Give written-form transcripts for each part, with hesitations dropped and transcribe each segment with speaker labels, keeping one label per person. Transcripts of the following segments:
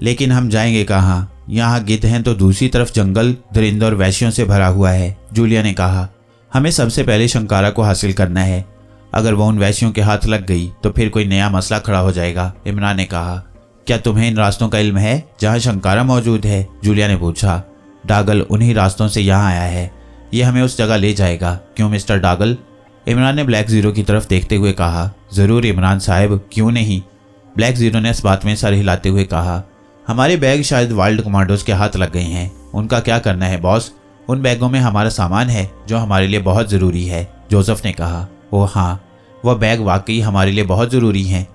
Speaker 1: लेकिन हम जाएंगे कहाँ? यहाँ गिद्ध हैं तो दूसरी तरफ जंगल दरिंदों और वैश्यों से भरा हुआ है। जूलिया ने कहा, हमें सबसे पहले शंकारा को हासिल करना है। अगर वो उन वैश्यों के हाथ लग गई तो फिर कोई नया मसला खड़ा हो जाएगा। इमरान ने कहा, क्या तुम्हें इन रास्तों का इल्म है जहाँ शंकारा मौजूद है? जूलिया ने पूछा। डागल उन्हीं रास्तों से यहाँ आया है, ये हमें उस जगह ले जाएगा। क्यों मिस्टर डागल? इमरान ने ब्लैक जीरो की तरफ देखते हुए कहा। ज़रूर इमरान साहब, क्यों नहीं? ब्लैक जीरो ने इस बात में सर हिलाते हुए कहा, हमारे बैग शायद वाइल्ड कमांडोज के हाथ लग गए हैं। उनका क्या करना है बॉस? उन बैगों में हमारा सामान है जो हमारे लिए बहुत ज़रूरी है। जोसेफ ने कहा, ओह हाँ, वह बैग वाकई हमारे लिए बहुत ज़रूरी हैं।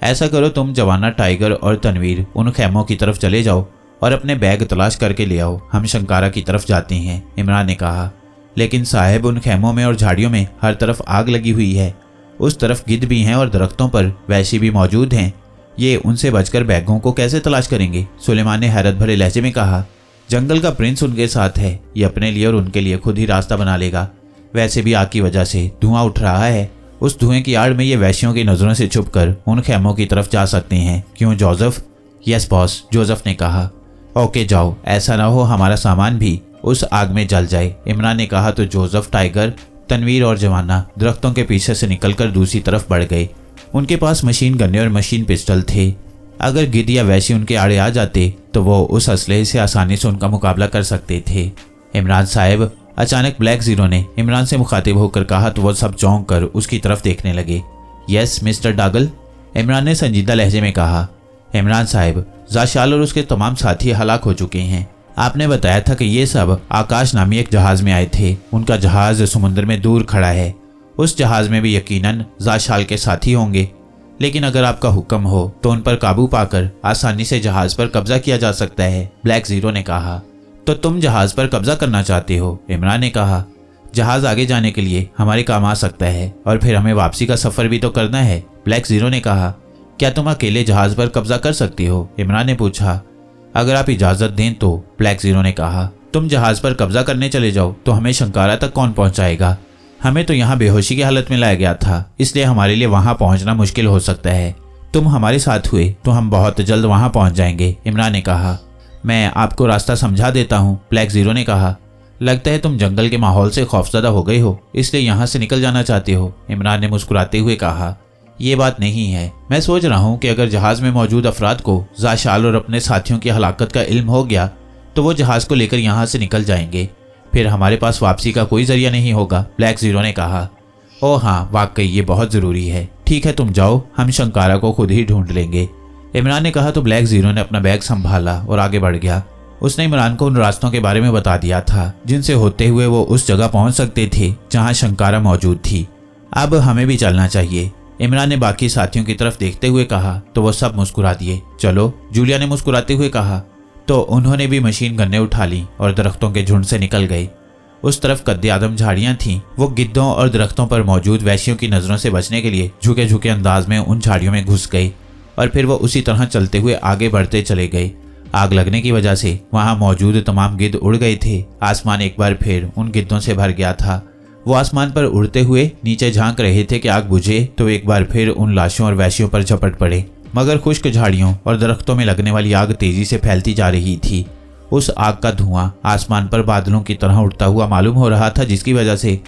Speaker 1: ऐसा करो, तुम जवाना, टाइगर और तनवीर उन खैमों की तरफ चले जाओ और अपने बैग तलाश करके ले आओ। हम शंकारा की तरफ जाते हैं। इमरान ने कहा, लेकिन साहब उन खैमों में और झाड़ियों में हर तरफ आग लगी हुई है। उस तरफ गिद्ध भी हैं और दरख्तों पर वैशी भी मौजूद हैं। ये उनसे बचकर बैगों को कैसे तलाश करेंगे? सुलेमान ने हैरत भरे लहजे में कहा, जंगल का प्रिंस उनके साथ है, ये अपने लिए और उनके लिए खुद ही रास्ता बना लेगा। वैसे भी आग की वजह से धुआं उठ रहा है, उस धुएं की आड़ में ये वैश्यों की नजरों से छुपकर उन खैमों की तरफ जा सकते हैं। क्यों जोसेफ? यस बॉस, जोसेफ ने कहा। ओके जाओ, ऐसा ना हो हमारा सामान भी उस आग में जल जाए। इमरान ने कहा तो जोसेफ, टाइगर, तनवीर और जवाना दरख्तों के पीछे से निकलकर दूसरी तरफ बढ़ गए। उनके पास मशीन गन्ने और मशीन पिस्टल थे। अगर गिद्ध या वैशी उनके आड़े आ जाते तो वो उस असलहे से आसानी से उनका मुकाबला कर सकते थे। इमरान साहब, अचानक ब्लैक जीरो ने इमरान से मुखातिब होकर कहा तो वो सब चौंक कर उसकी तरफ देखने लगे। यस मिस्टर डागल, इमरान ने संजीदा लहजे में कहा। इमरान साहब, जाशाल और उसके तमाम साथी हलाक हो चुके हैं। आपने बताया था कि ये सब आकाश नामी एक जहाज में आए थे। उनका जहाज समुद्र में दूर खड़ा है। उस जहाज में भी यकीनन जाशाल के साथी होंगे, लेकिन अगर आपका हुक्म हो तो उन पर काबू पाकर आसानी से जहाज पर कब्जा किया जा सकता है। ब्लैक जीरो ने कहा, तो तुम जहाज पर कब्जा करना चाहते हो? इमरान ने कहा, जहाज आगे जाने के लिए हमारे काम आ सकता है और फिर हमें वापसी का सफर भी तो करना है। ब्लैक जीरो ने कहा, क्या तुम अकेले जहाज पर कब्जा कर सकते हो? इमरान ने पूछा। अगर आप इजाजत दें तो। ब्लैक जीरो ने कहा, तुम जहाज पर कब्जा करने चले जाओ तो हमें शंकारा तक कौन पहुंचाएगा? हमें तो यहाँ बेहोशी की हालत में लाया गया था, इसलिए हमारे लिए वहां पहुंचना मुश्किल हो सकता है। तुम हमारे साथ हुए तो हम बहुत जल्द वहां पहुंच जाएंगे। इमरान ने कहा, मैं आपको रास्ता समझा देता हूँ। ब्लैक जीरो ने कहा, लगता है तुम जंगल के माहौल से खौफजदा हो गए हो, इसलिए यहाँ से निकल जाना चाहते हो। इमरान ने मुस्कुराते हुए कहा, ये बात नहीं है। मैं सोच रहा हूँ कि अगर जहाज में मौजूद अफराद को जाशाल और अपने साथियों की हलाकत का इल्म हो गया तो वो जहाज को लेकर यहाँ से निकल जाएंगे, फिर हमारे पास वापसी का कोई जरिया नहीं होगा। ब्लैक जीरो ने कहा, ओह हाँ, वाकई ये बहुत ज़रूरी है। ठीक है, तुम जाओ, हम शंकारा को खुद ही ढूंढ लेंगे। इमरान ने कहा तो ब्लैक जीरो ने अपना बैग संभाला और आगे बढ़ गया। उसने इमरान को उन रास्तों के बारे में बता दिया था जिनसे होते हुए वो उस जगह पहुंच सकते थे जहां शंकारा मौजूद थी। अब हमें भी चलना चाहिए। इमरान ने बाकी साथियों की तरफ देखते हुए कहा तो वो सब मुस्कुरा दिए। चलो, जूलिया ने मुस्कुराते हुए कहा तो उन्होंने भी मशीन गन्ने उठा ली और दरख्तों के झुंड से निकल गए। उस तरफ कद्दे आदम झाड़ियां थीं। वो गिद्धों और दरख्तों पर मौजूद वैश्यों की नजरों से बचने के लिए झुके झुके अंदाज में उन झाड़ियों में घुस गई और फिर वो उसी तरह चलते हुए आगे बढ़ते चले गए। आग लगने की वजह से वहां मौजूद तमाम गिद्ध उड़ गए थे। आसमान एक बार फिर उन गिद्धों से भर गया था। वो आसमान पर उड़ते हुए नीचे झांक रहे थे कि आग बुझे तो एक बार फिर उन लाशों और वैश्यों पर झपट पड़े, मगर खुश्क झाड़ियों और दरख्तों में लगने वाली आग तेजी से फैलती जा रही थी। उस आग का धुआं आसमान पर बादलों की तरह उड़ता हुआ मालूम हो रहा था, जिसकी वजह से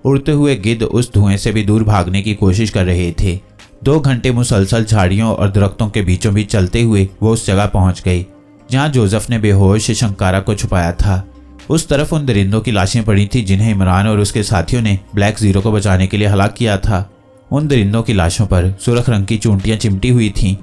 Speaker 1: उड़ते हुए गिद्ध उस धुएं से भी दूर भागने की कोशिश कर रहे थे। 2 घंटे मुसलसल झाड़ियों और दरख्तों के बीचों बीच चलते हुए वो उस जगह पहुंच गए जहां जोसेफ ने बेहोश शंकारा को छुपाया था। उस तरफ उन दरिंदों की लाशें पड़ी थी जिन्हें इमरान और उसके साथियों ने ब्लैक जीरो को बचाने के लिए हलाक किया था। उन दरिंदों की लाशों पर सुर्ख रंग की चूंटियां चिमटी हुई थीं।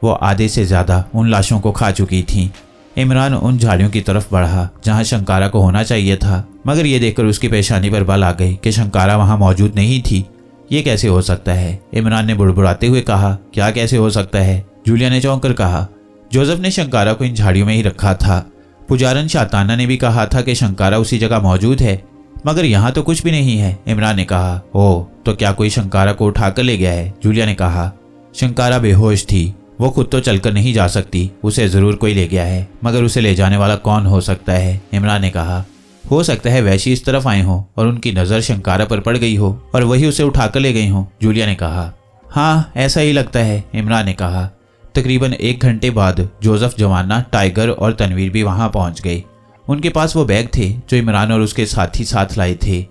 Speaker 1: वो आधे से ज्यादा उन लाशों को खा चुकी थीं। इमरान उन झाड़ियों की तरफ बढ़ा जहां शंकारा को होना चाहिए था, मगर ये देखकर उसकी पेशानी पर बल आ गए कि शंकारा वहां मौजूद नहीं थी। ये कैसे हो सकता है? इमरान ने बुड़बुड़ाते हुए कहा। क्या कैसे हो सकता है? जूलिया ने चौंक कर कहा। जोसेफ ने शंकारा को इन झाड़ियों में ही रखा था। पुजारन शाताना ने भी कहा था कि शंकारा उसी जगह मौजूद है, मगर यहाँ तो कुछ भी नहीं है। इमरान ने कहा, ओह, तो क्या कोई शंकारा को उठाकर ले गया है? जूलिया ने कहा, शंकारा बेहोश थी, वो खुद तो चलकर नहीं जा सकती, उसे जरूर कोई ले गया है, मगर उसे ले जाने वाला कौन हो सकता है? इमरान ने कहा, हो सकता है वैशी इस तरफ आए हों और उनकी नज़र शंकारा पर पड़ गई हो और वही उसे उठाकर ले गई हो। जूलिया ने कहा, हाँ ऐसा ही लगता है। इमरान ने कहा, तकरीबन 1 घंटे बाद जोसेफ, जवाना, टाइगर और तनवीर भी वहां पहुंच गए। उनके पास वो बैग थे जो इमरान और उसके साथी साथ लाए थे।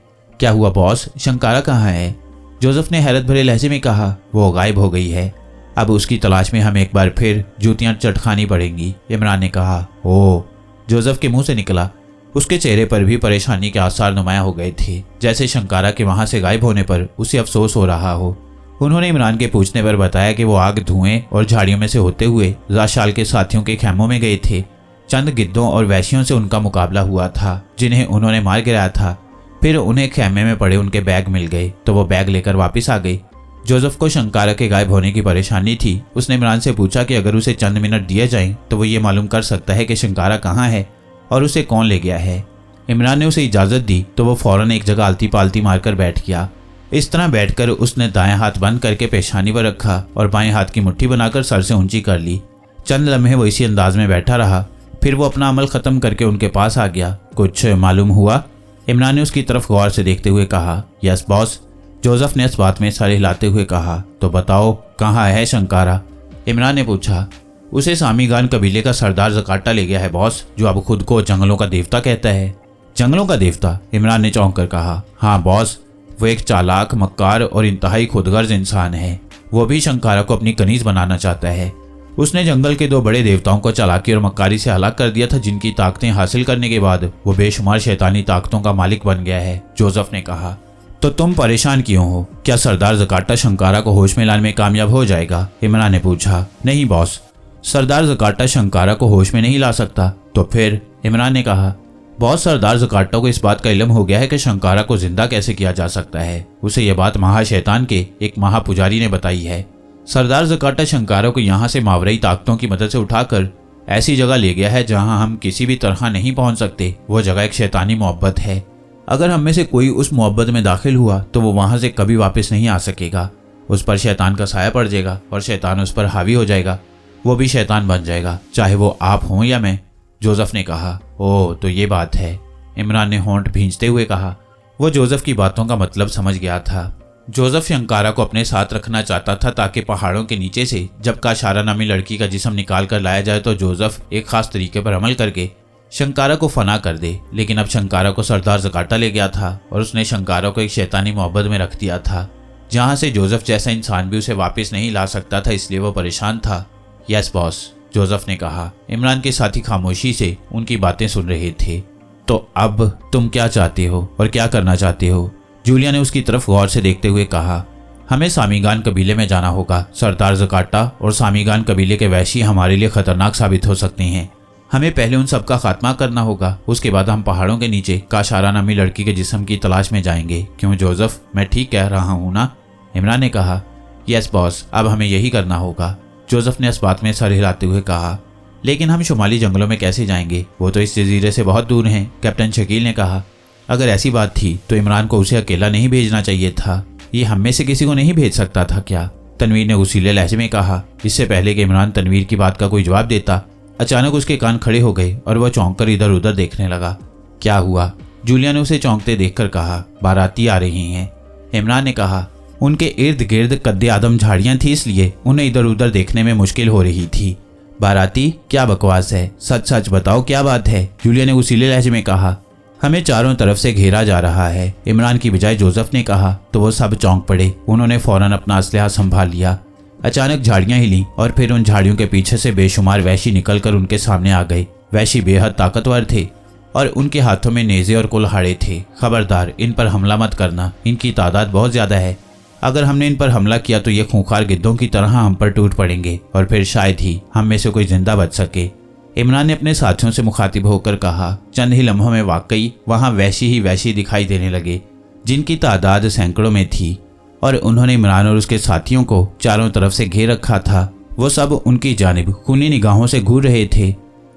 Speaker 1: क्या हुआ बॉस, शंकारा कहाँ है? जोसेफ ने हैरत भरे लहजे में कहा। वो गायब हो गई है। अब उसकी तलाश में हमें एक बार फिर जूतियां चटखानी पड़ेंगी, इमरान ने कहा। ओह, जोसेफ के मुंह से निकला। उसके चेहरे पर भी परेशानी के आसार नुमाया हो गए थे, जैसे शंकारा के वहां से गायब होने पर उसे अफसोस हो रहा हो। उन्होंने इमरान के पूछने पर बताया कि वो आग, धुएं और झाड़ियों में से होते हुए राशाल के साथियों के खेमों में गए थे। चंद गिद्धों और वैश्यों से उनका मुकाबला हुआ था जिन्हें उन्होंने मार गिराया था। फिर उन्हें खेमे में पड़े उनके बैग मिल गए तो वो बैग लेकर वापस आ गई। जोसेफ को शंकारा के गायब होने की परेशानी थी। उसने इमरान से पूछा कि अगर उसे चंद मिनट दिए जाएं तो वो ये मालूम कर सकता है कि शंकारा कहाँ है और उसे कौन ले गया है। इमरान ने उसे इजाज़त दी तो वो फौरन एक जगह आलती पालती मारकर बैठ गया। इस तरह बैठकर उसने दाएं हाथ बंद करके पेशानी पर रखा और बाएं हाथ की मुट्ठी बनाकर सर से ऊंची कर ली। चंद लम्हे वो इसी अंदाज में बैठा रहा। फिर वो अपना अमल ख़त्म करके उनके पास आ गया। कुछ मालूम हुआ? इमरान ने उसकी तरफ गौर से देखते हुए कहा। यस बॉस, जोसेफ ने इस बात में सर हिलाते हुए कहा। तो बताओ, कहाँ है शंकारा? इमरान ने पूछा। उसे सामीगान कबीले का सरदार ज़काटा ले गया है बॉस, जो अब खुद को जंगलों का देवता कहता है। जंगलों का देवता? इमरान ने चौंक कर कहा। हाँ बॉस, वो एक चालाक, मक्कार और इंतहाई खुदगर्ज इंसान है। वो भी शंकारा को अपनी कनीज बनाना चाहता है। उसने जंगल के 2 बड़े देवताओं को चालाकी और मक्कारी से हलाक कर दिया था, जिनकी ताकतें हासिल करने के बाद वो बेशुमार शैतानी ताकतों का मालिक बन गया है, जोसेफ ने कहा। तो तुम परेशान क्यों हो? क्या सरदार ज़काटा शंकारा को होश में लाने में कामयाब हो जाएगा? इमरान ने पूछा। नहीं बॉस, सरदार ज़काटा शंकारा को होश में नहीं ला सकता। तो फिर? इमरान ने कहा। बहुत सरदार ज़काटा को इस बात का इल्म हो गया है कि शंकारा को जिंदा कैसे किया जा सकता है। उसे यह बात महाशैतान के एक महापुजारी ने बताई है। सरदार ज़काटा शंकारा को यहाँ से मावरई ताकतों की मदद से उठाकर ऐसी जगह ले गया है जहाँ हम किसी भी तरह नहीं पहुँच सकते। वो जगह एक शैतानी मोहब्बत है। अगर हम में से कोई उस मोहब्बत में दाखिल हुआ तो वो वहाँ से कभी वापस नहीं आ सकेगा। उस पर शैतान का साया पड़ जाएगा और शैतान उस पर हावी हो जाएगा। वो भी शैतान बन जाएगा, चाहे वो आप हों या मैं, जोसेफ ने कहा। ओह, तो ये बात है, इमरान ने होंठ भींचते हुए कहा। वो जोसेफ की बातों का मतलब समझ गया था। जोसेफ शंकारा को अपने साथ रखना चाहता था ताकि पहाड़ों के नीचे से जब काशारा नामी लड़की का जिस्म निकाल कर लाया जाए तो जोसेफ एक खास तरीके पर अमल करके शंकारा को फना कर दे। लेकिन अब शंकारा को सरदार ज़काटा ले गया था और उसने शंकारा को एक शैतानी मोहब्बत में रख दिया था, जहाँ से जोसेफ जैसा इंसान भी उसे वापस नहीं ला सकता था, इसलिए वो परेशान था। यस बॉस, जोसेफ ने कहा। इमरान के साथी खामोशी से उनकी बातें सुन रहे थे। तो अब तुम क्या चाहते हो और क्या करना चाहते हो? जूलिया ने उसकी तरफ गौर से देखते हुए कहा। हमें सामीगान कबीले में जाना होगा। सरदार ज़काटा और सामीगान कबीले के वैशी हमारे लिए खतरनाक साबित हो सकते हैं। हमें पहले उन सब का खात्मा करना होगा। उसके बाद हम पहाड़ों के नीचे काशारा नामी लड़की के जिस्म की तलाश में जाएंगे। क्यों जोसेफ, मैं ठीक कह रहा हूँ ना? इमरान ने कहा। यस बॉस, अब हमें यही करना होगा, जोसेफ ने इस बात में सर हिलाते हुए कहा। लेकिन हम शुमाली जंगलों में कैसे जाएंगे? वो तो इस जजीरे से बहुत दूर हैं, कैप्टन शकील ने कहा। अगर ऐसी बात थी तो इमरान को उसे अकेला नहीं भेजना चाहिए था। ये हम में से किसी को नहीं भेज सकता था क्या? तनवीर ने उसीले लहजे में कहा। इससे पहले कि इमरान तनवीर की बात का कोई जवाब देता, अचानक उसके कान खड़े हो गए और वह चौंक कर इधर उधर देखने लगा। क्या हुआ? जूलिया ने उसे चौंकते देखकर कहा। बाराती आ रही हैं, इमरान ने कहा। उनके इर्द गिर्द कद्दे आदम झाड़ियां थी, इसलिए उन्हें इधर उधर देखने में मुश्किल हो रही थी। बाराती? क्या बकवास है, सच सच बताओ क्या बात है? जूलिया ने उसीले लहजे में कहा। हमें चारों तरफ से घेरा जा रहा है, इमरान की बजाय जोसेफ ने कहा। तो वो सब चौंक पड़े। उन्होंने फौरन अपना असलहा संभाल लिया। अचानक झाड़ियां हिली और फिर उन झाड़ियों के पीछे से बेशुमार वैशी निकलकर उनके सामने आ गए। वैशी बेहद ताकतवर थे और उनके हाथों में नेज़े और कुल्हाड़े थे। खबरदार, इन पर हमला मत करना, इनकी तादाद बहुत ज्यादा है। अगर हमने इन पर हमला किया तो ये खूंखार गिद्धों की तरह हम पर टूट पड़ेंगे और फिर शायद ही हम में से कोई जिंदा बच सके। इमरान ने अपने साथियों से मुखातिब होकर कहा। चंद ही लम्हों में वाकई वहां वैशी ही वैशी दिखाई देने लगे, जिनकी तादाद सैकड़ों में थी, और उन्होंने इमरान और उसके साथियों को चारों तरफ से घेर रखा था। वो सब उनकी जानिब खूनी निगाहों से घूर रहे थे।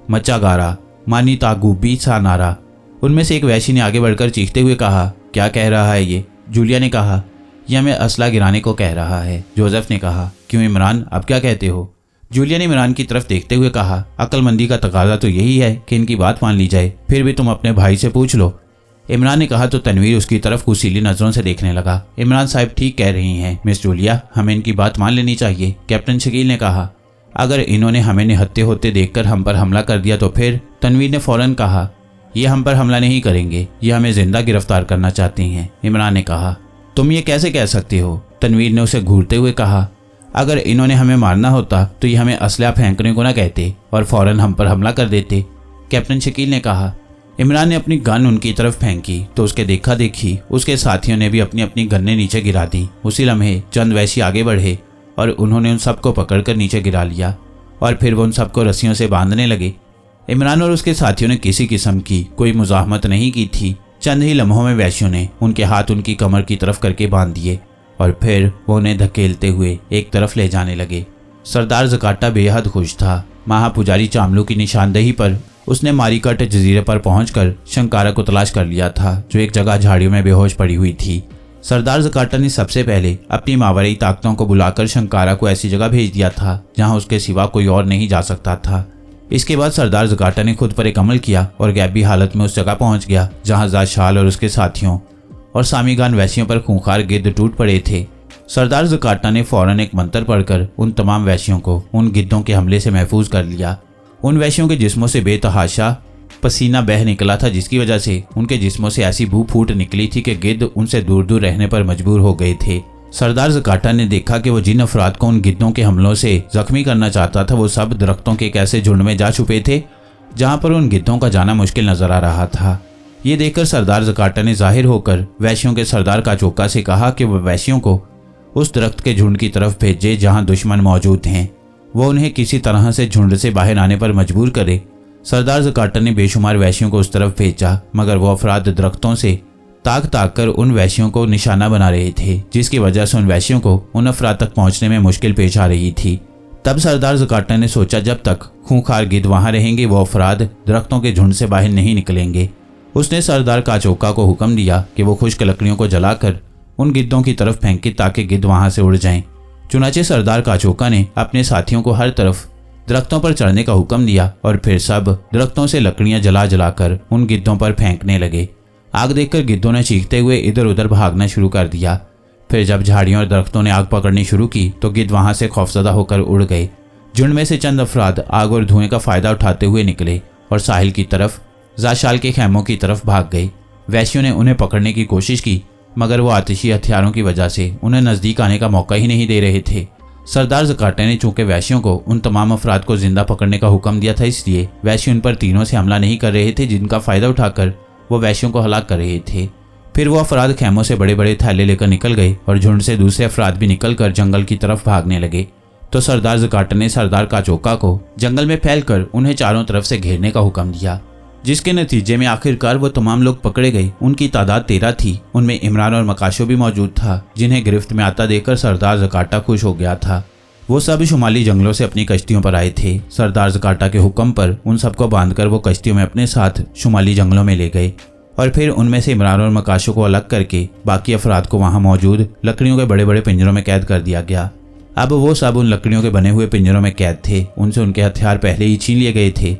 Speaker 1: मचा गारा, मानी तागुबी सा नारा। उनमें से एक वैशी ने आगे बढ़कर चीखते हुए कहा। क्या कह रहा है ये? जूलिया ने कहा। यह हमें असला गिराने को कह रहा है, जोसेफ ने कहा। क्यों इमरान, अब क्या कहते हो? जूलिया ने इमरान की तरफ देखते हुए कहा। अक्लमंदी का तकाजा तो यही है कि इनकी बात मान ली जाए, फिर भी तुम अपने भाई से पूछ लो। इमरान ने कहा तो तनवीर उसकी तरफ कुसीली नजरों से देखने लगा। इमरान साहब ठीक कह रही हैं मिस जूलिया, हमें इनकी बात मान लेनी चाहिए, कैप्टन शकील ने कहा। अगर इन्होंने हमें निहत्थे होते देखकर हम पर हमला कर दिया तो फिर? तनवीर ने फौरन कहा। ये हम पर हमला नहीं करेंगे, ये हमें जिंदा गिरफ्तार करना चाहते हैं। इमरान ने कहा। तुम ये कैसे कह सकते हो? तनवीर ने उसे घूरते हुए कहा। अगर इन्होंने हमें मारना होता तो ये हमें असला फेंकने को ना कहते और फौरन हम पर हमला कर देते, कैप्टन शकील ने कहा। इमरान ने अपनी गन उनकी तरफ फेंकी तो उसके देखा देखी उसके साथियों ने भी अपनी अपनी गन्नें नीचे गिरा दी। उसी लम्हे चंद वैशी आगे बढ़े और उन्होंने उन सबको पकड़कर नीचे गिरा लिया और फिर वो उन सबको रस्सियों से बांधने लगे। इमरान और उसके साथियों ने किसी किस्म की कोई मुजाहमत नहीं की थी। चंद ही लम्हों में वैश्यों ने उनके हाथ उनकी कमर की तरफ करके बांध दिए और फिर वो उन्हें धकेलते हुए एक तरफ ले जाने लगे। सरदार ज़काटा बेहद खुश था। महापुजारी चामलू की निशानदेही पर उसने मारिकट जजीरे पर पहुंचकर शंकारा को तलाश कर लिया था, जो एक जगह झाड़ियों में बेहोश पड़ी हुई थी। सरदार ज़काटा ने सबसे पहले अपनी मावरई ताकतों को बुलाकर शंकारा को ऐसी जगह भेज दिया था जहां उसके सिवा कोई और नहीं जा सकता था। इसके बाद सरदार ज़काटा ने खुद पर एक अमल किया और गैबी हालत में उस जगह पहुंच गया जहां जाशाल और उसके साथियों और सामीगान वैश्यों पर खूंखार गिद्ध टूट पड़े थे। सरदार ज़काटा ने फौरन एक मंत्र पढ़कर उन तमाम वैश्यों को उन गिद्धों के हमले से महफूज कर लिया। उन वैश्यों के जिस्मों से बेतहाशा पसीना बह निकला था, जिसकी वजह से उनके जिस्मों से ऐसी बू फूट निकली थी कि गिद्ध उनसे दूर दूर रहने पर मजबूर हो गए थे। सरदार ज़काटा ने देखा कि वो जिन अफराद को उन गिद्धों के हमलों से जख्मी करना चाहता था वो सब दरख्तों के एक ऐसे झुंड में जा छुपे थे जहां पर उन गिद्धों का जाना मुश्किल नजर आ रहा था। ये देखकर सरदार ज़काटा ने जाहिर होकर वैश्यों के सरदार काचोका से कहा कि वह वैश्यों को उस दरख्त के झुंड की तरफ भेजे जहां दुश्मन मौजूद हैं, वो उन्हें किसी तरह से झुंड से बाहर आने पर मजबूर करे। सरदार ज़काटा ने बेशुमार वैश्यों को उस तरफ भेजा, मगर वो अफराद दरख्तों से ताक ताक कर उन वैश्यों को निशाना बना रहे थे, जिसकी वजह से उन वैश्यों को उन अफराद तक पहुंचने में मुश्किल पेश आ रही थी। तब सरदार ज़काटा ने सोचा जब तक खूंखार गिद्ध वहां रहेंगे वो अफराद दरख्तों के झुंड से बाहर नहीं निकलेंगे। उसने सरदार काचोका को हुक्म दिया कि वो खुश्क लकड़ियों को जलाकर उन गिद्धों की तरफ फेंके ताकि गिद्ध वहां से उड़ जाएं। चुनाचे सरदार काचोका ने अपने साथियों को हर तरफ दरख्तों पर चढ़ने का हुक्म दिया और फिर सब दरख्तों से लकड़ियां जला जलाकर उन गिद्धों पर फेंकने लगे। आग देखकर गिद्धों ने चीखते हुए इधर उधर भागना शुरू कर दिया। फिर जब झाड़ियों और दरख्तों ने आग पकड़नी शुरू की तो गिद्ध वहां से खौफजदा होकर उड़ गए। झुंड में से चंद अफराद आग और धुएं का फायदा उठाते हुए निकले और साहिल की तरफ जाशाल के खैमों की तरफ भाग गए। वैश्यों ने उन्हें पकड़ने की कोशिश की, मगर वो आतिशी हथियारों की वजह से उन्हें नजदीक आने का मौका ही नहीं दे रहे थे। सरदार ज़काटा ने चूंकि वैश्यों को उन तमाम अफराद को जिंदा पकड़ने का हुक्म दिया था, इसलिए वैश्य उन पर तीनों से हमला नहीं कर रहे थे, जिनका फायदा उठाकर वो वैश्यों को हलाक कर रहे थे। फिर वो अफराद खैमों से बड़े बड़े थैले लेकर निकल गए और झुंड से दूसरे अफराद भी निकलकर जंगल की तरफ भागने लगे। तो सरदार ज़काटा ने सरदार काचोका को जंगल में फैलकर उन्हें चारों तरफ से घेरने का हुक्म दिया, जिसके नतीजे में आखिरकार वो तमाम लोग पकड़े गए। उनकी तादाद 13 थी। उनमें इमरान और मकाशो भी मौजूद था, जिन्हें गिरफ्त में आता देखकर सरदार ज़काटा खुश हो गया था। वो सब शुमाली जंगलों से अपनी कश्तियों पर आए थे। सरदार ज़काटा के हुक्म पर उन सबको बांधकर वो कश्तियों में अपने साथ शुमाली जंगलों में ले गए और फिर उनमें से इमरान और मकाशो को अलग करके बाकी अफराद को वहां मौजूद लकड़ियों के बड़े बड़े पिंजरों में कैद कर दिया गया। अब वो सब उन लकड़ियों के बने हुए पिंजरों में कैद थे। उनसे उनके हथियार पहले ही छीन लिए गए थे।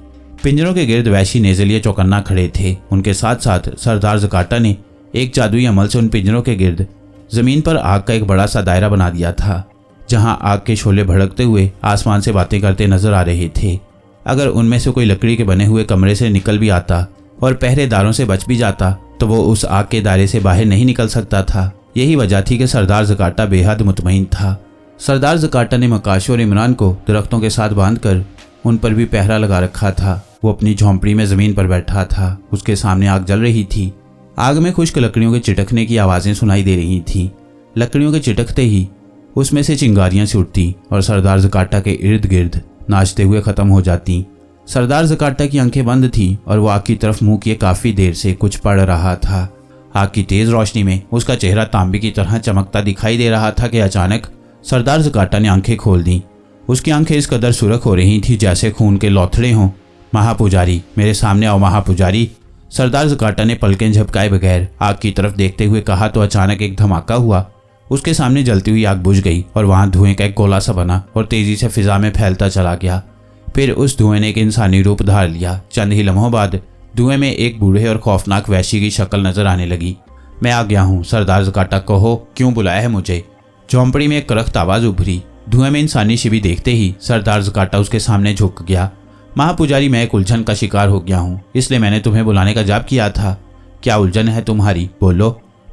Speaker 1: पिंजरों के गिर्द वैशी नेज़लिए चौकन्ना खड़े थे। उनके साथ साथ सरदार ज़काटा ने एक जादुई अमल से उन पिंजरों के गिर्द जमीन पर आग का एक बड़ा सा दायरा बना दिया था, जहां आग के शोले भड़कते हुए आसमान से बातें करते नजर आ रहे थे। अगर उनमें से कोई लकड़ी के बने हुए कमरे से निकल भी आता और पहरेदारों से बच भी जाता तो वो उस आग के दायरे से बाहर नहीं निकल सकता था। यही वजह थी कि सरदार ज़काटा बेहद मुतमईन था। सरदार ज़काटा ने मकाशो और इमरान को दरख्तों के साथ बांधकर उन पर भी पहरा लगा रखा था। वो अपनी झोंपड़ी में जमीन पर बैठा था। उसके सामने आग जल रही थी। आग में खुश्क लकड़ियों के चिटकने की आवाजें सुनाई दे रही थीं। लकड़ियों के चिटकते ही उसमें से चिंगारियां सी उठती और सरदार ज़काटा के इर्द गिर्द नाचते हुए खत्म हो जाती। सरदार ज़काटा की आंखें बंद थीं और वो आग की तरफ मुंह किए काफी देर से कुछ पढ़ रहा था। आग की तेज रोशनी में उसका चेहरा तांबे की तरह चमकता दिखाई दे रहा था कि अचानक सरदार ज़काटा ने आंखें खोल दी। उसकी आंखें इस कदर सुरख हो रही थी जैसे खून के लौथड़े हों। महापुजारी, मेरे सामने आओ महापुजारी। सरदार ज़काटा ने पलकें झपकाए बगैर आग की तरफ देखते हुए कहा तो अचानक एक धमाका हुआ। उसके सामने जलती हुई आग बुझ गई और वहां धुएं का एक गोला सा बना और तेजी से फिजा में फैलता चला गया। फिर उस धुएं ने एक इंसानी रूप धार लिया। चंद ही लम्हों बाद धुएं में एक बूढ़े और खौफनाक वैशी की शक्ल नजर आने लगी। मैं आ गया हूँ सरदार ज़काटा, कहो क्यों बुलाया है मुझे? झोंपड़ी में एक करख्त आवाज उभरी। धुएं में इंसानी शिविर देखते ही सरदार ज़काटा उसके सामने झुक गया। महापुजारी, मैं एक उलझन का शिकार हो गया हूँ, इसलिए मैंने तुम्हें बुलाने का जाप किया था। क्या उलझन है तुम्हारी, बोलो।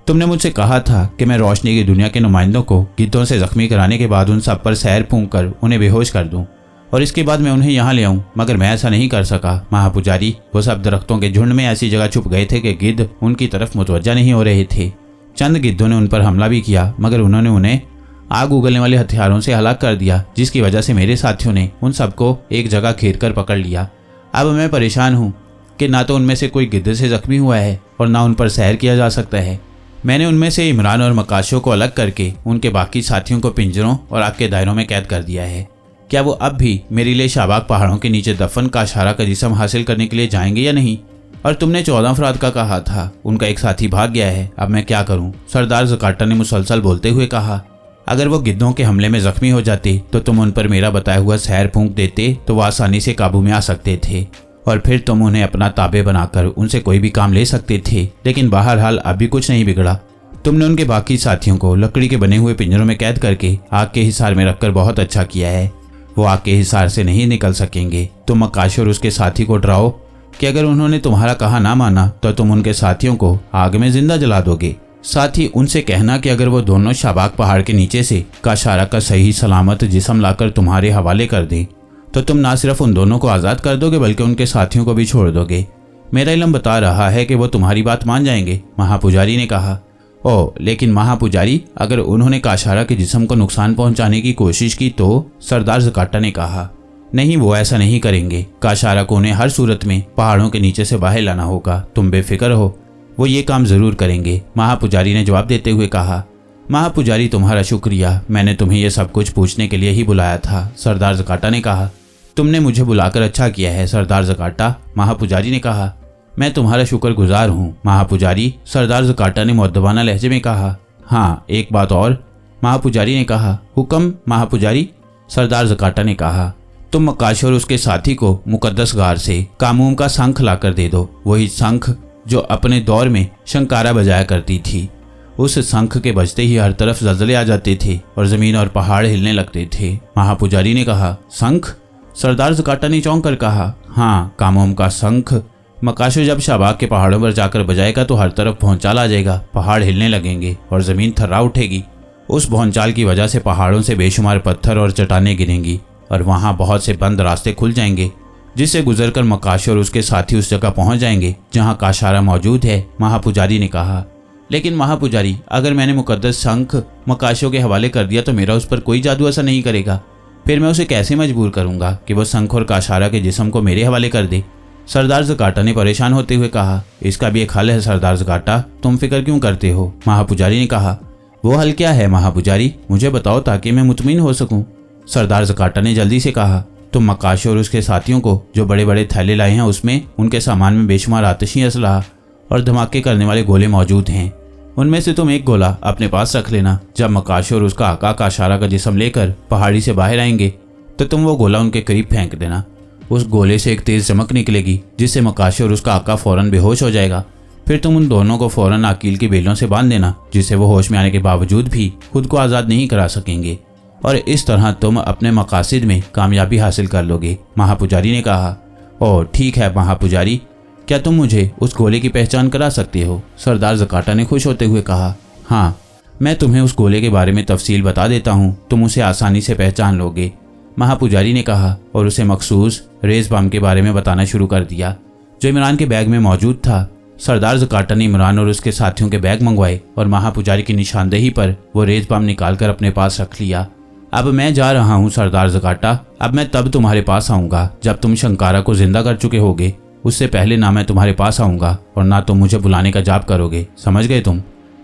Speaker 1: तुमने मुझसे कहा था कि मैं रोशनी की दुनिया के नुमाइंदों को गिद्धों से जख्मी कराने के बाद उन सब पर सहर फूंक कर उन्हें बेहोश कर दूं और इसके बाद मैं उन्हें यहाँ ले आऊं, मगर मैं ऐसा नहीं कर सका। महापुजारी, वो सब दरख्तों के झुंड में ऐसी जगह छुप गए थे कि गिद्ध उनकी तरफ मुतवज्जा नहीं हो रहे थे। चंद गिद्धों ने उन पर हमला भी किया, मगर उन्होंने उन्हें आग उगलने वाले हथियारों से हलाक कर दिया, जिसकी वजह से मेरे साथियों ने उन सबको एक जगह घेर कर पकड़ लिया। अब मैं परेशान हूँ कि ना तो उनमें से कोई गिद्ध से जख्मी हुआ है और ना उन पर सहर किया जा सकता है। मैंने उनमें से इमरान और मकाशों को अलग करके उनके बाकी साथियों को पिंजरों और आग के दायरों में कैद कर दिया है। क्या वो अब भी मेरे लिए शाबाक पहाड़ों के नीचे दफन काशारा का जिस्म हासिल करने के लिए जाएंगे या नहीं? और तुमने 14 अफराद का कहा था, उनका एक साथी भाग गया है, अब मैं क्या करूं? सरदार ज़काटा ने मुसलसल बोलते हुए कहा। अगर वो गिद्धों के हमले में जख्मी हो जाते तो तुम उन पर मेरा बताया हुआ सहर फूंक देते तो वो आसानी से काबू में आ सकते थे और फिर तुम उन्हें अपना ताबे बनाकर उनसे कोई भी काम ले सकते थे। लेकिन बहरहाल अभी कुछ नहीं बिगड़ा। तुमने उनके बाकी साथियों को लकड़ी के बने हुए पिंजरों में कैद करके आग के हिसार में रखकर बहुत अच्छा किया है। वो आग के हिसार से नहीं निकल सकेंगे। तुम मकाश और उसके साथी को डराओ कि अगर उन्होंने तुम्हारा कहा ना माना तो तुम उनके साथियों को आग में जिंदा जला दोगे। साथ ही उनसे कहना कि अगर वो दोनों शाबाक पहाड़ के नीचे से काशारा का सही सलामत जिस्म लाकर तुम्हारे हवाले कर दें तो तुम ना सिर्फ उन दोनों को आज़ाद कर दोगे बल्कि उनके साथियों को भी छोड़ दोगे। मेरा इल्म बता रहा है कि वो तुम्हारी बात मान जाएंगे, महापुजारी ने कहा। ओ, लेकिन महापुजारी, अगर उन्होंने काशारा के जिस्म को नुकसान पहुंचाने की कोशिश की तो? सरदार ज़काटा ने कहा। नहीं, वो ऐसा नहीं करेंगे। काशारा को उन्हें हर सूरत में पहाड़ों के नीचे से बाहर लाना होगा, तुम बेफिक्र हो, वो ये काम जरूर करेंगे, महापुजारी ने जवाब देते हुए कहा। महापुजारी, तुम्हारा शुक्रिया, मैंने तुम्हें यह सब कुछ पूछने के लिए ही बुलाया था, सरदार ज़काटा ने कहा। तुमने मुझे बुलाकर अच्छा किया है सरदार ज़काटा, महापुजारी ने कहा। मैं तुम्हारा शुक्रगुजार हूँ महापुजारी, सरदार ज़काटा ने मुअद्दबाना लहजे में कहा। हाँ, एक बात और, महापुजारी ने कहा। हुक्म महापुजारी, सरदार ज़काटा ने कहा। तुम मकाश और उसके साथी को मुकद्दस गार से कामूम का शंख लाकर दे दो, वही शंख जो अपने दौर में शंकारा बजाया करती थी। उस शंख के बजते ही हर तरफ जलजले आ जाते थे और जमीन और पहाड़ हिलने लगते थे। महापुजारी ने कहा। शंख? सरदार ज़काटा ने चौंक कर कहा। हाँ, कामोम का शंख। मकाशो जब शाबाक के पहाड़ों पर जाकर बजाएगा तो हर तरफ भौंचाल आ जाएगा, पहाड़ हिलने लगेंगे और जमीन थर्रा उठेगी। उस भौंचाल की वजह से पहाड़ों से बेशुमार पत्थर और चट्टानें गिरेंगी और वहाँ बहुत से बंद रास्ते खुल जाएंगे, जिससे गुजरकर मकाशो और उसके साथी उस जगह पहुंच जाएंगे जहां काशारा मौजूद है, महापुजारी ने कहा। लेकिन महापुजारी, अगर मैंने मुकद्दस शंख मकाशो के हवाले कर दिया तो मेरा उस पर कोई जादू असर नहीं करेगा। फिर मैं उसे कैसे मजबूर करूंगा कि वो शंख और काशारा के जिस्म को मेरे हवाले कर दे? सरदार ज़काटा ने परेशान होते हुए कहा। इसका भी एक हल है सरदार ज़काटा, तुम फिक्र क्यों करते हो? महापुजारी ने कहा। वो हल क्या है महापुजारी, मुझे बताओ ताकि मैं मुतमिन हो सकूं। सरदार ज़काटा ने जल्दी से कहा। तुम मकाशो और उसके साथियों को जो बड़े बड़े थैले लाए हैं उसमें उनके सामान में बेशुमार आतिशी असलहा और धमाके करने वाले गोले मौजूद हैं। उनमें से तुम एक गोला अपने पास रख लेना। जब मकाशो और उसका आका काशारा का जिस्म लेकर पहाड़ी से बाहर आएंगे तो तुम वो गोला उनके करीब फेंक देना। उस गोले से एक तेज चमक निकलेगी जिससे मकाशो और उसका आका फौरन बेहोश हो जाएगा। फिर तुम उन दोनों को फौरन आकील की बेलों से बांध देना, जिससे वो होश में आने के बावजूद भी खुद को आज़ाद नहीं करा सकेंगे और इस तरह तुम अपने मकासिद में कामयाबी हासिल कर लोगे, महापुजारी ने कहा। ओह ठीक है महापुजारी, क्या तुम मुझे उस गोले की पहचान करा सकते हो? सरदार ज़काटा ने खुश होते हुए कहा। हाँ, मैं तुम्हें उस गोले के बारे में तफसील बता देता हूँ, तुम उसे आसानी से पहचान लोगे, महापुजारी ने कहा और उसे मखसूस रेज बम के बारे में बताना शुरू कर दिया जो इमरान के बैग में मौजूद था। सरदार ज़काटा ने इमरान और उसके साथियों के बैग मंगवाए और महापुजारी की निशानदेही पर वो रेज बम निकालकर अपने पास रख लिया। अब मैं जा रहा हूँ सरदार ज़काटा, अब मैं तब तुम्हारे पास आऊँगा जब तुम शंकारा को जिंदा कर चुके होगे। उससे पहले ना मैं तुम्हारे पास आऊँगा और ना तुम मुझे बुलाने का जाप करोगे, समझ गए तुम?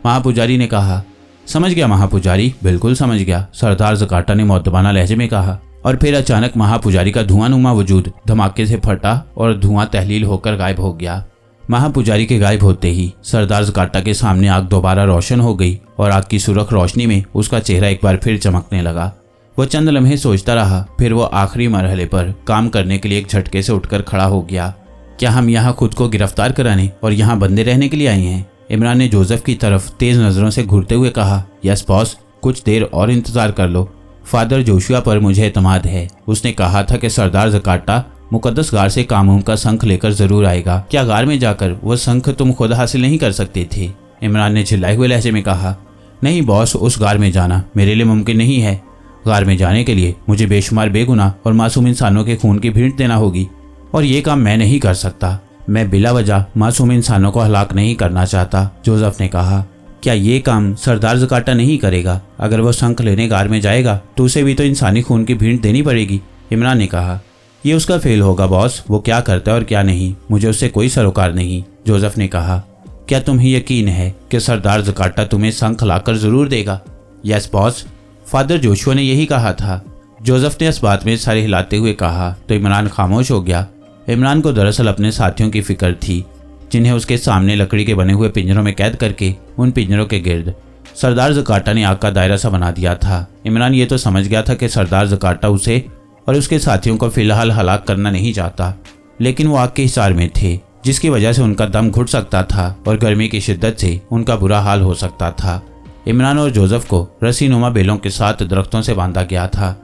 Speaker 1: महापुजारी ने कहा। समझ गया महापुजारी, बिल्कुल समझ गया, सरदार ज़काटा ने मुअद्दबाना लहजे में कहा। और फिर अचानक महापुजारी का धुआंनुमा वजूद धमाके से फटा और धुआं तहलील होकर गायब हो गया। महापुजारी के गायब होते ही सरदार ज़काटा के सामने आग दोबारा रोशन हो गई और आग की सुरख रोशनी में उसका चेहरा एक बार फिर चमकने लगा। वह चंद लम्हे सोचता रहा, फिर वो आखिरी मरहले पर काम करने के लिए एक झटके से उठकर खड़ा हो गया। क्या हम यहाँ खुद को गिरफ्तार कराने और यहाँ बंदे रहने के लिए आए हैं? इमरान ने जोसेफ की तरफ तेज नज़रों से घूरते हुए कहा। यस बॉस, कुछ देर और इंतजार कर लो। फादर जोशुआ पर मुझे एतमाद है। उसने कहा था कि सरदार ज़काटा मुकद्दस गार से कामूम का शंख लेकर जरूर आएगा। क्या गार में जाकर वो शंख तुम खुद हासिल नहीं कर सकते थे? इमरान ने झिल्लाए हुए लहजे में कहा। नहीं बॉस, उस गार में जाना मेरे लिए मुमकिन नहीं है। गार में जाने के लिए मुझे बेशुमार बेगुनाह और मासूम इंसानों के खून की भेंट देना होगी, और ये काम मैं नहीं कर सकता। मैं बिला वजह मासूम इंसानों को हलाक नहीं करना चाहता, जोसेफ ने कहा। क्या ये काम सरदार ज़काटा नहीं करेगा? अगर वो शंख लेने गार में जाएगा तो उसे भी तो इंसानी खून की भेंट देनी पड़ेगी, इमरान ने कहा। ये उसका फेल होगा बॉस, वो क्या करता है और क्या नहीं, मुझे उससे कोई सरोकार नहीं, जोसेफ ने कहा। क्या तुम्हें यकीन है कि सरदार ज़काटा तुम्हें शंख लाकर जरूर देगा? यस बॉस, फादर जोशुआ ने यही कहा था, जोसेफ ने इस बात में सर हिलाते हुए कहा। तो इमरान खामोश हो गया। इमरान को दरअसल अपने साथियों की फिक्र थी, जिन्हें उसके सामने लकड़ी के बने हुए पिंजरों में कैद करके उन पिंजरों के गिर्द सरदार ज़काटा ने आग का दायरा सा बना दिया था। इमरान ये तो समझ गया था कि सरदार ज़काटा उसे और उसके साथियों को फिलहाल हलाक करना नहीं चाहता, लेकिन वो आग के हिसार में थे, जिसकी वजह से उनका दम घुट सकता था और गर्मी की शिद्दत से उनका बुरा हाल हो सकता था। इमरान और जोसेफ को रस्सीनुमा बेलों के साथ दरख्तों से बांधा गया था।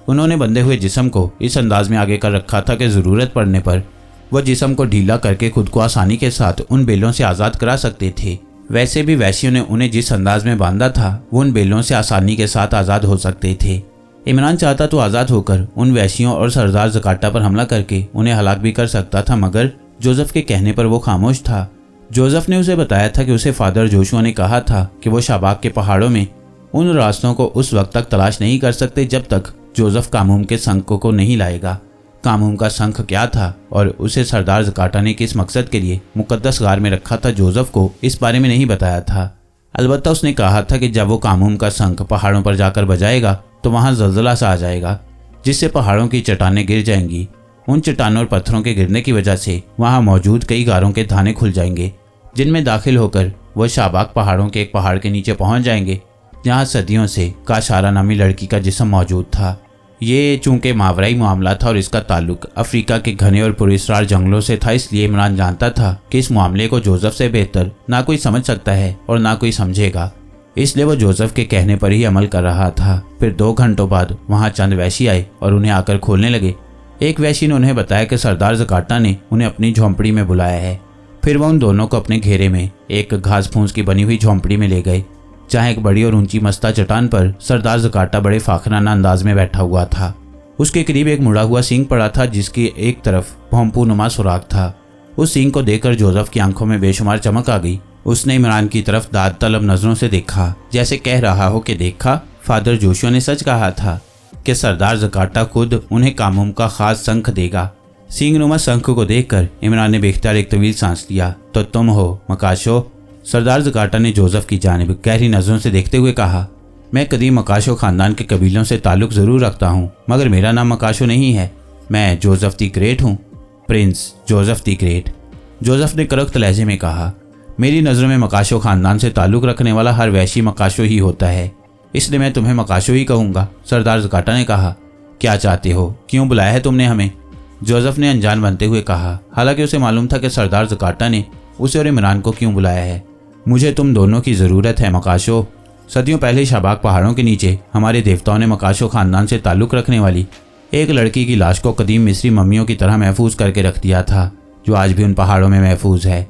Speaker 1: उन्होंने बंधे हुए जिस्म को इस अंदाज में आगे कर रखा था कि ज़रूरत पड़ने पर वह जिस्म को ढीला करके खुद को आसानी के साथ उन बेलों से आज़ाद करा सकते थे। वैसे भी वैश्यों ने उन्हें जिस अंदाज में बांधा था वो उन बेलों से आसानी के साथ आज़ाद हो सकते थे। इमरान चाहता तो आज़ाद होकर उन वैश्यों और सरदार ज़काटा पर हमला करके उन्हें हलाक भी कर सकता था, मगर जोसेफ के कहने पर वो खामोश था। जोसेफ ने उसे बताया था कि उसे फादर जोशुआ ने कहा था कि वो शाबाक के पहाड़ों में उन रास्तों को उस वक्त तक तलाश नहीं कर सकते जब तक जोसेफ कामूम के शंख को नहीं लाएगा। कामूम का शंख क्या था और उसे सरदार ज़काटा ने किस मकसद के लिए मुकद्दस गार में रखा था, जोसेफ को इस बारे में नहीं बताया था। अलबत्ता उसने कहा था कि जब वो कामूम का शंख पहाड़ों पर जाकर बजाएगा तो वहाँ ज़लज़ला सा आ जाएगा, जिससे पहाड़ों की चट्टानें गिर जाएंगी। उन चट्टानों और पत्थरों के गिरने की वजह से वहाँ मौजूद कई गारों के थाने खुल जाएंगे, जिनमें दाखिल होकर वह शाबाक पहाड़ों के एक पहाड़ के नीचे पहुँच जाएंगे, जहाँ सदियों से काशारा नामी लड़की का जिस्म मौजूद था। ये चूंकि मावराई मामला था और इसका ताल्लुक अफ्रीका के घने और पुरस्रार जंगलों से था, इसलिए इमरान जानता था कि इस मामले को जोसेफ से बेहतर ना कोई समझ सकता है और ना कोई समझेगा। इसलिए वो जोसेफ के कहने पर ही अमल कर रहा था। फिर 2 घंटों बाद वहाँ चंद वैशी आए और उन्हें आकर खोलने लगे। एक वैशी ने उन्हें बताया कि सरदार ज़काटा ने उन्हें अपनी झोंपड़ी में बुलाया है। फिर वह उन दोनों को अपने घेरे में एक घास फूस की बनी हुई झोंपड़ी में ले गए, जहाँ एक बड़ी और ऊंची मस्ता चट्टान पर सरदार ज़काटा बड़े फाखराना अंदाज में बैठा हुआ था। उसके करीब एक मुड़ा हुआ सींग पड़ा था, जिसकी एक तरफ भोंपू नुमा सुराख था। उस सींग को देखकर जोसेफ की आंखों में बेशुमार चमक आ गई। उसने इमरान की तरफ दाद तलब नजरों से देखा, जैसे कह रहा हो कि देखा, फादर जोशुआ ने सच कहा था कि सरदार ज़काटा खुद उन्हें कामूम का खास शंख देगा। सींग नुमा शंख को देखकर इमरान ने बेख्तियार एक तवील सांस लिया। तो तुम हो मकाशो? सरदार ज़काटा ने जोसेफ की जानिब गहरी नजरों से देखते हुए कहा। मैं कदीम मकाशो खानदान के कबीलों से ताल्लुक ज़रूर रखता हूँ, मगर मेरा नाम मकाशो नहीं है। मैं जोसेफ दी ग्रेट हूँ, Prince Joseph the great. Joseph ने करख्त लहजे में कहा। मेरी नज़रों में मकाशो खानदान से ताल्लुक़ रखने वाला हर वैशी मकाशो ही होता है, इसलिए मैं तुम्हें मकाशो ही कहूँगा, सरदार ज़काटा ने कहा। क्या चाहते हो? क्यों बुलाया है तुमने हमें? जोसेफ ने अनजान बनते हुए कहा। हालांकि उसे मालूम था कि सरदार ज़काटा ने उसे और इमरान को क्यों बुलाया है। मुझे तुम दोनों की ज़रूरत है मकाशो। सदियों पहले शाबाक पहाड़ों के नीचे हमारे देवताओं ने मकाशो ख़ानदान से ताल्लुक़ रखने वाली एक लड़की की लाश को कदीम मिस्री मम्मियों की तरह महफूज करके रख दिया था, जो आज भी उन पहाड़ों में महफूज है।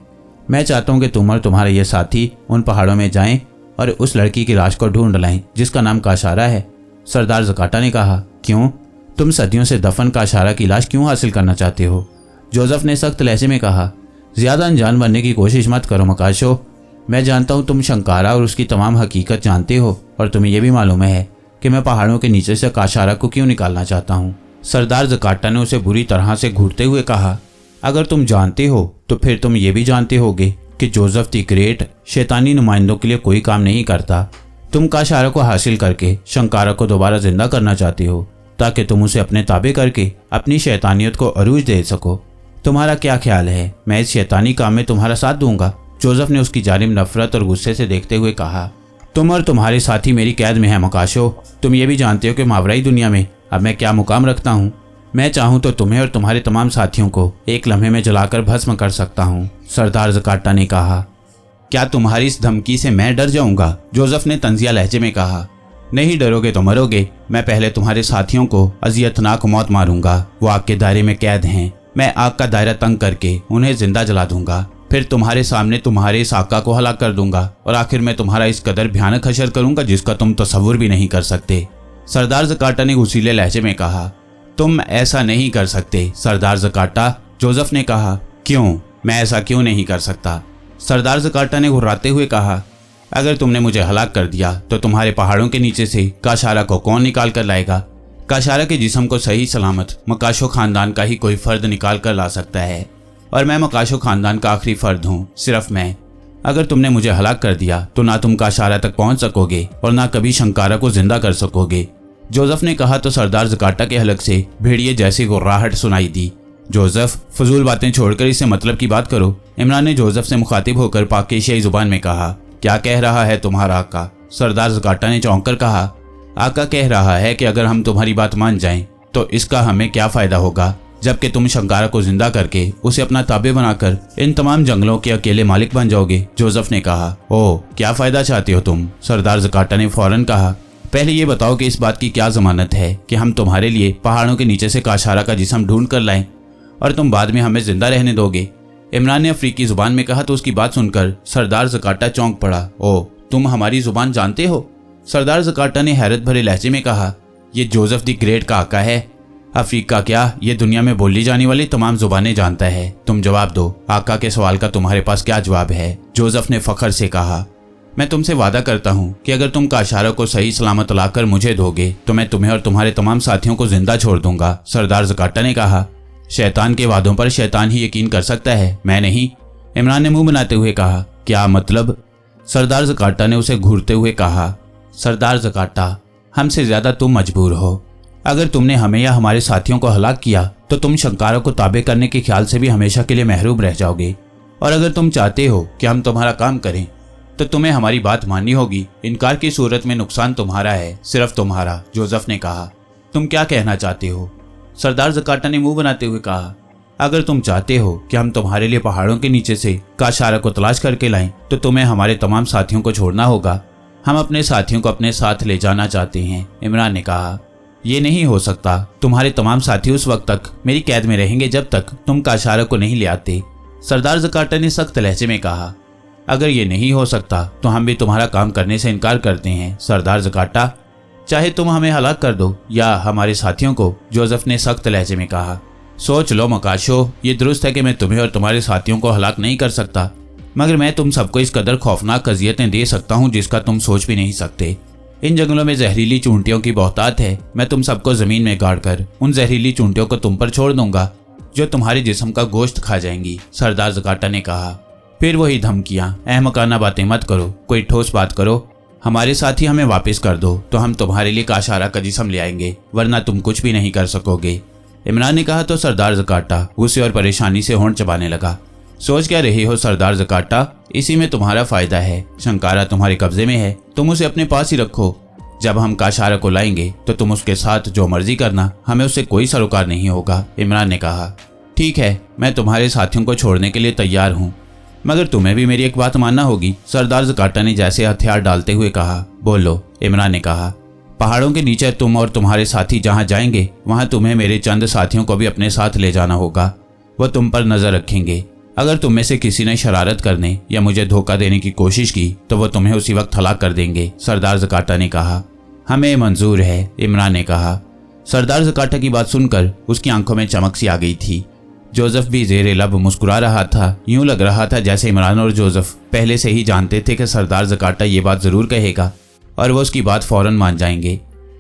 Speaker 1: मैं चाहता हूँ कि तुम और तुम्हारे ये साथी उन पहाड़ों में जाएं और उस लड़की की लाश को ढूंढ लाएं जिसका नाम काशारा है, सरदार ज़काटा ने कहा। क्यों? तुम सदियों से दफन काशारा की लाश क्यों हासिल करना चाहते हो? जोसेफ ने सख्त लहजे में कहा। ज़्यादा अनजान बनने की कोशिश मत करो मकाशो। मैं जानता हूँ तुम शंकारा और उसकी तमाम हकीकत जानते हो, और तुम्हें यह भी मालूम है कि मैं पहाड़ों के नीचे से काशारा को क्यों निकालना चाहता हूँ। सरदार ज़काटा ने उसे बुरी तरह से घूरते हुए कहा। अगर तुम जानते हो तो फिर तुम ये भी जानते होगे कि जोसेफ दी ग्रेट शैतानी नुमाइंदों के लिए कोई काम नहीं करता। तुम काशारा को हासिल करके शंकारा को दोबारा जिंदा करना चाहते हो, ताकि तुम उसे अपने ताबे करके अपनी शैतानियत को अरूज दे सको। तुम्हारा क्या ख्याल है? मैं इस शैतानी काम में तुम्हारा साथ दूंगा, जोसेफ ने उसकी जानिब नफरत और गुस्से से देखते हुए कहा। तुम और तुम्हारे साथी मेरी कैद में है मकाशो। तुम ये भी जानते हो कि मावराई दुनिया में अब मैं क्या मुकाम रखता हूँ। मैं चाहूँ तो तुम्हें और तुम्हारे तमाम साथियों को एक लम्हे में जलाकर भस्म कर सकता हूँ, सरदार ज़काटा ने कहा। क्या तुम्हारी इस धमकी से मैं डर जाऊंगा? जोसेफ ने तंजिया लहजे में कहा। नहीं डरोगे तो मरोगे। मैं पहले तुम्हारे साथियों को अजियतनाक मौत मारूंगा। वो आग के दायरे में कैद हैं। मैं आग का दायरा तंग करके उन्हें जिंदा जला दूंगा। फिर तुम्हारे सामने तुम्हारे इस आका को हलाक कर दूंगा और आखिर में तुम्हारा इस कदर भयानक हशर करूंगा जिसका तुम तसव्वुर भी नहीं कर सकते। सरदार ज़काटा ने उसीले लहजे में कहा। तुम ऐसा नहीं कर सकते सरदार ज़काटा, जोसेफ ने कहा। क्यों? मैं ऐसा क्यों नहीं कर सकता? सरदार ज़काटा ने घुर्राते हुए कहा। अगर तुमने मुझे हलाक कर दिया तो तुम्हारे पहाड़ों के नीचे से काशारा को कौन निकाल कर लाएगा? काशारा के जिस्म को सही सलामत मकाशो खानदान का ही कोई फर्द निकाल कर ला सकता है, और मैं मकाशो खानदान का आखिरी फर्द हूँ, सिर्फ मैं। अगर तुमने मुझे हलाक कर दिया तो ना तुम काशारा तक पहुंच सकोगे और ना कभी शंकारा को जिंदा कर सकोगे। जोसेफ ने कहा तो सरदार ज़काटा के हलक से भेड़िए जैसी गुर्राहट सुनाई दी। जोसेफ, फजूल बातें छोड़कर इससे मतलब की बात करो। इमरान ने जोसेफ से मुखातिब होकर पाकिस्तानी जुबान में कहा। क्या कह रहा है तुम्हारा आका? सरदार ज़काटा ने चौंक कर कहा। आका कह रहा है कि अगर हम तुम्हारी बात मान जाएं तो इसका हमें क्या फायदा होगा, जबकि तुम शंकारा को जिंदा करके उसे अपना ताबे बनाकर इन तमाम जंगलों के अकेले मालिक बन जाओगे। जोसेफ ने कहा। ओह, क्या फायदा चाहते हो तुम? सरदार ज़काटा ने फौरन कहा। पहले ये बताओ कि इस बात की क्या जमानत है कि हम तुम्हारे लिए पहाड़ों के नीचे से काशारा का जिस्म ढूंढ कर लाएं और तुम बाद में हमें जिंदा रहने दोगे? इमरान ने अफ्रीकी जुबान में कहा तो उसकी बात सुनकर सरदार ज़काटा चौंक पड़ा। ओह, तुम हमारी जुबान जानते हो? सरदार ज़काटा ने हैरत भरे लहजे में कहा। ये जोसेफ द ग्रेट का आका है। अफ्रीका क्या, ये दुनिया में बोली जाने वाली तमाम जुबानें जानता है। तुम जवाब दो, आका के सवाल का तुम्हारे पास क्या जवाब है? जोसेफ ने फख्र से कहा। मैं तुमसे वादा करता हूँ कि अगर तुम काशारा को सही सलामत लाकर मुझे दोगे तो मैं तुम्हें और तुम्हारे तमाम साथियों को जिंदा छोड़ दूंगा। सरदार ज़काटा ने कहा। शैतान के वादों पर शैतान ही यकीन कर सकता है, मैं नहीं। इमरान ने मुंह बनाते हुए कहा। क्या मतलब? सरदार ज़काटा ने उसे घूरते हुए कहा। सरदार ज़काटा, हमसे ज्यादा तुम मजबूर हो। अगर तुमने हमें या हमारे साथियों को हलाक किया तो तुम शंकारा को ताबे करने के ख्याल से भी हमेशा के लिए महरूम रह जाओगे, और अगर तुम चाहते हो कि हम तुम्हारा काम करें तो तुम्हें हमारी बात माननी होगी। इनकार की सूरत में नुकसान तुम्हारा है, सिर्फ तुम्हारा। जोसेफ ने कहा। तुम क्या कहना चाहते हो? सरदार ज़काटा ने मुंह बनाते हुए कहा। अगर तुम चाहते हो कि हम तुम्हारे लिए पहाड़ों के नीचे से काशारा को तलाश करके लाएं तो तुम्हें हमारे तमाम साथियों को छोड़ना होगा। हम अपने साथियों को अपने साथ ले जाना चाहते हैं। इमरान ने कहा। ये नहीं हो सकता। तुम्हारे तमाम साथी उस वक्त तक मेरी कैद में रहेंगे जब तक तुम काशारा को नहीं ले आते। सरदार ज़काटा ने सख्त लहजे में कहा। अगर ये नहीं हो सकता तो हम भी तुम्हारा काम करने से इनकार करते हैं सरदार ज़काटा। चाहे तुम हमें हलाक कर दो या हमारे साथियों को। जोसेफ ने सख्त लहजे में कहा। सोच लो मकाशो, ये दुरुस्त है कि मैं तुम्हें और तुम्हारे साथियों को हलाक नहीं कर सकता, मगर मैं तुम सबको इस कदर खौफनाक अजियतें दे सकता हूँ जिसका तुम सोच भी नहीं सकते। इन जंगलों में जहरीली चूंटियों की बहुतात है। मैं तुम सबको जमीन में गाड़ कर उन जहरीली चूंटियों को तुम पर छोड़ दूंगा जो तुम्हारे जिस्म का गोश्त खा जाएंगी। सरदार ज़काटा ने कहा। फिर वही धमकियां, अहमकाना बातें मत करो, कोई ठोस बात करो। हमारे साथी हमें वापस कर दो तो हम तुम्हारे लिए काशारा का जिस्म ले आएंगे, वरना तुम कुछ भी नहीं कर सकोगे। इमरान ने कहा तो सरदार ज़काटा गुस्से और परेशानी से होंठ चबाने लगा। सोच क्या रहे हो सरदार ज़काटा? इसी में तुम्हारा फायदा है। शंकारा तुम्हारे कब्जे में है, तुम उसे अपने पास ही रखो। जब हम काशारा को लाएंगे तो तुम उसके साथ जो मर्जी करना, हमें उससे कोई सरोकार नहीं होगा। इमरान ने कहा। ठीक है, मैं तुम्हारे साथियों को छोड़ने के लिए तैयार हूँ, मगर तुम्हें भी मेरी एक बात मानना होगी। सरदार ज़काटा ने जैसे हथियार डालते हुए कहा। बोलो। इमरान ने कहा। पहाड़ों के नीचे तुम और तुम्हारे साथी जहाँ जाएंगे वहाँ तुम्हें मेरे चंद साथियों को भी अपने साथ ले जाना होगा। वो तुम पर नजर रखेंगे। अगर तुम में से किसी ने शरारत करने या मुझे धोखा देने की कोशिश की तो वो तुम्हें उसी वक्त हलाक कर देंगे। सरदार ज़काटा ने कहा। हमें मंजूर है। इमरान ने कहा। सरदार ज़काटा की बात सुनकर उसकी आंखों में चमक सी आ गई थी। जोसेफ भी जेरे लब मुस्कुरा रहा था। यूं लग रहा था जैसे इमरान और जोसेफ पहले से ही जानते थे कि सरदार ज़काटा ये बात जरूर कहेगा और वो उसकी बात फौरन मान जाएंगे।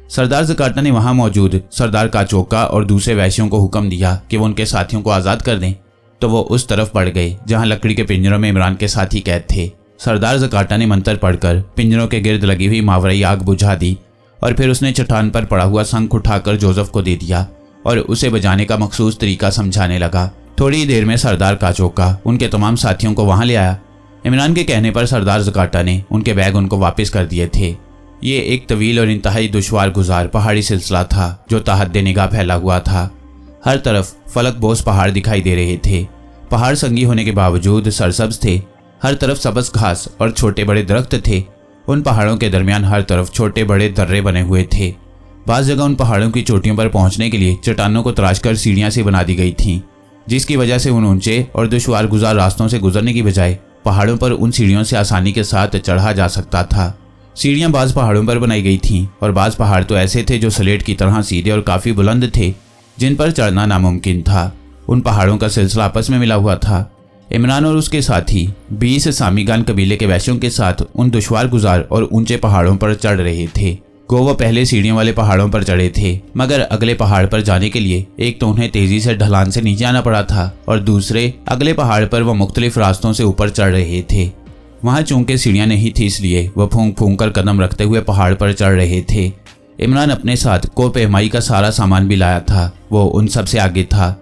Speaker 1: सरदार ज़काटा ने वहां मौजूद सरदार काचोका और दूसरे वैश्यों को हुक्म दिया कि वो उनके साथियों को आज़ाद कर दें, तो वो उस तरफ बढ़ गए जहां लकड़ी के पिंजरों में इमरान के साथी कैद थे। सरदार ज़काटा ने मंत्र पढ़कर पिंजरों के गिर्द लगी हुई मावराई आग बुझा दी और फिर उसने चट्टान पर पड़ा हुआ शंख उठाकर जोसेफ को दे दिया और उसे बजाने का मखसूस तरीका समझाने लगा। थोड़ी देर में सरदार काचोका उनके तमाम साथियों को वहां ले आया। इमरान के कहने पर सरदार ज़काटा ने उनके बैग उनको वापस कर दिए थे। ये एक तवील और इंतहाई दुश्वार गुजार पहाड़ी सिलसिला था जो ताहद्दे निगाह फैला हुआ था। हर तरफ फलक बोस पहाड़ दिखाई दे रहे थे। पहाड़ संगी होने के बावजूद सरसब्ज थे। हर तरफ सबज घास और छोटे बड़े दरख्त थे उन पहाड़ों के दरमियान हर तरफ छोटे बड़े दर्रे बने हुए थे। बाज़ जगह उन पहाड़ों की चोटियों पर पहुंचने के लिए चट्टानों को तराशकर सीढ़ियां सी बना दी गई थीं, जिसकी वजह से उन ऊंचे और दुश्वार गुजार रास्तों से गुजरने की बजाय पहाड़ों पर उन सीढ़ियों से आसानी के साथ चढ़ा जा सकता था। सीढ़ियां बाज़ पहाड़ों पर बनाई गई थीं और बाज़ पहाड़ तो ऐसे थे जो स्लेट की तरह सीधे और काफ़ी बुलंद थे, जिन पर चढ़ना नामुमकिन था। उन पहाड़ों का सिलसिला आपस में मिला हुआ था। इमरान और उसके साथी 20 सामीगान कबीले के वैश्यों के साथ उन दुश्वार गुजार और ऊंचे पहाड़ों पर चढ़ रहे थे। वो पहले सीढ़ियों वाले पहाड़ों पर चढ़े थे, मगर अगले पहाड़ पर जाने के लिए एक तो उन्हें तेजी से ढलान से नीचे आना पड़ा था और दूसरे अगले पहाड़ पर वह मुख्तलिफ रास्तों से ऊपर चढ़ रहे थे। वहां चूंकि सीढ़ियां नहीं थी, इसलिए वह फूंक फूंक कर कदम रखते हुए पहाड़ पर चढ़ रहे थे। इमरान अपने साथ कोपेहमाई का सारा सामान भी लाया था। वो उन सबसे आगे था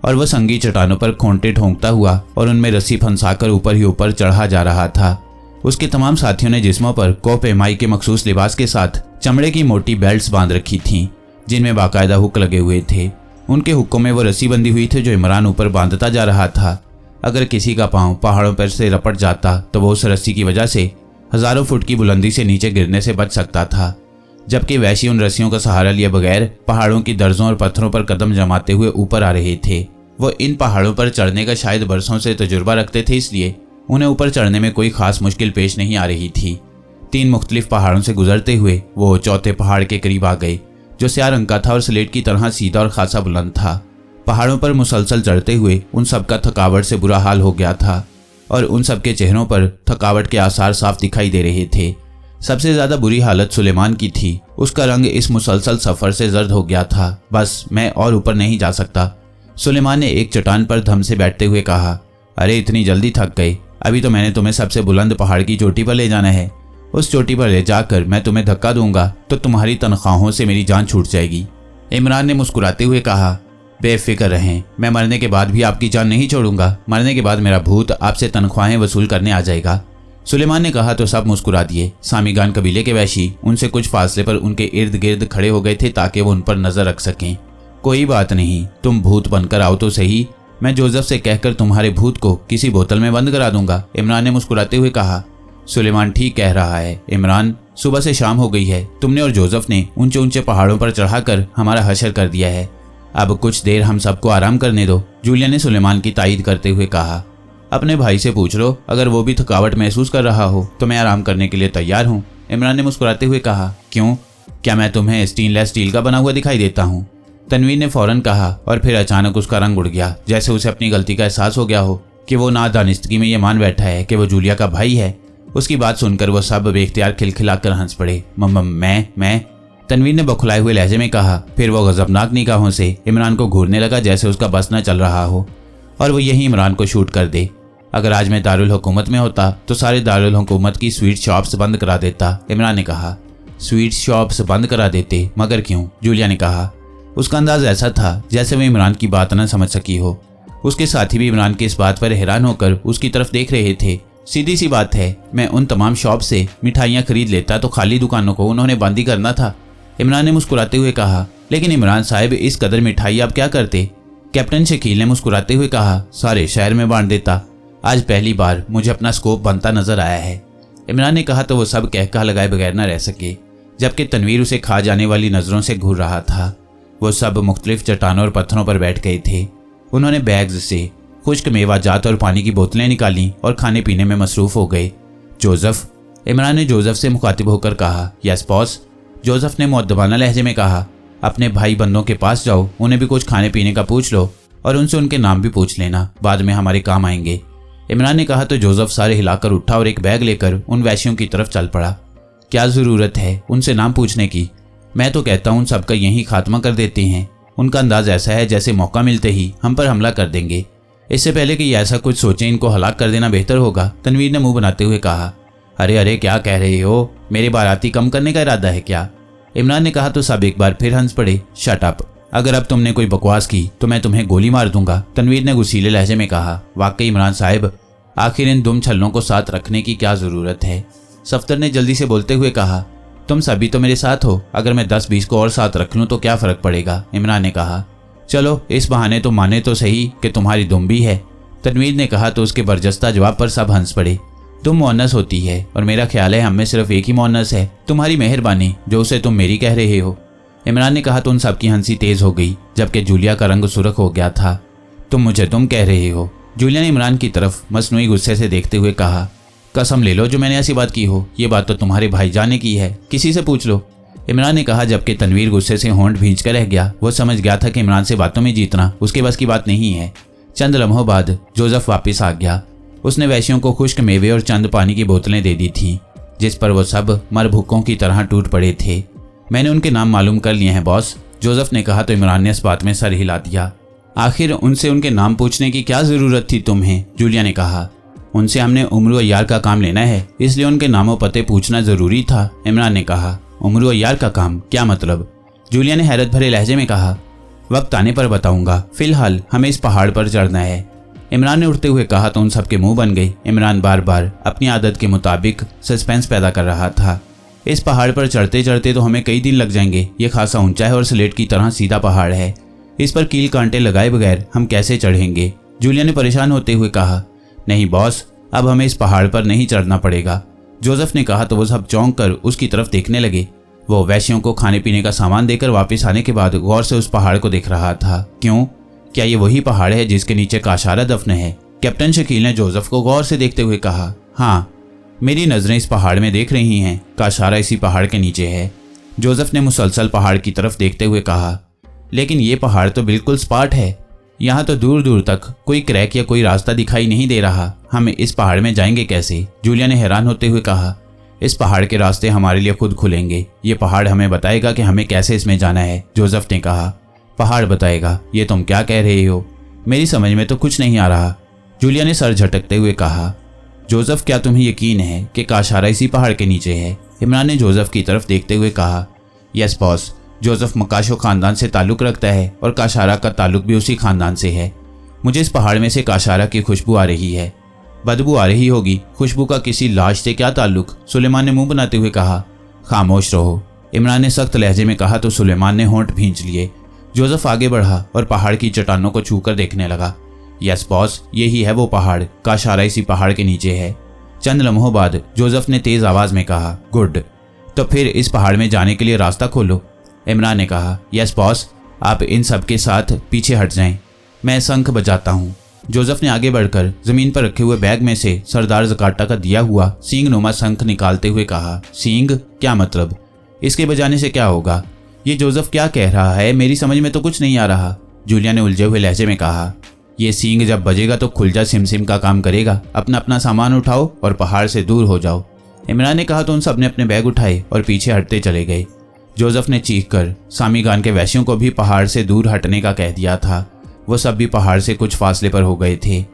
Speaker 1: और वह संगी चट्टानों पर खोंटे ठोंकता हुआ और उनमें रस्सी फंसाकर ऊपर ही ऊपर चढ़ा जा रहा था। उसके तमाम साथियों ने जिस्मों पर कोपेहमाई के मखसूस लिबास के साथ चमड़े की मोटी बेल्ट्स बांध रखी थीं, जिनमें बाकायदा हुक लगे हुए थे। उनके हुक्कों में वो रस्सी बंधी हुई थी जो इमरान ऊपर बांधता जा रहा था। अगर किसी का पांव पहाड़ों पर से रपट जाता तो वो उस रस्सी की वजह से हजारों फुट की बुलंदी से नीचे गिरने से बच सकता था, जबकि वैश्य उन रस्सियों का सहारा लिए बगैर पहाड़ों की दर्जों और पत्थरों पर कदम जमाते हुए ऊपर आ रहे थे। वो इन पहाड़ों पर चढ़ने का शायद बरसों से तजुर्बा रखते थे, इसलिए उन्हें ऊपर चढ़ने में कोई खास मुश्किल पेश नहीं आ रही थी। 3 मुख्तलिफ पहाड़ों से गुजरते हुए वो चौथे पहाड़ के करीब आ गए, जो स्याह रंग का था और स्लेट की तरह सीधा और खासा बुलंद था। पहाड़ों पर मुसलसल चढ़ते हुए उन सबका थकावट से बुरा हाल हो गया था और उन सबके चेहरों पर थकावट के आसार साफ दिखाई दे रहे थे। सबसे ज्यादा बुरी हालत सुलेमान की थी। उसका रंग इस मुसलसल सफर से जर्द हो गया था। बस मैं और ऊपर नहीं जा सकता, सुलेमान ने एक चट्टान पर धम से बैठते हुए कहा। अरे इतनी जल्दी थक गए? अभी तो मैंने तुम्हें सबसे बुलंद पहाड़ की चोटी पर ले जाना है। उस चोटी पर ले जाकर मैं तुम्हें धक्का दूंगा तो तुम्हारी तनख्वाहों से मेरी जान छूट जाएगी। इमरान ने मुस्कुराते हुए कहा, बेफिक्र रहें, मैं मरने के बाद भी आपकी जान नहीं छोड़ूंगा। मरने के बाद मेरा भूत आपसे तनख्वाहें वसूल करने आ जाएगा। सुलेमान ने कहा तो सब मुस्कुरा दिए। सामीगान कबीले के वैशी उनसे कुछ फासले पर उनके इर्द गिर्द खड़े हो गए थे ताकि वो उन पर नजर रख सकें। कोई बात नहीं, तुम भूत बनकर आओ तो सही, मैं जोसेफ से कहकर तुम्हारे भूत को किसी बोतल में बंद करा दूंगा। इमरान ने मुस्कुराते हुए कहा। सुलेमान ठीक कह रहा है इमरान, सुबह से शाम हो गई है। तुमने और जोसेफ ने ऊंचे ऊंचे पहाड़ों पर चढ़ाकर हमारा हशर कर दिया है। अब कुछ देर हम सबको आराम करने दो। जूलिया ने सुलेमान की तायीद करते हुए कहा। अपने भाई से पूछ लो, अगर वो भी थकावट महसूस कर रहा हो तो मैं आराम करने के लिए तैयार हूँ। इमरान ने मुस्कुराते हुए कहा। क्यों, क्या मैं तुम्हें स्टेनलेस स्टील का बना हुआ दिखाई देता हूँ? तनवीर ने फौरन कहा और फिर अचानक उसका रंग उड़ गया, जैसे उसे अपनी गलती का एहसास हो गया हो कि वो नादानिस्तगी में ये मान बैठा है कि वो जूलिया का भाई है। उसकी बात सुनकर वो सब बेख्तियार खिलखिलाकर हंस पड़े। मैं तनवीर ने बौखलाए हुए लहजे में कहा। फिर वो गजबनाक निगाहों से इमरान को घूरने लगा, जैसे उसका बस न चल रहा हो और वो यही इमरान को शूट कर दे। अगर आज मैं दारुल हुकूमत में होता तो सारे दारुल हुकूमत की स्वीट शॉप्स बंद करा देता। इमरान ने कहा। स्वीट शॉप्स बंद करा देते? मगर क्यों? जूलिया ने कहा। उसका अंदाज ऐसा था जैसे वो इमरान की बात न समझ सकी हो। उसके साथी भी इमरान की इस बात पर हैरान होकर उसकी तरफ देख रहे थे। सीधी सी बात है, मैं उन तमाम शॉप से मिठाइयाँ खरीद लेता तो खाली दुकानों को उन्होंने बंद ही करना था। इमरान ने मुस्कुराते हुए कहा। लेकिन इमरान साहब, इस कदर मिठाई आप क्या करते? कैप्टन शकील ने मुस्कुराते हुए कहा। सारे शहर में बांट देता। आज पहली बार मुझे अपना स्कोप बनता नजर आया है। इमरान ने कहा तो वो सब कहका लगाए बगैर न रह सके, जबकि तनवीर उसे खा जाने वाली नजरों से घूर रहा था। वो सब मुख्तलिफ चट्टानों और पत्थरों पर बैठ गए थे। उन्होंने बैग्स से खुश्क मेवाजात और पानी की बोतलें निकाली और खाने पीने में मसरूफ हो गए। जोसेफ, इमरान ने जोसेफ से मुखातिब होकर कहा। यस बॉस, जोसेफ ने मुअद्दबाना लहजे में कहा। अपने भाई बंदों के पास जाओ, उन्हें भी कुछ खाने पीने का पूछ लो और उनसे उनके नाम भी पूछ लेना, बाद में हमारे काम आएंगे। इमरान ने कहा तो जोसेफ सारे हिलाकर उठा और एक बैग लेकर उन वैश्यों की तरफ चल पड़ा। क्या ज़रूरत है उनसे नाम पूछने की? मैं तो कहता हूँ सबका यही खात्मा कर देते हैं। उनका अंदाज ऐसा है जैसे मौका मिलते ही हम पर हमला कर देंगे। इससे पहले कि ऐसा कुछ सोचें, इनको हलाक कर देना बेहतर होगा। तनवीर ने मुंह बनाते हुए कहा। अरे क्या कह रहे हो? मेरे बाराती कम करने का इरादा है क्या? इमरान ने कहा तो सब एक बार फिर हंस पड़े। शट अप, अगर अब तुमने कोई बकवास की तो मैं तुम्हें गोली मार दूंगा, तनवीर ने गुस्सीले लहजे में कहा। वाकई इमरान साहब, आखिर इन दुम छल्लों को साथ रखने की क्या जरूरत है? सफ्तर ने जल्दी से बोलते हुए कहा। तुम सभी तो मेरे साथ हो, अगर मैं 10-20 को और साथ रख लूं तो क्या फर्क पड़ेगा? इमरान ने कहा। चलो इस बहाने तो माने तो सही कि तुम्हारी दुम भी है, तनवीर ने कहा तो उसके बरजस्ता जवाब पर सब हंस पड़े। तुम मुअन्नस होती है और मेरा ख्याल है हम में सिर्फ एक ही मुअन्नस है। तुम्हारी मेहरबानी जो उसे तुम मेरी कह रहे हो। इमरान ने कहा तो उन सबकी हंसी तेज हो गई, जबकि जूलिया का रंग सुर्ख हो गया था। तुम मुझे तुम कह रहे हो? जूलिया ने इमरान की तरफ मसनूई गुस्से से देखते हुए कहा। कसम ले लो जो मैंने ऐसी बात की हो, ये बात तो तुम्हारे भाईजान की है, किसी से पूछ लो। इमरान ने कहा, जबकि तनवीर गुस्से से होंठ भींच कर रह गया। वो समझ गया था कि इमरान से बातों में जीतना उसके बस की बात नहीं है। चंद लम्हों बाद जोसेफ वापस आ गया। उसने वैश्यों को खुश्क मेवे और चंद पानी की बोतलें दे दी थीं, जिस पर वो सब मरभुक्कों की तरह टूट पड़े थे। मैंने उनके नाम मालूम कर लिए हैं बॉस, जोसेफ ने कहा तो इमरान ने इस बात में सर हिला दिया। आखिर उनसे उनके नाम पूछने की क्या ज़रूरत थी तुम्हें? जूलिया ने कहा। उनसे हमने उम्र अय्यार का काम लेना है, इसलिए उनके नामों पते पूछना ज़रूरी था। इमरान ने कहा। उम्र अय्यार का काम, क्या मतलब? जूलिया ने हैरत भरे लहजे में कहा। वक्त आने पर बताऊंगा, फिलहाल हमें इस पहाड़ पर चढ़ना है। इमरान ने उठते हुए कहा तो उन सबके मुंह बन गए। इमरान बार बार अपनी आदत के मुताबिक सस्पेंस पैदा कर रहा था। इस पहाड़ पर चढ़ते चढ़ते तो हमें कई दिन लग जाएंगे। ये खासा ऊंचा है और स्लेट की तरह सीधा पहाड़ है। इस पर कील कांटे लगाए बगैर हम कैसे चढ़ेंगे? जूलिया ने परेशान होते हुए कहा। नहीं बॉस, अब हमें इस पहाड़ पर नहीं चढ़ना पड़ेगा, जोसेफ ने कहा तो वो सब चौंक कर उसकी तरफ देखने लगे। वो वैश्यों को खाने पीने का सामान देकर वापस आने के बाद गौर से उस पहाड़ को देख रहा था। क्यों? क्या ये वही पहाड़ है जिसके नीचे काशारा दफन है? कैप्टन शकील ने जोसेफ को गौर से देखते हुए कहा। हाँ, मेरी नजरें इस पहाड़ में देख रही हैं, काशारा इसी पहाड़ के नीचे है। जोसेफ ने मुसलसल पहाड़ की तरफ देखते हुए कहा। लेकिन ये पहाड़ तो बिल्कुल सपाट है, यहाँ तो दूर दूर तक कोई क्रैक या कोई रास्ता दिखाई नहीं दे रहा। हम इस पहाड़ में जाएंगे कैसे? जूलिया ने हैरान होते हुए कहा। इस पहाड़ के रास्ते हमारे लिए खुद खुलेंगे। ये पहाड़ हमें बताएगा कि हमें कैसे इसमें जाना है, जोसेफ ने कहा। पहाड़ बताएगा? ये तुम क्या कह रहे हो? मेरी समझ में तो कुछ नहीं आ रहा, जूलिया ने सर झटकते हुए कहा। जोसेफ, क्या तुम्हें यकीन है कि काशारा इसी पहाड़ के नीचे है? इमरान ने जोसेफ की तरफ देखते हुए कहा। यस बॉस, जोसेफ मकाशो खानदान से ताल्लुक़ रखता है और काशारा का ताल्लुक भी उसी खानदान से है। मुझे इस पहाड़ में से काशारा की खुशबू आ रही है। बदबू आ रही होगी, खुशबू का किसी लाश से क्या ताल्लुक? सुलेमान ने मुंह बनाते हुए कहा। खामोश रहो, इमरान ने सख्त लहजे में कहा तो सुलेमान ने होंठ भींच लिए। जोसेफ आगे बढ़ा और पहाड़ की चट्टानों को छूकर देखने लगा। यस बॉस, यही है वो पहाड़, काशारा इसी पहाड़ के नीचे है। चंद लम्हों बाद जोसेफ ने तेज आवाज में कहा। गुड, तो फिर इस पहाड़ में जाने के लिए रास्ता खोलो। इमरान ने कहा। यस बॉस, आप इन सब के साथ पीछे हट जाएं, मैं शंख बजाता हूँ। जोसेफ ने आगे बढ़कर जमीन पर रखे हुए बैग में से सरदार जकाटा का दिया हुआ सींग नुमा शंख निकालते हुए कहा। सींग? क्या मतलब? इसके बजाने से क्या होगा? ये जोसेफ क्या कह रहा है? मेरी समझ में तो कुछ नहीं आ रहा, जूलिया ने उलझे हुए लहजे में कहा। ये सींग जब बजेगा तो खुलजा सिमसिम का काम करेगा। अपना अपना सामान उठाओ और पहाड़ से दूर हो जाओ। इमरान ने कहा तो उन सब ने अपने बैग उठाए और पीछे हटते चले गए। जोसेफ ने चीख कर सामीगान के वैश्यों को भी पहाड़ से दूर हटने का कह दिया था। वो सब भी पहाड़ से कुछ फासले पर हो गए थे।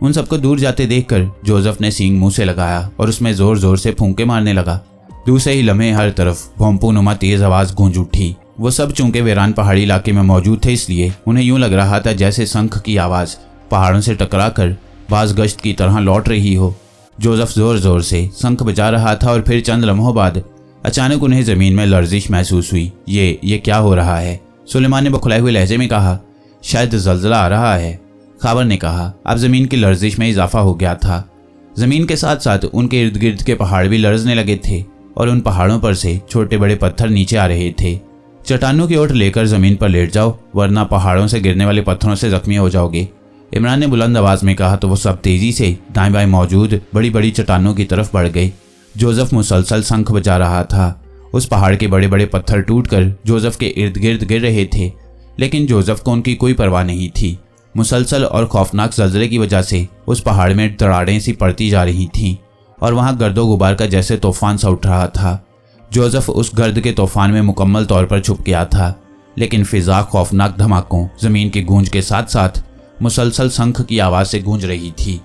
Speaker 1: उन सबको दूर जाते देखकर जोसेफ ने सींग मुंह से लगाया और उसमें जोर जोर से फूंके मारने लगा। दूसरे ही लम्हे हर तरफ भोंपू नुमा तेज आवाज गूंज उठी। वो सब चूंकि वीरान पहाड़ी इलाके में मौजूद थे, इसलिए उन्हें यूं लग रहा था जैसे शंख की आवाज पहाड़ों से टकराकर बाज गश्त की तरह लौट रही हो। जोसेफ जोर जोर से शंख बजा रहा था और फिर चंद लम्हों बाद अचानक उन्हें जमीन में लर्जिश महसूस हुई। ये क्या हो रहा है? सुलेमान ने बखुलाए हुए लहजे में कहा। शायद जल्जला आ रहा है, खाबर ने कहा। अब जमीन की लर्जिश में इजाफा हो गया था। जमीन के साथ साथ उनके इर्द गिर्द के पहाड़ भी लर्जने लगे थे और उन पहाड़ों पर से छोटे बड़े पत्थर नीचे आ रहे थे। चट्टानों की ओट लेकर जमीन पर लेट जाओ, वरना पहाड़ों से गिरने वाले पत्थरों से जख्मी हो जाओगे, इमरान ने बुलंद आवाज में कहा तो वो सब तेजी से दाएं बाएं मौजूद बड़ी बड़ी चट्टानों की तरफ बढ़ गए। जोसेफ मुसलसल शंख बजा रहा था। उस पहाड़ के बड़े बड़े पत्थर टूटकर जोसेफ के इर्द गिर्द गिर रहे थे, लेकिन जोसेफ को उनकी कोई परवाह नहीं थी। मुसलसल और खौफनाक जल्जले की वजह से उस पहाड़ में दरारें सी पड़ती जा रही थीं और वहां गर्दो गुबार का जैसे तूफान सा उठ रहा था। जोसेफ उस गर्द के तूफान में मुकम्मल तौर पर छुप गया था, लेकिन फिजा खौफनाक धमाकों, जमीन की गूंज के साथ साथ मुसलसल शंख की आवाज से गूंज रही थी।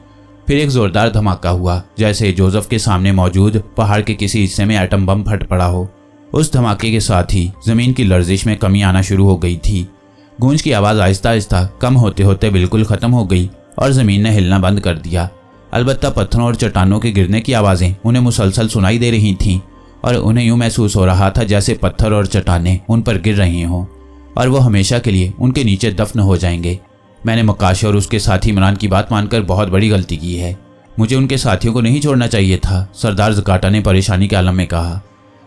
Speaker 1: फिर एक जोरदार धमाका हुआ, जैसे जोसेफ के सामने मौजूद पहाड़ के किसी हिस्से में एटम बम फट पड़ा हो। उस धमाके के साथ ही जमीन की लर्जिश में कमी आना शुरू हो गई थी। गूंज की आवाज आहिस्ता आहिस्ता कम होते होते बिल्कुल खत्म हो गई और जमीन ने हिलना बंद कर दिया। अलबत्ता पत्थरों और चट्टानों के गिरने की आवाजें उन्हें मुसलसल सुनाई दे रही थीं और उन्हें यूं महसूस हो रहा था जैसे पत्थर और चट्टानें उन पर गिर रही हों और वो हमेशा के लिए उनके नीचे दफन हो जाएंगे। मैंने मकाश और उसके साथी इमरान की बात मानकर बहुत बड़ी गलती की है। मुझे उनके साथियों को नहीं छोड़ना चाहिए था, सरदार ज़काटा ने परेशानी के आलम में कहा।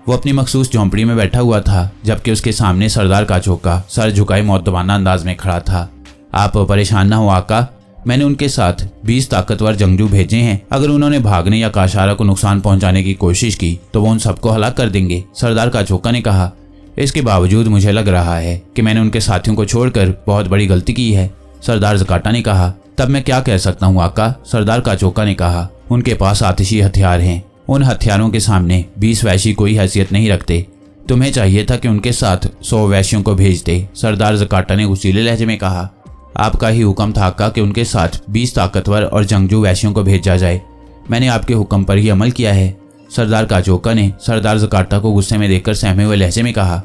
Speaker 1: वो अपनी मखसूस झोंपड़ी में बैठा हुआ था, जबकि उसके सामने सरदार काचोका सर झुकाए मौतबाना अंदाज में खड़ा था। आप परेशान ना हो आका, मैंने उनके साथ 20 ताकतवर जंगजू भेजे हैं। अगर उन्होंने भागने या काशारा को नुकसान पहुंचाने की कोशिश की तो वो उन सबको हलाक कर देंगे, सरदार काचोका ने कहा। इसके बावजूद मुझे लग रहा है कि मैंने उनके साथियों को छोड़कर बहुत बड़ी गलती की है, सरदार ज़काटा ने कहा। तब मैं क्या कह सकता हूँ आका, सरदार काचोका ने कहा। उनके पास आतिशी हथियार हैं, उन हथियारों के सामने 20 वैशी कोई हैसियत नहीं रखते। तुम्हें चाहिए था कि उनके साथ 100 वैश्यों को भेज दे, सरदार ज़काटा ने उसीले लहजे में कहा। आपका ही हुक्म था आका कि उनके साथ 20 ताकतवर और जंगजू वैश्यों को भेजा जाए। मैंने आपके हुक्म पर ही अमल किया है, सरदार काचोका ने सरदार ज़काटा को गुस्से में देखकर सहमे हुए लहजे में कहा।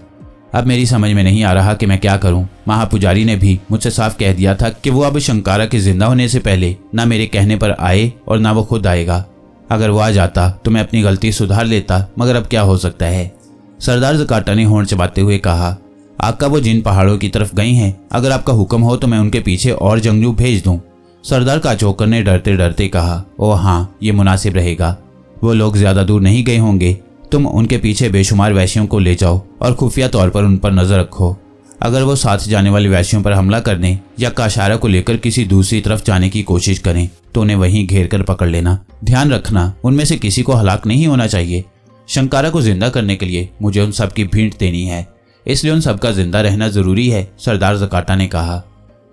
Speaker 1: अब मेरी समझ में नहीं आ रहा कि मैं क्या करूं। महापुजारी ने भी मुझसे साफ कह दिया था कि वो अब शंकारा के जिंदा होने से पहले ना मेरे कहने पर आए और ना वो खुद आएगा। अगर वो आ जाता तो मैं अपनी गलती सुधार लेता, मगर अब क्या हो सकता है, सरदार ज़काटा ने होंठ चबाते हुए कहा। आका, वो जिन पहाड़ों की तरफ गई हैं, अगर आपका हुक्म हो तो मैं उनके पीछे और जंगजू भेज दूं, सरदार काचोकर ने डरते डरते कहा। ओह हाँ, ये मुनासिब रहेगा। वो लोग ज्यादा दूर नहीं गए होंगे। तुम उनके पीछे बेशुमार वैश्यों को ले जाओ और खुफिया तौर पर उन पर नजर रखो। अगर वो साथ जाने वाले वैश्यों पर हमला करने या काशारा को लेकर किसी दूसरी तरफ जाने की कोशिश करें तो उन्हें वहीं घेर कर पकड़ लेना। ध्यान रखना, उनमें से किसी को हलाक नहीं होना चाहिए। शंकारा को जिंदा करने के लिए मुझे उन सब की भींट देनी है, इसलिए उन सबका जिंदा रहना जरूरी है, सरदार ज़काटा ने कहा।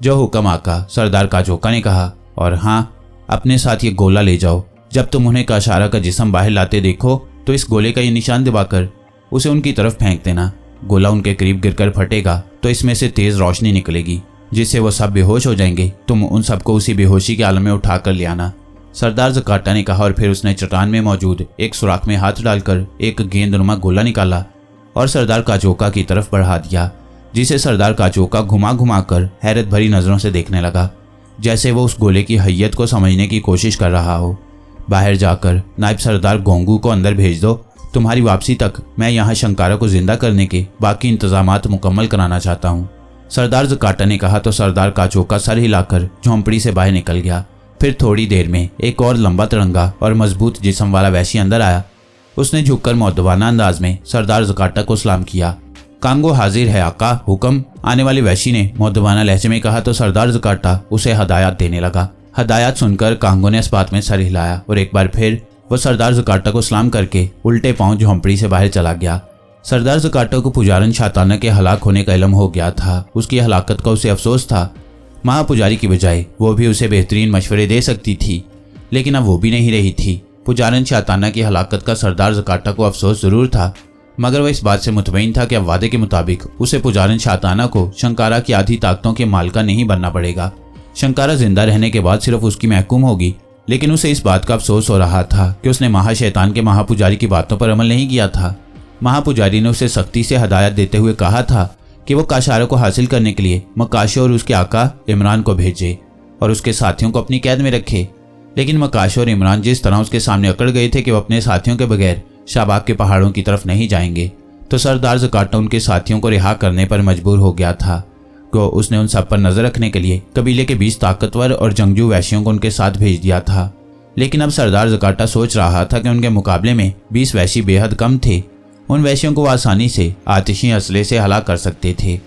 Speaker 1: जो हुक्म आका, सरदार काचोका ने कहा। और हाँ, अपने साथ ये गोला ले जाओ। जब तुम उन्हें काशारा का जिस्म बाहर लाते देखो तो इस गोले का ये निशान दबाकर उसे उनकी तरफ फेंक देना। गोला उनके करीब गिरकर फटेगा तो इसमें से तेज रोशनी निकलेगी, जिससे वो सब बेहोश हो जाएंगे। तुम उन सबको उसी बेहोशी के आलम में उठाकर ले आना, सरदार ज़काटा ने कहा। और फिर उसने चट्टान में मौजूद एक सुराख में हाथ डालकर एक गेंदनुमा गोला निकाला और सरदार काचोका की तरफ बढ़ा दिया, जिसे सरदार काचोका घुमा घुमा कर हैरत भरी नजरों से देखने लगा, जैसे वो उस गोले की हैयत को समझने की कोशिश कर रहा हो। बाहर जाकर नायब सरदार गोंगू को अंदर भेज दो। तुम्हारी वापसी तक मैं यहाँ शंकारा को जिंदा करने के बाकी इंतजामात मुकम्मल कराना चाहता हूँ, सरदार ज़काटा ने कहा। तो सरदार काचोका सर हिलाकर झोंपड़ी से बाहर निकल गया। फिर थोड़ी देर में एक और लंबा तिरंगा और मजबूत जिस्म वाला वैशी अंदर आया। उसने झुककर मौदबाना अंदाज में सरदार ज़काटा को सलाम किया। कांगो हाजिर है आका, हुक्म, आने वाले वैशी ने मौदबाना लहजे में कहा। तो सरदार ज़काटा उसे हदायत देने लगा। हदायत सुनकर कांगो ने इस बात में सर हिलाया और एक बार फिर वो सरदार ज़काटा को सलाम करके उल्टे पांव झोंपड़ी से बाहर चला गया। सरदार ज़काटा को पुजारन शाताना के हलाक होने का इल्म हो गया था। उसकी हलाकत का उसे अफसोस था। महापुजारी की बजाय वो भी उसे बेहतरीन मशवरे दे सकती थी, लेकिन अब वो भी नहीं रही थी। पुजारन शाताना की हलाकत का सरदार ज़काटा को अफसोस जरूर था, मगर वह इस बात से मुतमईन था कि अब वादे के मुताबिक उसे पुजारन शाताना को शंकारा की आधी ताकतों के मालिका नहीं बनना पड़ेगा। शंकारा जिंदा रहने के बाद सिर्फ उसकी महकूम होगी, लेकिन उसे इस बात का अफसोस हो रहा था कि उसने महाशैतान के महापुजारी की बातों पर अमल नहीं किया था। महापुजारी ने उसे सख्ती से हदायत देते हुए कहा था कि वो काशारा को हासिल करने के लिए मकाशो और उसके आका इमरान को भेजे और उसके साथियों को अपनी कैद में रखे। लेकिन मकाशो और इमरान जिस तरह उसके सामने अकड़ गए थे कि वो अपने साथियों के बगैर शाबाब के पहाड़ों की तरफ नहीं जाएंगे, तो सरदार ज़काटा उनके साथियों को रिहा करने पर मजबूर हो गया था। तो उसने उन सब पर नजर रखने के लिए कबीले के 20 ताकतवर और जंगजू वैश्यों को उनके साथ भेज दिया था। लेकिन अब सरदार ज़काटा सोच रहा था कि उनके मुकाबले में 20 वैशी बेहद कम थे। उन वैश्यों को आसानी से आतिशी असले से हलाक कर सकते थे।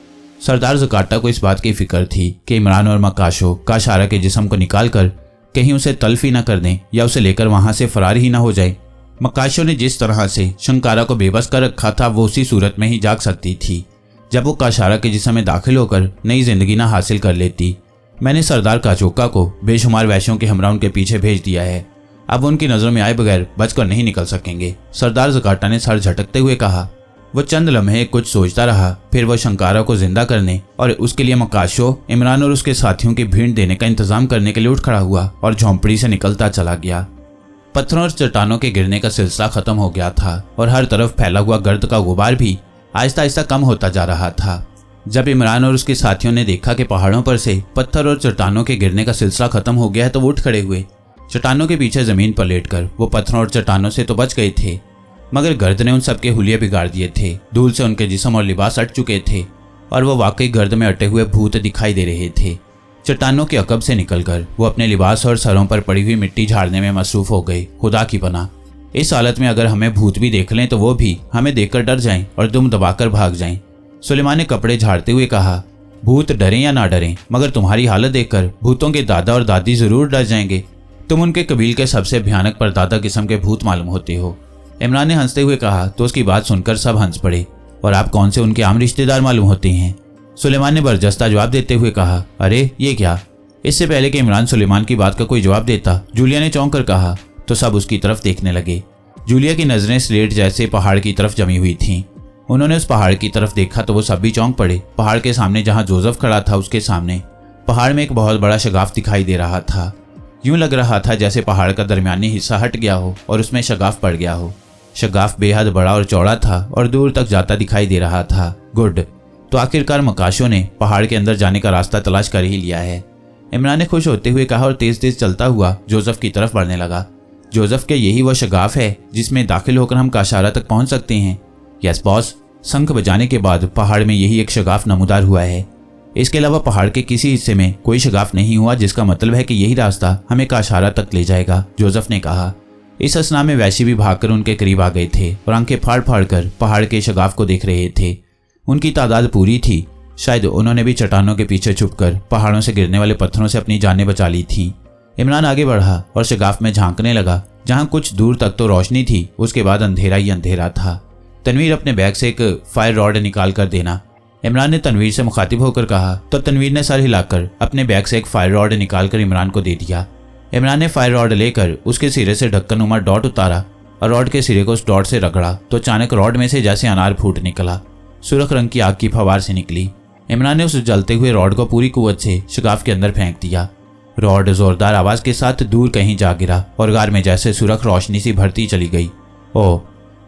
Speaker 1: सरदार ज़काटा को इस बात की फिक्र थी कि इमरान और मकाशो काशारा के जिस्म को निकाल कर कहीं उसे तल्फ ही न कर दें या उसे लेकर वहां से फरार ही न हो जाए। मकाशो ने जिस तरह से शंकारा को बेबस कर रखा था वो उसी सूरत में ही जाग सकती थी जब वो काशारा के जिस्म में दाखिल होकर नई जिंदगी ना हासिल कर लेती। मैंने सरदार काचोका को बेशुमार वैश्यों के हमरा उनके पीछे भेज दिया है। अब उनकी नजरों में आए बगैर बचकर नहीं निकल सकेंगे, सरदार ज़काटा ने सर झटकते हुए कहा। वो चंद लम्हे कुछ सोचता रहा, फिर वो शंकारा को जिंदा करने और उसके लिए मकाशो, इमरान और उसके साथियों की भीड़ देने का इंतजाम करने के लिए उठ खड़ा हुआ और झोंपड़ी से निकलता चला गया। पत्थरों और चट्टानों के गिरने का सिलसिला खत्म हो गया था और हर तरफ फैला हुआ गर्द का गुबार भी आहिस्ता आहिस्ता कम होता जा रहा था। जब इमरान और उसके साथियों ने देखा कि पहाड़ों पर से पत्थर और चट्टानों के गिरने का सिलसिला खत्म हो गया है तो वो उठ खड़े हुए। चट्टानों के पीछे जमीन पर लेटकर वो पत्थरों और चट्टानों से तो बच गए थे, मगर गर्द ने उन सबके हुलिये बिगाड़ दिए थे। धूल से उनके जिस्म और लिबास अट चुके थे और वो वाकई गर्द में अटे हुए भूत दिखाई दे रहे थे। चट्टानों के अकब से निकलकर वो अपने लिबास और सरों पर पड़ी हुई मिट्टी झाड़ने में मसरूफ हो गए। खुदा की पनाह, इस हालत में अगर हमें भूत भी देख लें तो वो भी हमें देखकर डर जाएं और दुम दबाकर भाग जाएं। सुलेमान ने कपड़े झाड़ते हुए कहा, भूत डरें या ना डरें, मगर तुम्हारी हालत देखकर भूतों के दादा और दादी जरूर डर जाएंगे। तुम उनके कबील के सबसे भयानक परदादा किस्म के भूत मालूम होते हो। इमरान ने हंसते हुए कहा तो उसकी बात सुनकर सब हंस पड़े। और आप कौन से उनके आम रिश्तेदार मालूम होते हैं? सुलेमान ने बरजस्ता जवाब देते हुए कहा, अरे ये क्या? इससे पहले कि इमरान सुलेमान की बात का कोई जवाब देता, जूलिया ने चौंक कर कहा तो सब उसकी तरफ देखने लगे। जूलिया की नजरें स्लेट जैसे पहाड़ की तरफ जमी हुई थीं। उन्होंने उस पहाड़ की तरफ देखा तो वो सब भी चौंक पड़े। पहाड़ के सामने जहां जोसेफ खड़ा था उसके सामने पहाड़ में एक बहुत बड़ा शगाफ दिखाई दे रहा था। यूं लग रहा था जैसे पहाड़ का दरमियानी हिस्सा हट गया हो और उसमें शगाफ पड़ गया हो। शगाफ बेहद बड़ा और चौड़ा था और दूर तक जाता दिखाई दे रहा था। गुड, तो आखिरकार मकाशों ने पहाड़ के अंदर जाने का रास्ता तलाश कर ही लिया है। इमरान ने खुश होते हुए कहा और तेज तेज चलता हुआ जोसेफ की तरफ बढ़ने लगा। जोसेफ, क्या यही वो शगाफ है जिसमें दाखिल होकर हम काशारा तक पहुंच सकते हैं? यस बॉस, शंख बजाने के बाद पहाड़ में यही एक शगाफ नमूदार हुआ है। इसके अलावा पहाड़ के किसी हिस्से में कोई शगाफ नहीं हुआ, जिसका मतलब है कि यही रास्ता हमें काशारा तक ले जाएगा, जोसेफ ने कहा। इस असना में वैशी भी भागकर उनके करीब आ गए थे और आंखें फाड़ फाड़ कर पहाड़ के शगाफ को देख रहे थे। उनकी तादाद पूरी थी। शायद उन्होंने भी चट्टानों के पीछे छुपकर पहाड़ों से गिरने वाले पत्थरों से अपनी जानें बचा ली थी। इमरान आगे बढ़ा और शगाफ में झांकने लगा। जहां कुछ दूर तक तो रोशनी थी, उसके बाद अंधेरा ही अंधेरा था। तनवीर, अपने बैग से एक फायर रॉड निकाल कर देना, इमरान ने तनवीर से मुखातिब होकर कहा। तो तनवीर ने सर हिलाकर अपने बैग से एक फायर रॉड निकालकर इमरान को दे दिया। इमरान ने फायर रॉड लेकर उसके सिरे से ढक्कनुमा डॉट उतारा और रॉड के सिरे को उस डॉट से रगड़ा तो अचानक रॉड में से जैसे अनार फूट निकला। सुर्ख रंग की आग की फवार से निकली। इमरान ने उस जलते हुए रॉड को पूरी कुव्वत से शगाफ के अंदर फेंक दिया। रॉड जोरदार आवाज के साथ दूर कहीं जा गिरा और गार में जैसे सुरख रोशनी सी भरती चली गई। ओह,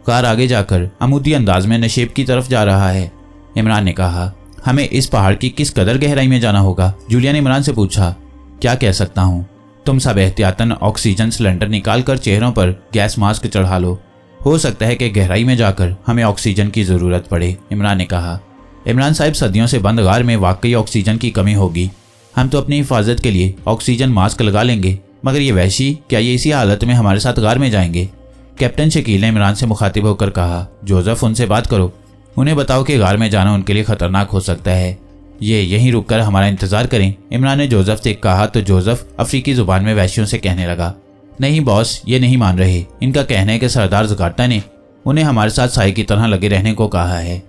Speaker 1: कार आगे जाकर अमूदी अंदाज में नशेब की तरफ जा रहा है, इमरान ने कहा। हमें इस पहाड़ की किस कदर गहराई में जाना होगा? जूलिया ने इमरान से पूछा। क्या कह सकता हूँ, तुम सब एहतियातन ऑक्सीजन सिलेंडर निकालकर चेहरों पर गैस मास्क चढ़ा लो। हो सकता है कि गहराई में जाकर हमें ऑक्सीजन की जरूरत पड़े, इमरान ने कहा। इमरान साहब, सदियों से बंद गार में वाकई ऑक्सीजन की कमी होगी। हम तो अपनी हिफाजत के लिए ऑक्सीजन मास्क लगा लेंगे, मगर ये वैशी, क्या ये इसी हालत में हमारे साथ गार में जाएंगे? कैप्टन शकील ने इमरान से मुखातिब होकर कहा। जोसेफ, उनसे बात करो, उन्हें बताओ कि गार में जाना उनके लिए खतरनाक हो सकता है। ये यहीं रुककर हमारा इंतजार करें, इमरान ने जोसेफ से कहा। तो जोसेफ अफ्रीकी जुबान में वैशियों से कहने लगा। नहीं बॉस, ये नहीं मान रहे। इनका कहना है कि सरदार ज़कार्ता ने उन्हें हमारे साथ साए की तरह लगे रहने को कहा है।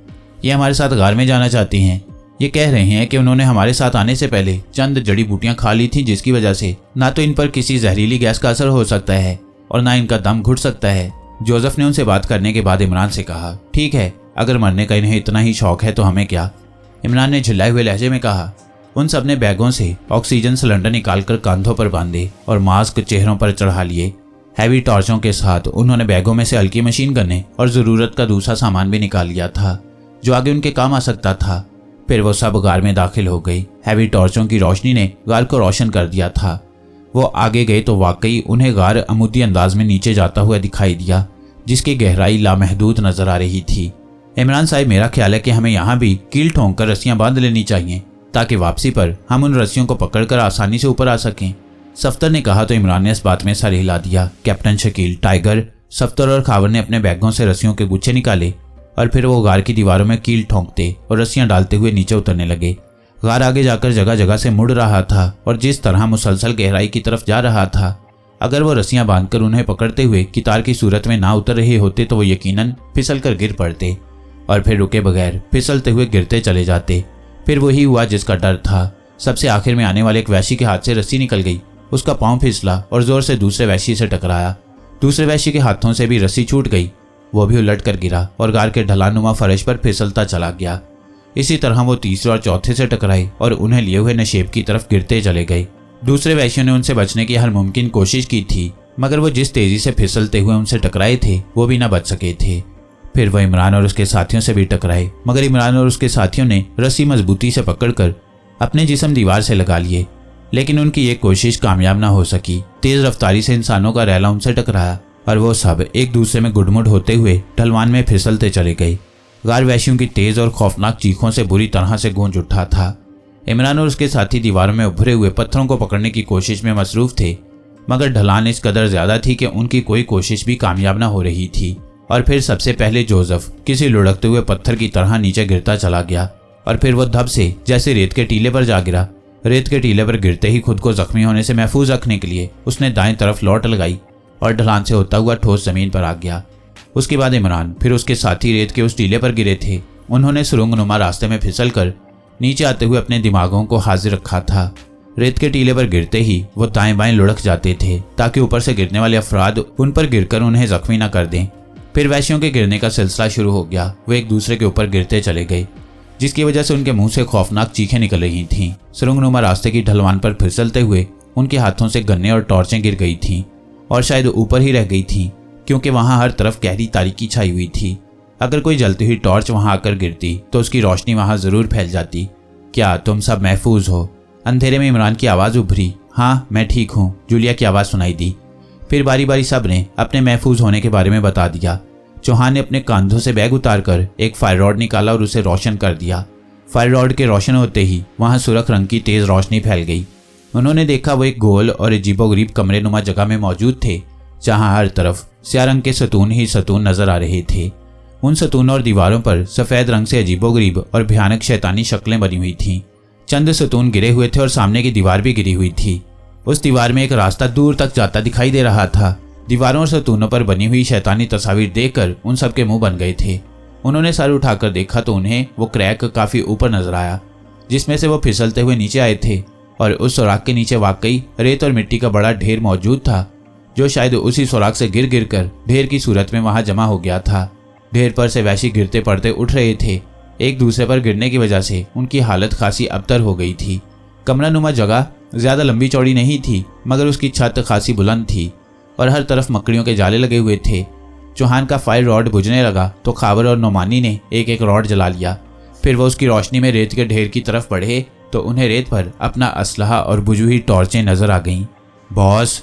Speaker 1: ये हमारे साथ गार में जाना चाहती हैं। ये कह रहे हैं कि उन्होंने हमारे साथ आने से पहले चंद जड़ी बूटियां खा ली थी, जिसकी वजह से ना तो इन पर किसी जहरीली गैस का असर हो सकता है और ना इनका दम घुट सकता है। जोसेफ ने उनसे बात करने के बाद इमरान से कहा, ठीक है, अगर मरने का इन्हें इतना ही शौक है तो हमें क्या? इमरान ने झिल्लाए हुए लहजे में कहा। उन सब ने बैगों से ऑक्सीजन सिलेंडर निकालकर कांधों पर बांधे और मास्क चेहरों पर चढ़ा लिए। हैवी टॉर्चों के साथ उन्होंने बैगों में से हल्की मशीन गन्ने और जरूरत का दूसरा सामान भी निकाल लिया था जो आगे उनके काम आ सकता था। फिर वो सब गार में दाखिल हो गई। हैवी टॉर्चों की रोशनी ने गार को रोशन कर दिया था। वो आगे गए तो वाकई उन्हें गार अमूदी अंदाज में नीचे जाता हुआ दिखाई दिया, जिसकी गहराई लामहदूद नजर आ रही थी। इमरान साहब, मेरा ख्याल है कि हमें यहाँ भी कील ठोंक कर रस्सियां बांध लेनी चाहिए ताकि वापसी पर हम उन रस्सियों को पकड़कर आसानी से ऊपर आ सकें, सफ्तर ने कहा। तो इमरान ने इस बात में सर हिला दिया। कैप्टन शकील, टाइगर, सफ्तर और खावर ने अपने बैगों से रस्सियों के गुच्छे निकाले और फिर वो गार की दीवारों में कील ठोंकते और रस्सियां डालते हुए नीचे उतरने लगे। गार आगे जाकर जगह जगह से मुड़ रहा था और जिस तरह मुसलसल गहराई की तरफ जा रहा था, अगर वो रस्सियां बांधकर उन्हें पकड़ते हुए कितार की सूरत में ना उतर रहे होते तो वो यकीनन फिसल कर गिर पड़ते और फिर रुके बगैर फिसलते हुए गिरते चले जाते। फिर वही हुआ जिसका डर था। सबसे आखिर में आने वाले एक वैशी के हाथ से रस्सी निकल गई। उसका पांव फिसला और जोर से दूसरे वैशी से टकराया। दूसरे वैशी के हाथों से भी रस्सी छूट गई। वो भी उलट कर गिरा और गार के ढलानुमा फर्श पर फिसलता चला गया। इसी तरह वो तीसरे और चौथे से टकराए और उन्हें लिए हुए नशेब की तरफ गिरते चले गए। दूसरे वैश्यों ने उनसे बचने की हर मुमकिन कोशिश की थी, मगर वो जिस तेजी से फिसलते हुए उनसे टकराए थे वो भी न बच सके थे। फिर वह इमरान और उसके साथियों से भी टकराए, मगर इमरान और उसके साथियों ने रस्सी मजबूती से पकड़कर अपने जिस्म दीवार से लगा लिए, लेकिन उनकी ये कोशिश कामयाब ना हो सकी। तेज रफ्तारी से इंसानों का रैला उनसे टकराया और वो सब एक दूसरे में गुडमुड होते हुए ढलवान में फिसलते चले गए। गार वैश्यों की तेज और खौफनाक चीखों से बुरी तरह से गूंज उठा था। इमरान और उसके साथी दीवारों में उभरे हुए पत्थरों को पकड़ने की कोशिश में मसरूफ थे, मगर ढलान इस कदर ज्यादा थी कि उनकी कोई कोशिश भी कामयाब न हो रही थी। और फिर सबसे पहले जोसेफ किसी लुढ़कते हुए पत्थर की तरह नीचे गिरता चला गया और फिर वो धब से जैसे रेत के टीले पर जा गिरा। रेत के टीले पर गिरते ही खुद को जख्मी होने से महफूज रखने के लिए उसने दाएं तरफ लौट लगाई और ढलान से होता हुआ ठोस जमीन पर आ गया। उसके बाद इमरान फिर उसके साथी रेत के उस टीले पर गिरे थे। उन्होंने सुरंगनुमा रास्ते में फिसल कर नीचे आते हुए अपने दिमागों को हाजिर रखा था। रेत के टीले पर गिरते ही वो दाएं बाएं लुढ़क जाते थे ताकि ऊपर से गिरने वाले अफराद उन पर गिरकर उन्हें जख्मी न कर दें। फिर वैश्यों के गिरने का सिलसिला शुरू हो गया। वो एक दूसरे के ऊपर गिरते चले गए, जिसकी वजह से उनके मुंह से खौफनाक चीखें निकल रही थीं। सुरंगनुमा रास्ते की ढलवान पर फिसलते हुए उनके हाथों से गन्ने और टॉर्चें गिर गई थीं और शायद ऊपर ही रह गई थीं, क्योंकि वहां हर तरफ गहरी तारीकी छाई हुई थी। अगर कोई जलती हुई टॉर्च वहां आकर गिरती तो उसकी रोशनी वहां जरूर फैल जाती। क्या तुम सब महफूज हो? अंधेरे में इमरान की आवाज़ उभरी। हाँ, मैं ठीक हूँ, जूलिया की आवाज़ सुनाई दी। फिर बारी बारी सब ने अपने महफूज होने के बारे में बता दिया। चौहान ने अपने कंधों से बैग उतारकर एक फायर रॉड निकाला और उसे रोशन कर दिया। फायर रॉड के रोशन होते ही वहां सुर्ख रंग की तेज रोशनी फैल गई। उन्होंने देखा वो एक गोल और अजीबोगरीब कमरे नुमा जगह में मौजूद थे, जहां हर तरफ स्याह रंग के सतून ही सतून नजर आ रहे थे। उन सतूनों और दीवारों पर सफेद रंग से अजीबोगरीब और भयानक शैतानी शक्लें बनी हुई थीं। चंद सतून गिरे हुए थे और सामने की दीवार भी गिरी हुई थी। उस दीवार में एक रास्ता दूर तक जाता दिखाई दे रहा था। दीवारों और सतूनों पर बनी हुई शैतानी तस्वीर देखकर उन सबके मुंह बन गए थे। उन्होंने सर उठाकर देखा तो उन्हें वो क्रैक काफी ऊपर नजर आया, जिसमें से वो फिसलते हुए नीचे आए थे। और उस सुराख के नीचे वाकई रेत और मिट्टी का बड़ा ढेर मौजूद था, जो शायद उसी सुराख से गिर गिर कर ढेर की सूरत में वहां जमा हो गया था। ढेर पर से वैसी गिरते पड़ते उठ रहे थे। एक दूसरे पर गिरने की वजह से उनकी हालत खासी अबतर हो गई थी। कमरा नुमा जगह ज्यादा लंबी चौड़ी नहीं थी, मगर उसकी छत खासी बुलंद थी और हर तरफ मकड़ियों के जाले लगे हुए थे। चौहान का फायर रॉड बुझने लगा तो खाबर और नोमानी ने एक एक रॉड जला लिया। फिर वो उसकी रोशनी में रेत के ढेर की तरफ बढ़े तो उन्हें रेत पर अपना असलहा और बुझी हुई टॉर्चें नजर आ गईं। बॉस,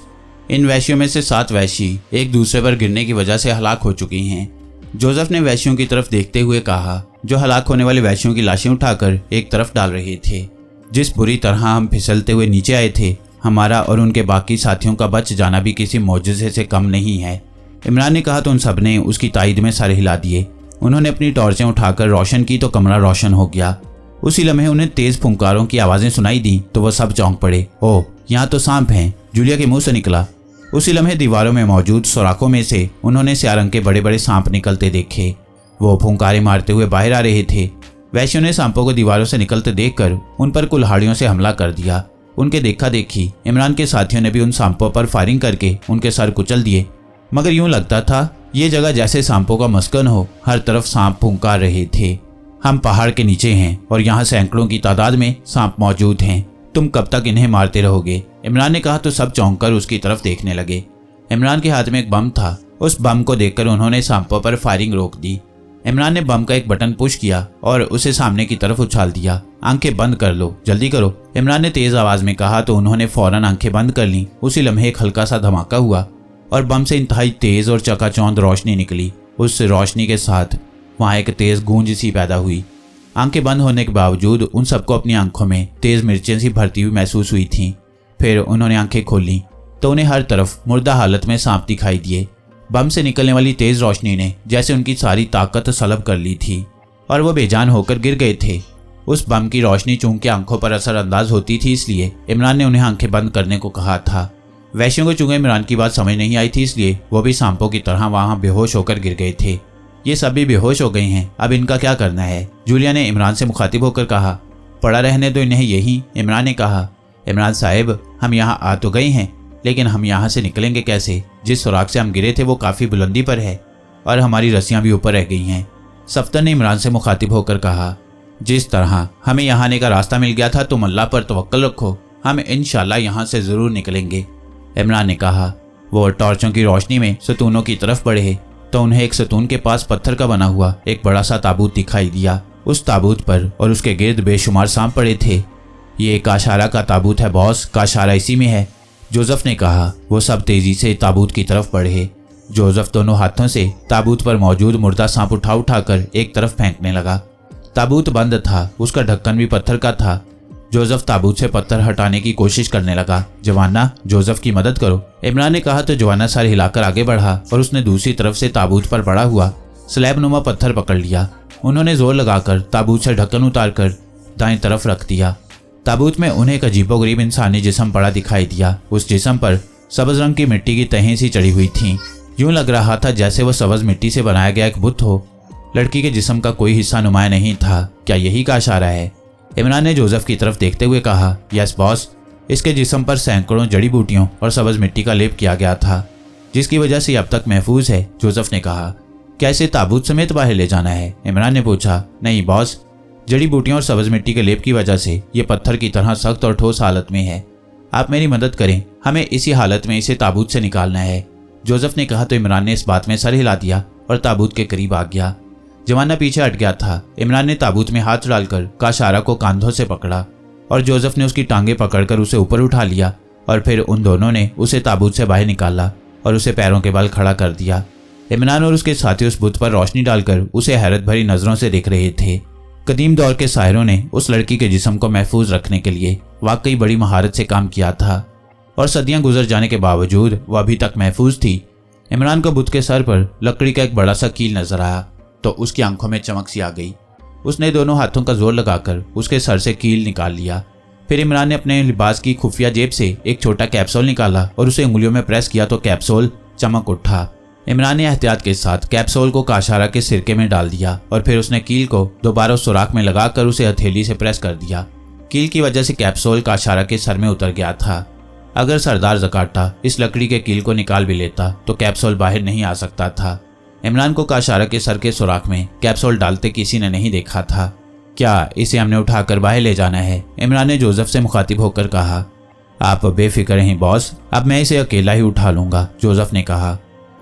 Speaker 1: इन वैश्यों में से 7 वैशी एक दूसरे पर गिरने की वजह से हलाक हो चुकी हैं। जोसेफ ने वैश्यों की तरफ देखते हुए कहा, जो हलाक होने वाले वैश्यों की लाशें उठाकर एक तरफ डाल रहे थे। जिस बुरी तरह हम फिसलते हुए नीचे आए थे, हमारा और उनके बाकी साथियों का बच जाना भी किसी मौजूजे से कम नहीं है। इमरान ने कहा तो उन सब ने उसकी तायद में सर हिला दिए। उन्होंने अपनी टॉर्चें उठाकर रोशन की तो कमरा रोशन हो गया। उसी लम्हे उन्हें तेज फुंकारों की आवाजें सुनाई दी तो वह सब चौंक पड़े। ओह, यहाँ तो सांप हैं, जूलिया के मुंह से निकला। उसी लम्हे दीवारों में मौजूद सुराखों में से उन्होंने स्याह रंग के बड़े बड़े सांप निकलते देखे। वो फुंकारे मारते हुए बाहर आ रहे थे। वैश्यों ने सांपों को दीवारों से निकलते देखकर उन पर कुल्हाड़ियों से हमला कर दिया। उनके देखा देखी इमरान के साथियों ने भी उन सांपों पर फायरिंग करके उनके सर कुचल दिए। मगर यूं लगता था ये जगह जैसे सांपों का मस्कन हो। हर तरफ सांप फुंकार रहे थे। हम पहाड़ के नीचे हैं और यहाँ सैकड़ों की तादाद में सांप मौजूद हैं। तुम कब तक इन्हें मारते रहोगे? इमरान ने कहा तो सब चौंक कर उसकी तरफ देखने लगे। इमरान के हाथ में एक बम था। उस बम को देखकर उन्होंने सांपों पर फायरिंग रोक दी। इमरान ने बम का एक बटन पुश किया और उसे सामने की तरफ उछाल दिया। आंखें बंद कर लो, जल्दी करो, इमरान ने तेज आवाज में कहा तो उन्होंने फौरन आंखें बंद कर लीं। उसी लम्हे एक हल्का सा धमाका हुआ और बम से इंतहाई तेज और चकाचौंध रोशनी निकली। उस रोशनी के साथ वहां एक तेज गूंज सी पैदा हुई। आंखें बंद होने के बावजूद उन सबको अपनी आंखों में तेज मिर्चें सी भरती हुई महसूस हुई थीं। फिर उन्होंने आंखें खोली तो उन्हें हर तरफ मुर्दा हालत में सांप दिखाई दिए। बम से निकलने वाली तेज रोशनी ने जैसे उनकी सारी ताकत सलब कर ली थी और वो बेजान होकर गिर गए थे। उस बम की रोशनी चूंकि आंखों पर असरअंदाज होती थी, इसलिए इमरान ने उन्हें आंखें बंद करने को कहा था। वैश्यों को चूंकि इमरान की बात समझ नहीं आई थी, इसलिए वो भी सांपों की तरह वहां बेहोश होकर गिर गए थे। ये सब भी बेहोश हो गए हैं, अब इनका क्या करना है? जूलिया ने इमरान से मुखातिब होकर कहा। पड़ा रहने दो इन्हें यहीं, इमरान ने कहा। इमरान साहब, हम यहाँ आ तो गए हैं, लेकिन हम यहाँ से निकलेंगे कैसे? जिस सुराख से हम गिरे थे वो काफ़ी बुलंदी पर है और हमारी रस्सियाँ भी ऊपर रह गई हैं। सफ्तर ने इमरान से मुखातिब होकर कहा, जिस तरह हमें यहाँ आने का रास्ता मिल गया था तुम अल्लाह पर तवक्कल रखो, हम इंशाल्लाह यहाँ से ज़रूर निकलेंगे, इमरान ने कहा। वो टॉर्चों की रोशनी में सतूनों की तरफ बढ़े तो उन्हें एक सतून के पास पत्थर का बना हुआ एक बड़ा सा ताबूत दिखाई दिया। उस ताबूत पर और उसके गिर्द बेशुमार सांप पड़े थे। ये काशारा का ताबूत है बॉस, काशारा इसी में है, जोसेफ ने कहा। वो सब तेजी से ताबूत की तरफ बढ़े। जोसेफ दोनों हाथों से ताबूत पर मौजूद मुर्दा सांप उठाकर एक तरफ फेंकने लगा। ताबूत बंद था, उसका ढक्कन भी पत्थर का था। जोसेफ ताबूत से पत्थर हटाने की कोशिश करने लगा। जवाना, जोसेफ की मदद करो, इमरान ने कहा तो जवाना सर हिलाकर आगे बढ़ा और उसने दूसरी तरफ से ताबूत पर बड़ा हुआ स्लैब नुमा पत्थर पकड़ लिया। उन्होंने जोर लगाकर ताबूत से ढक्कन उतारकर दाएं तरफ रख दिया। ताबूत में उन्हें एक अजीबोगरीब इंसानी जिस्म पड़ा दिखाई दिया। उस जिस्म पर सब्ज रंग की मिट्टी की तहें सी चढ़ी हुई थीं। यूं लग रहा था जैसे वह सब्ज मिट्टी से बनाया गया एक बुत हो। लड़की के जिस्म का कोई हिस्सा नुमाया नहीं था। क्या यही का इशारा है? इमरान ने जोसेफ की तरफ देखते हुए कहा, यस बॉस। इसके जिस्म पर सैकड़ों जड़ी बूटियों और सब्ज मिट्टी का लेप किया गया था, जिसकी वजह से अब तक महफूज है। जोसेफ ने कहा, क्या इसे ताबूत समेत बाहर ले जाना है? इमरान ने पूछा। नहीं बॉस, जड़ी बूटियों और सब्ज मिट्टी के लेप की वजह से ये पत्थर की तरह सख्त और ठोस हालत में है। आप मेरी मदद करें, हमें इसी हालत में इसे ताबूत से निकालना है। जोसेफ ने कहा तो इमरान ने इस बात में सर हिला दिया और ताबूत के करीब आ गया। जवाना पीछे हट गया था। इमरान ने ताबूत में हाथ डालकर काशारा को कांधों से पकड़ा और जोसेफ ने उसकी टांगे पकड़कर उसे ऊपर उठा लिया और फिर उन दोनों ने उसे ताबूत से बाहर निकाला और उसे पैरों के बल खड़ा कर दिया। इमरान और उसके साथी उस बुत पर रोशनी डालकर उसे हैरत भरी नजरों से देख रहे थे। कदीम दौर के साहिरों ने उस लड़की के जिस्म को महफूज रखने के लिए वाकई बड़ी महारत से काम किया था और सदियां गुजर जाने के बावजूद वह अभी तक महफूज थी। इमरान को बुत के सर पर लकड़ी का एक बड़ा सा कील नजर आया तो उसकी आंखों में चमक सी आ गई। उसने दोनों हाथों का जोर लगाकर उसके सर से कील निकाल लिया। फिर इमरान ने अपने लिबास की खुफिया जेब से एक छोटा कैप्सूल निकाला और उसे उंगलियों में प्रेस किया तो कैप्सूल चमक उठा। इमरान ने एहतियात के साथ कैप्सूल को काशारा के सिरके में डाल दिया और फिर उसने कील को दोबारा सुराख में लगाकर उसे हथेली से प्रेस कर दिया। कील की वजह से कैप्सूल काशारा के सर में उतर गया था। अगर सरदार ज़काटा इस लकड़ी के कील को निकाल भी लेता तो कैप्सूल बाहर नहीं आ सकता था। इमरान को काशारा के सर के सुराख में कैप्सूल डालते किसी ने नहीं देखा था। क्या इसे हमने उठाकर बाहर ले जाना है? इमरान ने जोसेफ से मुखातिब होकर कहा। आप बेफिक्र हैं बॉस, अब मैं इसे अकेला ही उठा लूंगा, जोसेफ ने कहा।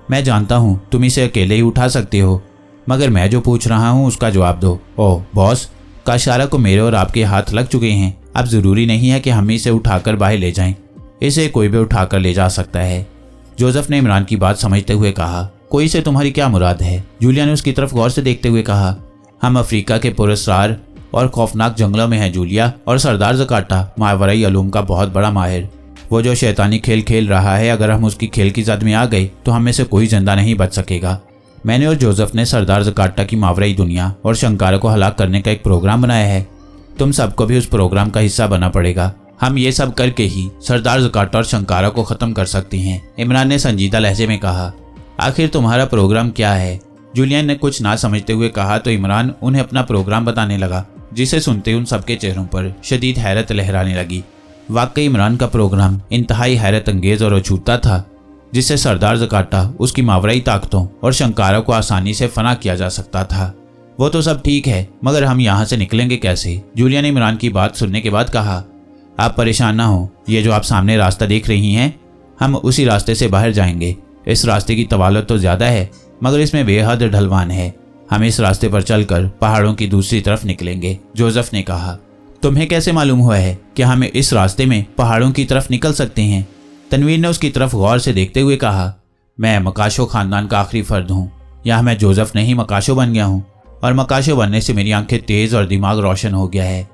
Speaker 1: मैं जानता हूँ तुम इसे अकेले ही उठा सकते हो, मगर मैं जो पूछ रहा हूँ उसका जवाब दो। ओह बॉस, काशारा को मेरे और आपके हाथ लग चुके हैं। अब जरूरी नहीं है कि हम इसे उठाकर बाहर ले जाएं, इसे कोई भी उठाकर ले जा सकता है। जोसेफ ने इमरान की बात समझते हुए कहा। कोई से तुम्हारी क्या मुराद है? जूलिया ने उसकी तरफ गौर से देखते हुए कहा। हम अफ्रीका के पुरस्कार और खौफनाक जंगलों में हैं जूलिया, और सरदार ज़काटा मावराई अलूम का बहुत बड़ा माहिर। वो जो शैतानी खेल खेल रहा है, अगर हम उसकी खेल की जद में आ गए तो हम में से कोई जिंदा नहीं बच सकेगा। मैंने और जोसेफ ने सरदार ज़काटा की मावराई दुनिया और शंकारा को हलाक करने का एक प्रोग्राम बनाया है। तुम सबको भी उस प्रोग्राम का हिस्सा बनना पड़ेगा। हम ये सब करके ही सरदार ज़काटा और शंकारा को ख़त्म कर सकते हैं, इमरान ने संजीदा लहजे में कहा। आखिर तुम्हारा प्रोग्राम क्या है? जूलियन ने कुछ ना समझते हुए कहा तो इमरान उन्हें अपना प्रोग्राम बताने लगा, जिसे सुनते उन सबके चेहरों पर शदीद हैरत लहराने लगी। वाकई इमरान का प्रोग्राम इंतहाई हैरत अंगेज और अछूता था, जिससे सरदार ज़काटा, उसकी मावराई ताकतों और शंकारा को आसानी से फना किया जा सकता था। वो तो सब ठीक है, मगर हम यहाँ से निकलेंगे कैसे? जूलिया ने इमरान की बात सुनने के बाद कहा। आप परेशान ना हो, ये जो आप सामने रास्ता देख रही हैं, हम उसी रास्ते से बाहर जाएंगे। इस रास्ते की तवालत तो ज़्यादा है, मगर इसमें बेहद ढलवान है। हम इस रास्ते पर चलकर पहाड़ों की दूसरी तरफ निकलेंगे, जोसेफ ने कहा। तुम्हें कैसे मालूम हुआ है कि हम इस रास्ते में पहाड़ों की तरफ निकल सकते हैं? तनवीर ने उसकी तरफ गौर से देखते हुए कहा। मैं मकाशो खानदान का आखिरी फर्द हूँ। यहाँ मैं जोसेफ नहीं मकाशो बन गया हूँ, और मकाशो बनने से मेरी आंखें तेज और दिमाग रोशन हो गया है।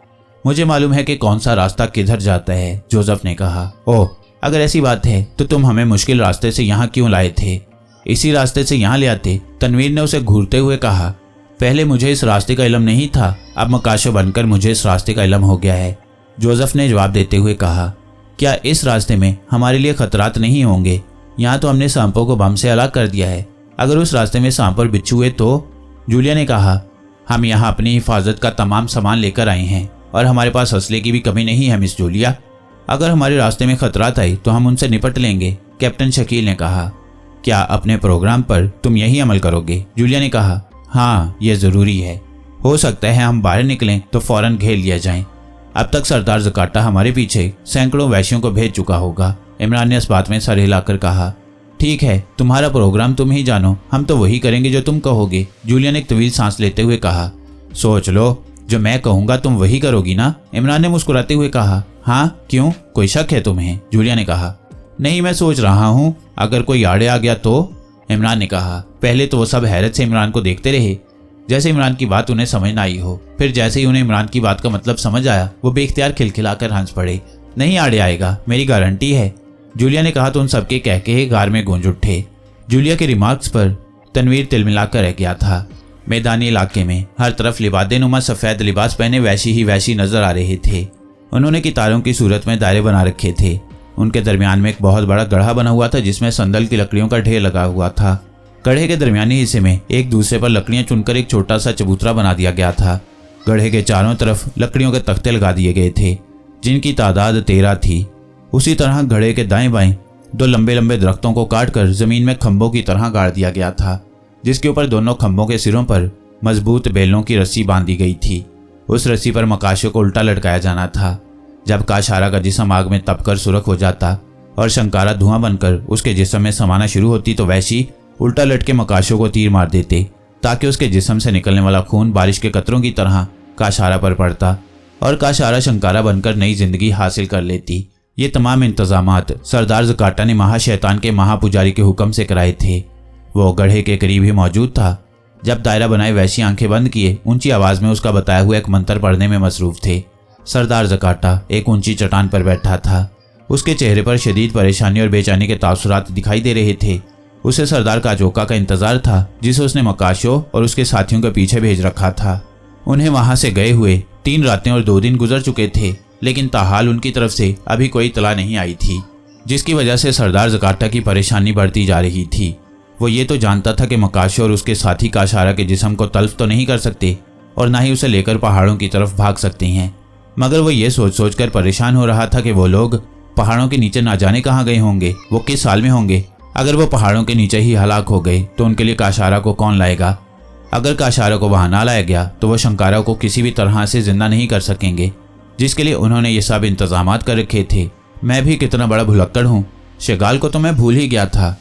Speaker 1: मुझे मालूम है कि कौन सा रास्ता किधर जाता है, जोसेफ ने कहा। ओह, अगर ऐसी बात है तो तुम हमें मुश्किल रास्ते से यहाँ क्यों लाए थे? इसी रास्ते से यहाँ ले आते, तनवीर ने उसे घूरते हुए कहा। पहले मुझे इस रास्ते का इल्म नहीं था, अब मकाशो बनकर मुझे इस रास्ते का इल्म हो गया है, जोसेफ ने जवाब देते हुए कहा। क्या इस रास्ते में हमारे लिए खतरात नहीं होंगे? यहाँ तो हमने सांपों को बम से अलग कर दिया है, अगर उस रास्ते में सांप और बिच्छू हुए तो? जूलिया ने कहा। हम यहाँ अपनी हिफाजत का तमाम सामान लेकर आए हैं और हमारे पास असले की भी कमी नहीं है मिस जूलिया। अगर हमारे रास्ते में खतरात आई तो हम उनसे निपट लेंगे, कैप्टन शकील ने कहा। क्या अपने प्रोग्राम पर तुम यही अमल करोगे? जूलिया ने कहा। हाँ, यह ज़रूरी है। हो सकता है हम बाहर निकलें तो फौरन घेर लिया जाए। अब तक सरदार ज़काटा हमारे पीछे सैकड़ों वैश्यों को भेज चुका होगा, इमरान ने इस बात में सर हिलाकर कहा। ठीक है, तुम्हारा प्रोग्राम तुम ही जानो, हम तो वही करेंगे जो तुम कहोगे, जूलिया ने एक तवील सांस लेते हुए कहा। सोच लो, जो मैं कहूँगा तुम वही करोगी ना? इमरान ने मुस्कुराते हुए कहा। हाँ, क्यों, कोई शक है तुम्हें? जूलिया ने कहा। नहीं, मैं सोच रहा हूँ अगर कोई आड़े आ गया तो, इमरान ने कहा। पहले तो वो सब हैरत से इमरान को देखते रहे, जैसे इमरान की बात उन्हें समझ न आई हो। फिर जैसे ही उन्हें इमरान की बात का मतलब समझ आया, वो बेख्तियार खिलखिलाकर हंस पड़े। नहीं आड़े आएगा, मेरी गारंटी है, जूलिया ने कहा तो उन सबके कह के गार में गूंज उठे। जूलिया के रिमार्क्स पर तनवीर तिलमिलाकर रह गया था। मैदानी इलाके में हर तरफ लिबादेनुमा सफ़ेद लिबास पहने वैसी ही वैसी नजर आ रहे थे। उन्होंने कितारों की सूरत में दायरे बना रखे थे। उनके दरमियान में एक बहुत बड़ा गढ़ा बना हुआ था जिसमें संदल की लकड़ियों का ढेर लगा हुआ था। गढ़े के दरमियानी हिस्से में एक दूसरे पर लकड़ियां चुनकर एक छोटा सा चबूतरा बना दिया गया था। गढ़े के चारों तरफ लकड़ियों के तख्ते लगा दिए गए थे जिनकी तादाद 13 थी। उसी तरह गढ़े के दाएं बाएं 2 लंबे लंबे दरख्तों को काटकर जमीन में खंभों की तरह गाड़ दिया गया था, जिसके ऊपर दोनों खंभों के सिरों पर मजबूत बेलों की रस्सी बांधी गई थी। उस रस्सी पर मकाशों को उल्टा लटकाया जाना था। जब काशारा का जिस्म आग में तपकर सुर्ख हो जाता और शंकारा धुआं बनकर उसके जिस्म में समाना शुरू होती तो वैशी उल्टा लटके मकाशों को तीर मार देते ताकि उसके जिस्म से निकलने वाला खून बारिश के कतरों की तरह काशारा पर पड़ता और काशारा शंकारा बनकर नई जिंदगी हासिल कर लेती। ये तमाम इंतजामात सरदार ज़काटा ने महाशैतान के महापुजारी के हुक्म से कराए थे। वो गढ़े के करीब ही मौजूद था। जब दायरा बनाए वैसी आंखें बंद किए ऊंची आवाज में उसका बताया हुआ एक मंत्र पढ़ने में मसरूफ थे। सरदार ज़काटा एक ऊंची चट्टान पर बैठा था। उसके चेहरे पर शदीद परेशानी और बेचैनी के तासुरात दिखाई दे रहे थे। उसे सरदार काजोका का इंतजार था जिसे उसने मकाशो और उसके साथियों के पीछे भेज रखा था। उन्हें वहां से गए हुए 3 रातें और 2 दिन गुजर चुके थे, लेकिन ताहाल उनकी तरफ से अभी कोई इतला नहीं आई थी, जिसकी वजह से सरदार ज़काटा की परेशानी बढ़ती जा रही थी। वो ये तो जानता था कि मकाशो और उसके साथी काशारा के जिस्म को तल्फ तो नहीं कर सकते और ना ही उसे लेकर पहाड़ों की तरफ भाग सकते हैं, मगर वो ये सोच सोच कर परेशान हो रहा था कि वो लोग पहाड़ों के नीचे ना जाने कहाँ गए होंगे, वो किस हाल में होंगे। अगर वो पहाड़ों के नीचे ही हलाक हो गए तो उनके लिए काशारा को कौन लाएगा। अगर काशारा को वहां ना लाया गया तो वो शंकारा को किसी भी तरह से जिंदा नहीं कर सकेंगे, जिसके लिए उन्होंने ये सब इंतजामात कर रखे थे। मैं भी कितना बड़ा भुलक्कड़ हूँ, शेगाल को तो मैं भूल ही गया था।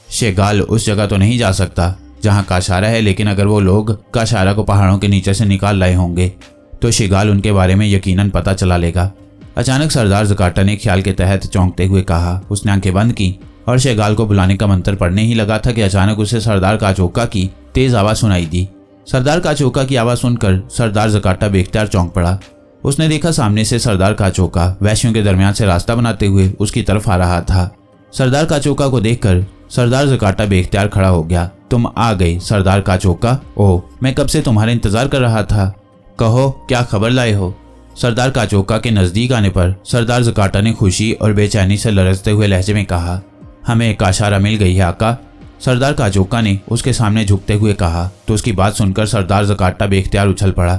Speaker 1: शेगाल उस जगह तो नहीं जा सकता जहाँ काशारा है, लेकिन अगर वो लोग काशारा को पहाड़ों के नीचे से निकाल लाए होंगे तो शेगाल उनके बारे में यकीनन पता चला लेगा। अचानक सरदार ज़काटा ने ख्याल के तहत चौंकते हुए कहा। उसने आंखें बंद की और शेगाल को बुलाने का मंत्र पढ़ने ही लगा था कि अचानक उसे सरदार काचोका की तेज आवाज सुनाई दी। सरदार काचोका की आवाज सुनकर सरदार ज़काटा बेख्तियार चौंक पड़ा। उसने देखा सामने से सरदार काचोका वैश्यों के दरमियान से रास्ता बनाते हुए उसकी तरफ आ रहा था। सरदार काचोका को देखकर सरदार ज़काटा बेख्तियार खड़ा हो गया। तुम आ गए सरदार काचोका? ओह, मैं कब से तुम्हारा इंतजार कर रहा था। कहो, क्या खबर लाए हो? सरदार काचोका के नजदीक आने पर सरदार ज़काटा ने खुशी और बेचैनी से लरजते हुए लहजे में कहा, हमें काशारा मिल गई है आका। सरदार काचोका ने उसके सामने झुकते हुए कहा तो उसकी बात सुनकर सरदार ज़काटा बेख्तियार उछल पड़ा।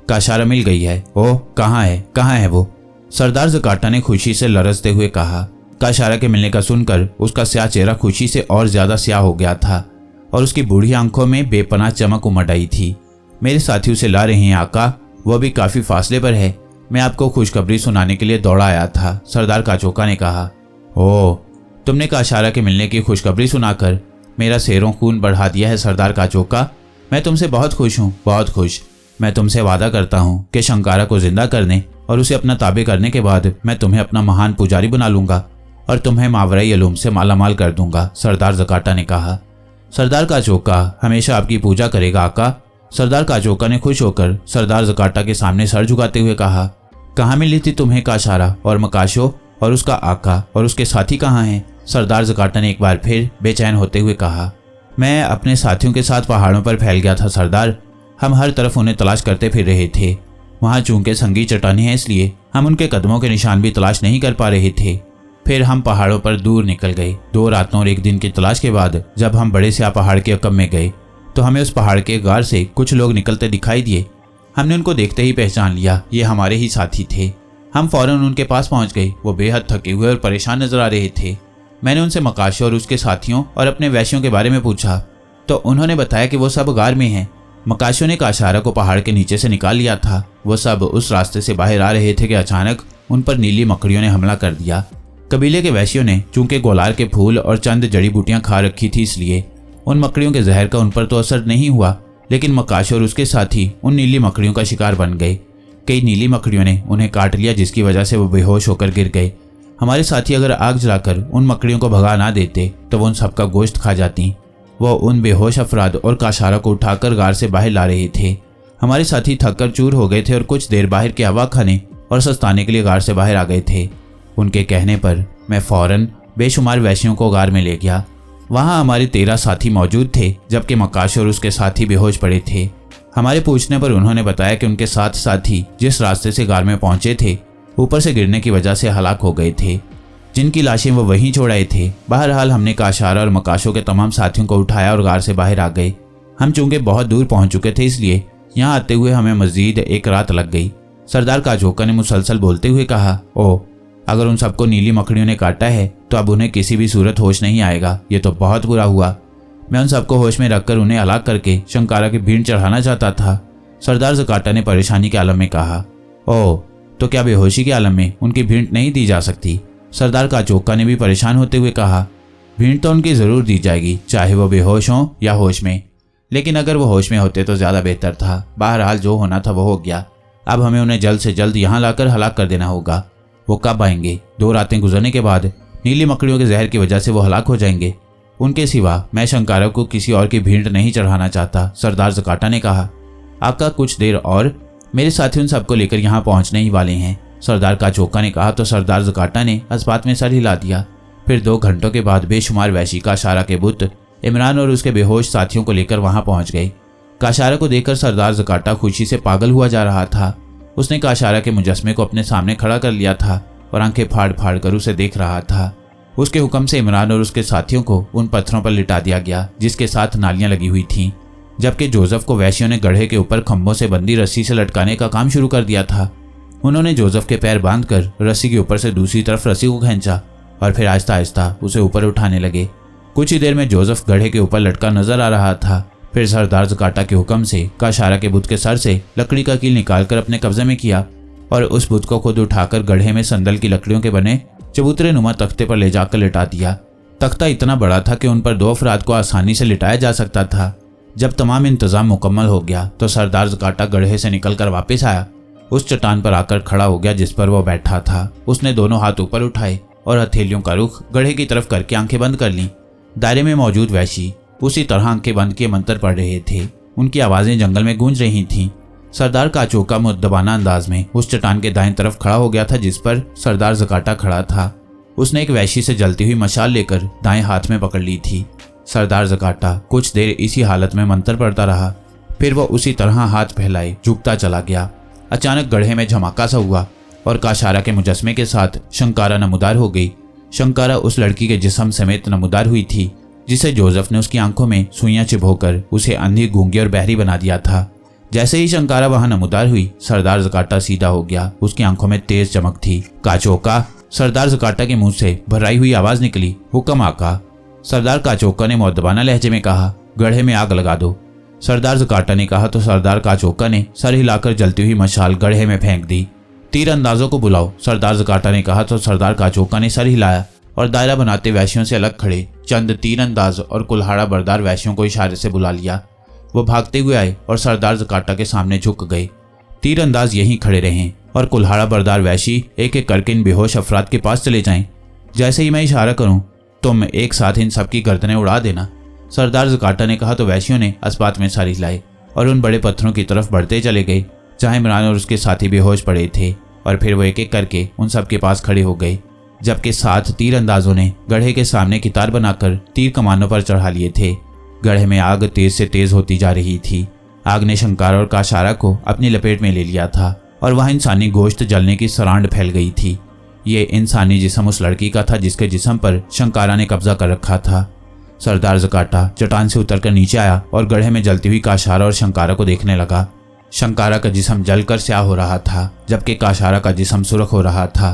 Speaker 1: काशारा मिल गई है? ओह, कहाँ है वो? सरदार ज़काटा ने खुशी से लरजते हुए कहा। काशारा के मिलने का सुनकर उसका स्याह चेहरा खुशी से और ज्यादा स्याह हो गया था और उसकी बूढ़ी आंखों में बेपनाह चमक उमड़ आई थी। मेरे साथी उसे ला रहे हैं आका, वो भी काफी फासले पर है। मैं आपको खुशखबरी सुनाने के लिए दौड़ा आया था, सरदार काचोका ने कहा। ओह, तुमने काशारा के मिलने की खुशखबरी सुनाकर मेरा सेरों खून बढ़ा दिया है सरदार काचोका। मैं तुमसे बहुत खुश हूँ, बहुत खुश। मैं तुमसे वादा करता हूँ कि शंकारा को जिंदा करने और उसे अपना ताबे करने के बाद मैं तुम्हें अपना महान पुजारी बना लूंगा और तुम्हें मावराई अलूम से मालामाल कर दूंगा, सरदार ज़काटा ने कहा। सरदार काचोका हमेशा आपकी पूजा करेगा आका। सरदार काचोका ने खुश होकर सरदार ज़काटा के सामने सर झुकाते हुए कहा। कहाँ मिली थी तुम्हें काशारा और मकाशो, और उसका आका और उसके साथी कहाँ हैं? सरदार ज़काटा ने एक बार फिर बेचैन होते हुए कहा। मैं अपने साथियों के साथ पहाड़ों पर फैल गया था सरदार। हम हर तरफ उन्हें तलाश करते फिर रहे थे। वहाँ चूंकि संगी चट्टानें हैं इसलिए हम उनके कदमों के निशान भी तलाश नहीं कर पा रहे थे। फिर हम पहाड़ों पर दूर निकल गए। 2 रातों और 1 दिन की तलाश के बाद जब हम बड़े स्याह पहाड़ के अकब में गए तो हमें उस पहाड़ के गार से कुछ लोग निकलते दिखाई दिए। हमने उनको देखते ही पहचान लिया, ये हमारे ही साथी थे। हम फौरन उनके पास पहुंच गए। वो बेहद थके हुए और परेशान नजर आ रहे थे। मैंने उनसे मकाशो और उसके साथियों और अपने वैश्यों के बारे में पूछा तो उन्होंने बताया कि वो सब गार में हैं। मकाशो ने काशारा को पहाड़ के नीचे से निकाल लिया था। वो सब उस रास्ते से बाहर आ रहे थे कि अचानक उन पर नीली मकड़ियों ने हमला कर दिया। कबीले के वैश्यों ने चूंकि गोलार के फूल और चंद जड़ी बूटियां खा रखी थी इसलिए उन मकड़ियों के जहर का उन पर तो असर नहीं हुआ, लेकिन मकाशो और उसके साथी उन नीली मकड़ियों का शिकार बन गए। कई नीली मकड़ियों ने उन्हें काट लिया जिसकी वजह से वो बेहोश होकर गिर गए। हमारे साथी अगर आग जलाकर उन मकड़ियों को भगा ना देते तो वो उन सबका गोश्त खा जाती। वो उन बेहोश अफराद और काशारा को उठाकर गार से बाहर ला रहे थे। हमारे साथी थककर चूर हो गए थे और कुछ देर बाहर की हवा खाने और सस्ताने के लिए गार से बाहर आ गए थे। उनके कहने पर मैं फौरन बेशुमार वैश्यों को गार में ले गया। वहां हमारे 13 साथी मौजूद थे, जबकि मकाश और उसके साथी बेहोश पड़े थे। हमारे पूछने पर उन्होंने बताया कि उनके 7 साथी जिस रास्ते से गार में पहुंचे थे, ऊपर से गिरने की वजह से हलाक हो गए थे, जिनकी लाशें वो वहीं छोड़ आए थे। बहरहाल हमने काशारा और मकाशों के तमाम साथियों को उठाया और गार से बाहर आ गए। हम चूंकि बहुत दूर पहुंच चुके थे, इसलिए यहाँ आते हुए हमें मजीद एक रात लग गई। सरदार काचोका ने मुसलसल बोलते हुए कहा, ओह, अगर उन सबको नीली मकड़ियों ने काटा है तो अब उन्हें किसी भी सूरत होश नहीं आएगा। ये तो बहुत बुरा हुआ। मैं उन सबको होश में रखकर उन्हें हलाक करके शंकारा की भीड़ चढ़ाना चाहता था। सरदार ज़काटा ने परेशानी के आलम में कहा, ओह, तो क्या बेहोशी के आलम में उनकी भीड़ नहीं दी जा सकती? सरदार काचोका ने भी परेशान होते हुए कहा, भीड़ तो उनकी ज़रूर दी जाएगी, चाहे वो बेहोश हों या होश में। लेकिन अगर वो होश में होते तो ज़्यादा बेहतर था। बहरहाल जो होना था वो हो गया। अब हमें उन्हें जल्द से जल्द यहाँ लाकर हलाक कर देना होगा। वो कब आएंगे? 2 रातें गुजरने के बाद नीली मकड़ियों के जहर की वजह से वो हलाक हो जाएंगे। उनके सिवा मैं शंकारा को किसी और की भीड़ नहीं चढ़ाना चाहता। सरदार ज़काटा ने कहा, आका, कुछ देर और मेरे साथी उन सबको लेकर यहाँ पहुँचने ही वाले हैं। सरदार काचोका ने कहा तो सरदार ज़काटा ने इस बात में सर हिला दिया। फिर 2 घंटों के बाद बेशुमार वैशी काशारा के बुत इमरान और उसके बेहोश साथियों को लेकर वहां पहुंच गए। काशारा को देखकर सरदार ज़काटा खुशी से पागल हुआ जा रहा था। उसने काशारा के मुजस्मे को अपने सामने खड़ा कर लिया था और आंखें फाड़ फाड़ कर उसे देख रहा था। उसके हुक्म से इमरान और उसके साथियों को उन पत्थरों पर लिटा दिया गया जिसके साथ नालियां लगी हुई थीं, जबकि जोसेफ को वैश्यों ने गड्ढे के ऊपर खंभों से बंधी रस्सी से लटकाने का काम शुरू कर दिया था। उन्होंने जोसेफ के पैर बांधकर रस्सी के ऊपर से दूसरी तरफ रस्सी को खींचा और फिर आहिस्ता आहिस्ता उसे ऊपर उठाने लगे। कुछ ही देर में जोसेफ गड्ढे के ऊपर लटका नजर आ रहा था। फिर सरदार ज़काटा के हुक्म से काशारा के बुत के सर से लकड़ी का कील निकालकर अपने कब्जे में किया और उस बुत को खुद उठाकर गड्ढे में संदल की लकड़ियों के बने चबूतरे नुमा तख्ते पर ले जाकर लिटा दिया। तख्ता इतना बड़ा था कि उन पर 2 अफराद को आसानी से लिटाया जा सकता था। जब तमाम इंतजाम मुकम्मल हो गया तो सरदार ज़काटा गड्ढे से निकलकर वापस आया। उस चट्टान पर आकर खड़ा हो गया जिस पर वो बैठा था। उसने दोनों हाथ ऊपर उठाए और हथेलियों का रुख गड्ढे की तरफ करके आंखें बंद कर लीं। दायरे में मौजूद वैशी उसी तरह आंखें बंद किए मंत्र पढ़ रहे थे। उनकी आवाजें जंगल में गूंज रही थीं। सरदार काचोका मुद्दबाना अंदाज में उस चट्टान के दाएं तरफ खड़ा हो गया था जिस पर सरदार ज़काटा खड़ा था। उसने एक वैशी से जलती हुई मशाल लेकर दाएं हाथ में पकड़ ली थी। सरदार ज़काटा कुछ देर इसी हालत में मंत्र पढ़ता रहा। फिर वह उसी तरह हाथ फैलाए झुकता चला गया। अचानक गड्ढे में झमाका सा हुआ और काशारा के मुजस्मे के साथ शंकारा नमूदार हो गई। शंकारा उस लड़की के जिस्म समेत नमूदार हुई थी जिसे जोसेफ ने उसकी आंखों में सुइयां चिभोकर उसे अंधी, गूंगी और बहरी बना दिया था। जैसे ही शंकारा वहां नमूदार हुई, सरदार ज़काटा सीधा हो गया। उसकी आंखों में तेज चमक थी। काचोका, सरदार ज़काटा के मुंह से भर्राई हुई आवाज निकली, हुक्म आका। सरदार काचोका ने मुअद्दबाना लहजे में कहा, गड्ढे में आग लगा दो। सरदार ज़काटा ने कहा तो सरदार काचोका ने सर हिलाकर जलती हुई मशाल गड्ढे में फेंक दी। तीर अंदाजों को बुलाओ। सरदार ज़काटा ने कहा तो सरदार काचोका ने सर हिलाया और दायरा बनाते वैश्यों से अलग खड़े चंद तीरंदाज और कुल्हाड़ा बरदार वैश्यों को इशारे से बुला लिया। वो भागते हुए आए और सरदार ज़काटा के सामने झुक गए। तीरंदाज यहीं खड़े रहे और कुल्हाड़ा बरदार वैशी एक एक करके इन बेहोश अफराद के पास चले जाएं। जैसे ही मैं इशारा करूं तुम एक साथ इन सबकी गर्दनें उड़ा देना। सरदार ज़काटा ने कहा तो वैश्यों ने इस्पात में सर हिलाए और उन बड़े पत्थरों की तरफ बढ़ते चले गए जहां इमरान और उसके साथी बेहोश पड़े थे। और फिर वो एक एक करके उन सब के पास खड़े हो गए, जबकि 7 तीरंदाजों ने गड्ढे के सामने कितार बनाकर तीर कमानों पर चढ़ा लिए थे। गड्ढे में आग तेज से तेज होती जा रही थी। आग ने शंकारा और काशारा को अपनी लपेट में ले लिया था और वहां इंसानी गोश्त जलने की सरांड फैल गई थी। ये इंसानी जिस्म उस लड़की का था जिसके जिस्म पर शंकारा ने कब्जा कर रखा था। सरदार ज़काटा चट्टान से उतरकर नीचे आया और गड्ढे में जलती हुई काशारा और शंकारा को देखने लगा। शंकारा का जिस्म जलकर स्याह हो रहा था जबकि काशारा का जिस्म सुर्ख हो रहा था।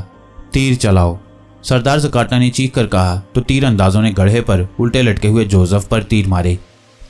Speaker 1: तीर चलाओ, सरदार ज़काटा ने चीख कर कहा तो तीर अंदाजों ने गड्ढे पर उल्टे लटके हुए जोसेफ पर तीर मारे।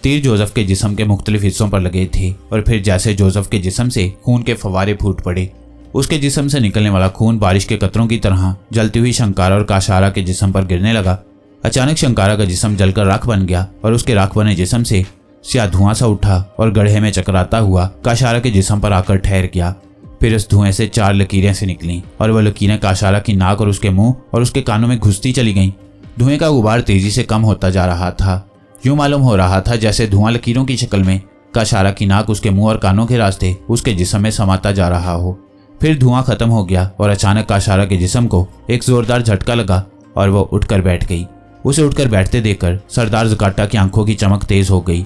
Speaker 1: तीर जोसेफ के जिस्म के मुख्तलिफ हिस्सों पर लगे थे और फिर जैसे जोसेफ के जिस्म से खून के फवारे फूट पड़े, उसके जिस्म से निकलने वाला खून बारिश के कतरों की तरह जलती हुई शंकारा और काशारा के जिस्म पर गिरने लगा। अचानक शंकारा का जिस्म जलकर राख बन गया और उसके राख बने जिस्म से स्याह धुआं सा उठा और गड्ढे में चकराता हुआ काशारा के जिस्म पर आकर ठहर गया। फिर उस धुएं से 4 लकीरें से निकलीं और वह लकीरें काशारा की नाक और उसके मुंह और उसके कानों में घुसती चली गईं। धुएं का गुबार तेजी से कम होता जा रहा था यूं मालूम हो रहा था जैसे धुआं लकीरों की शक्ल में काशारा की नाक उसके मुंह और कानों के रास्ते उसके जिस्म में समाता जा रहा हो। फिर धुआं खत्म हो गया और अचानक काशारा के जिस्म को एक जोरदार झटका लगा और वो उठकर बैठ गई। उसे उठकर बैठते देखकर सरदार ज़काटा की आंखों की चमक तेज हो गई।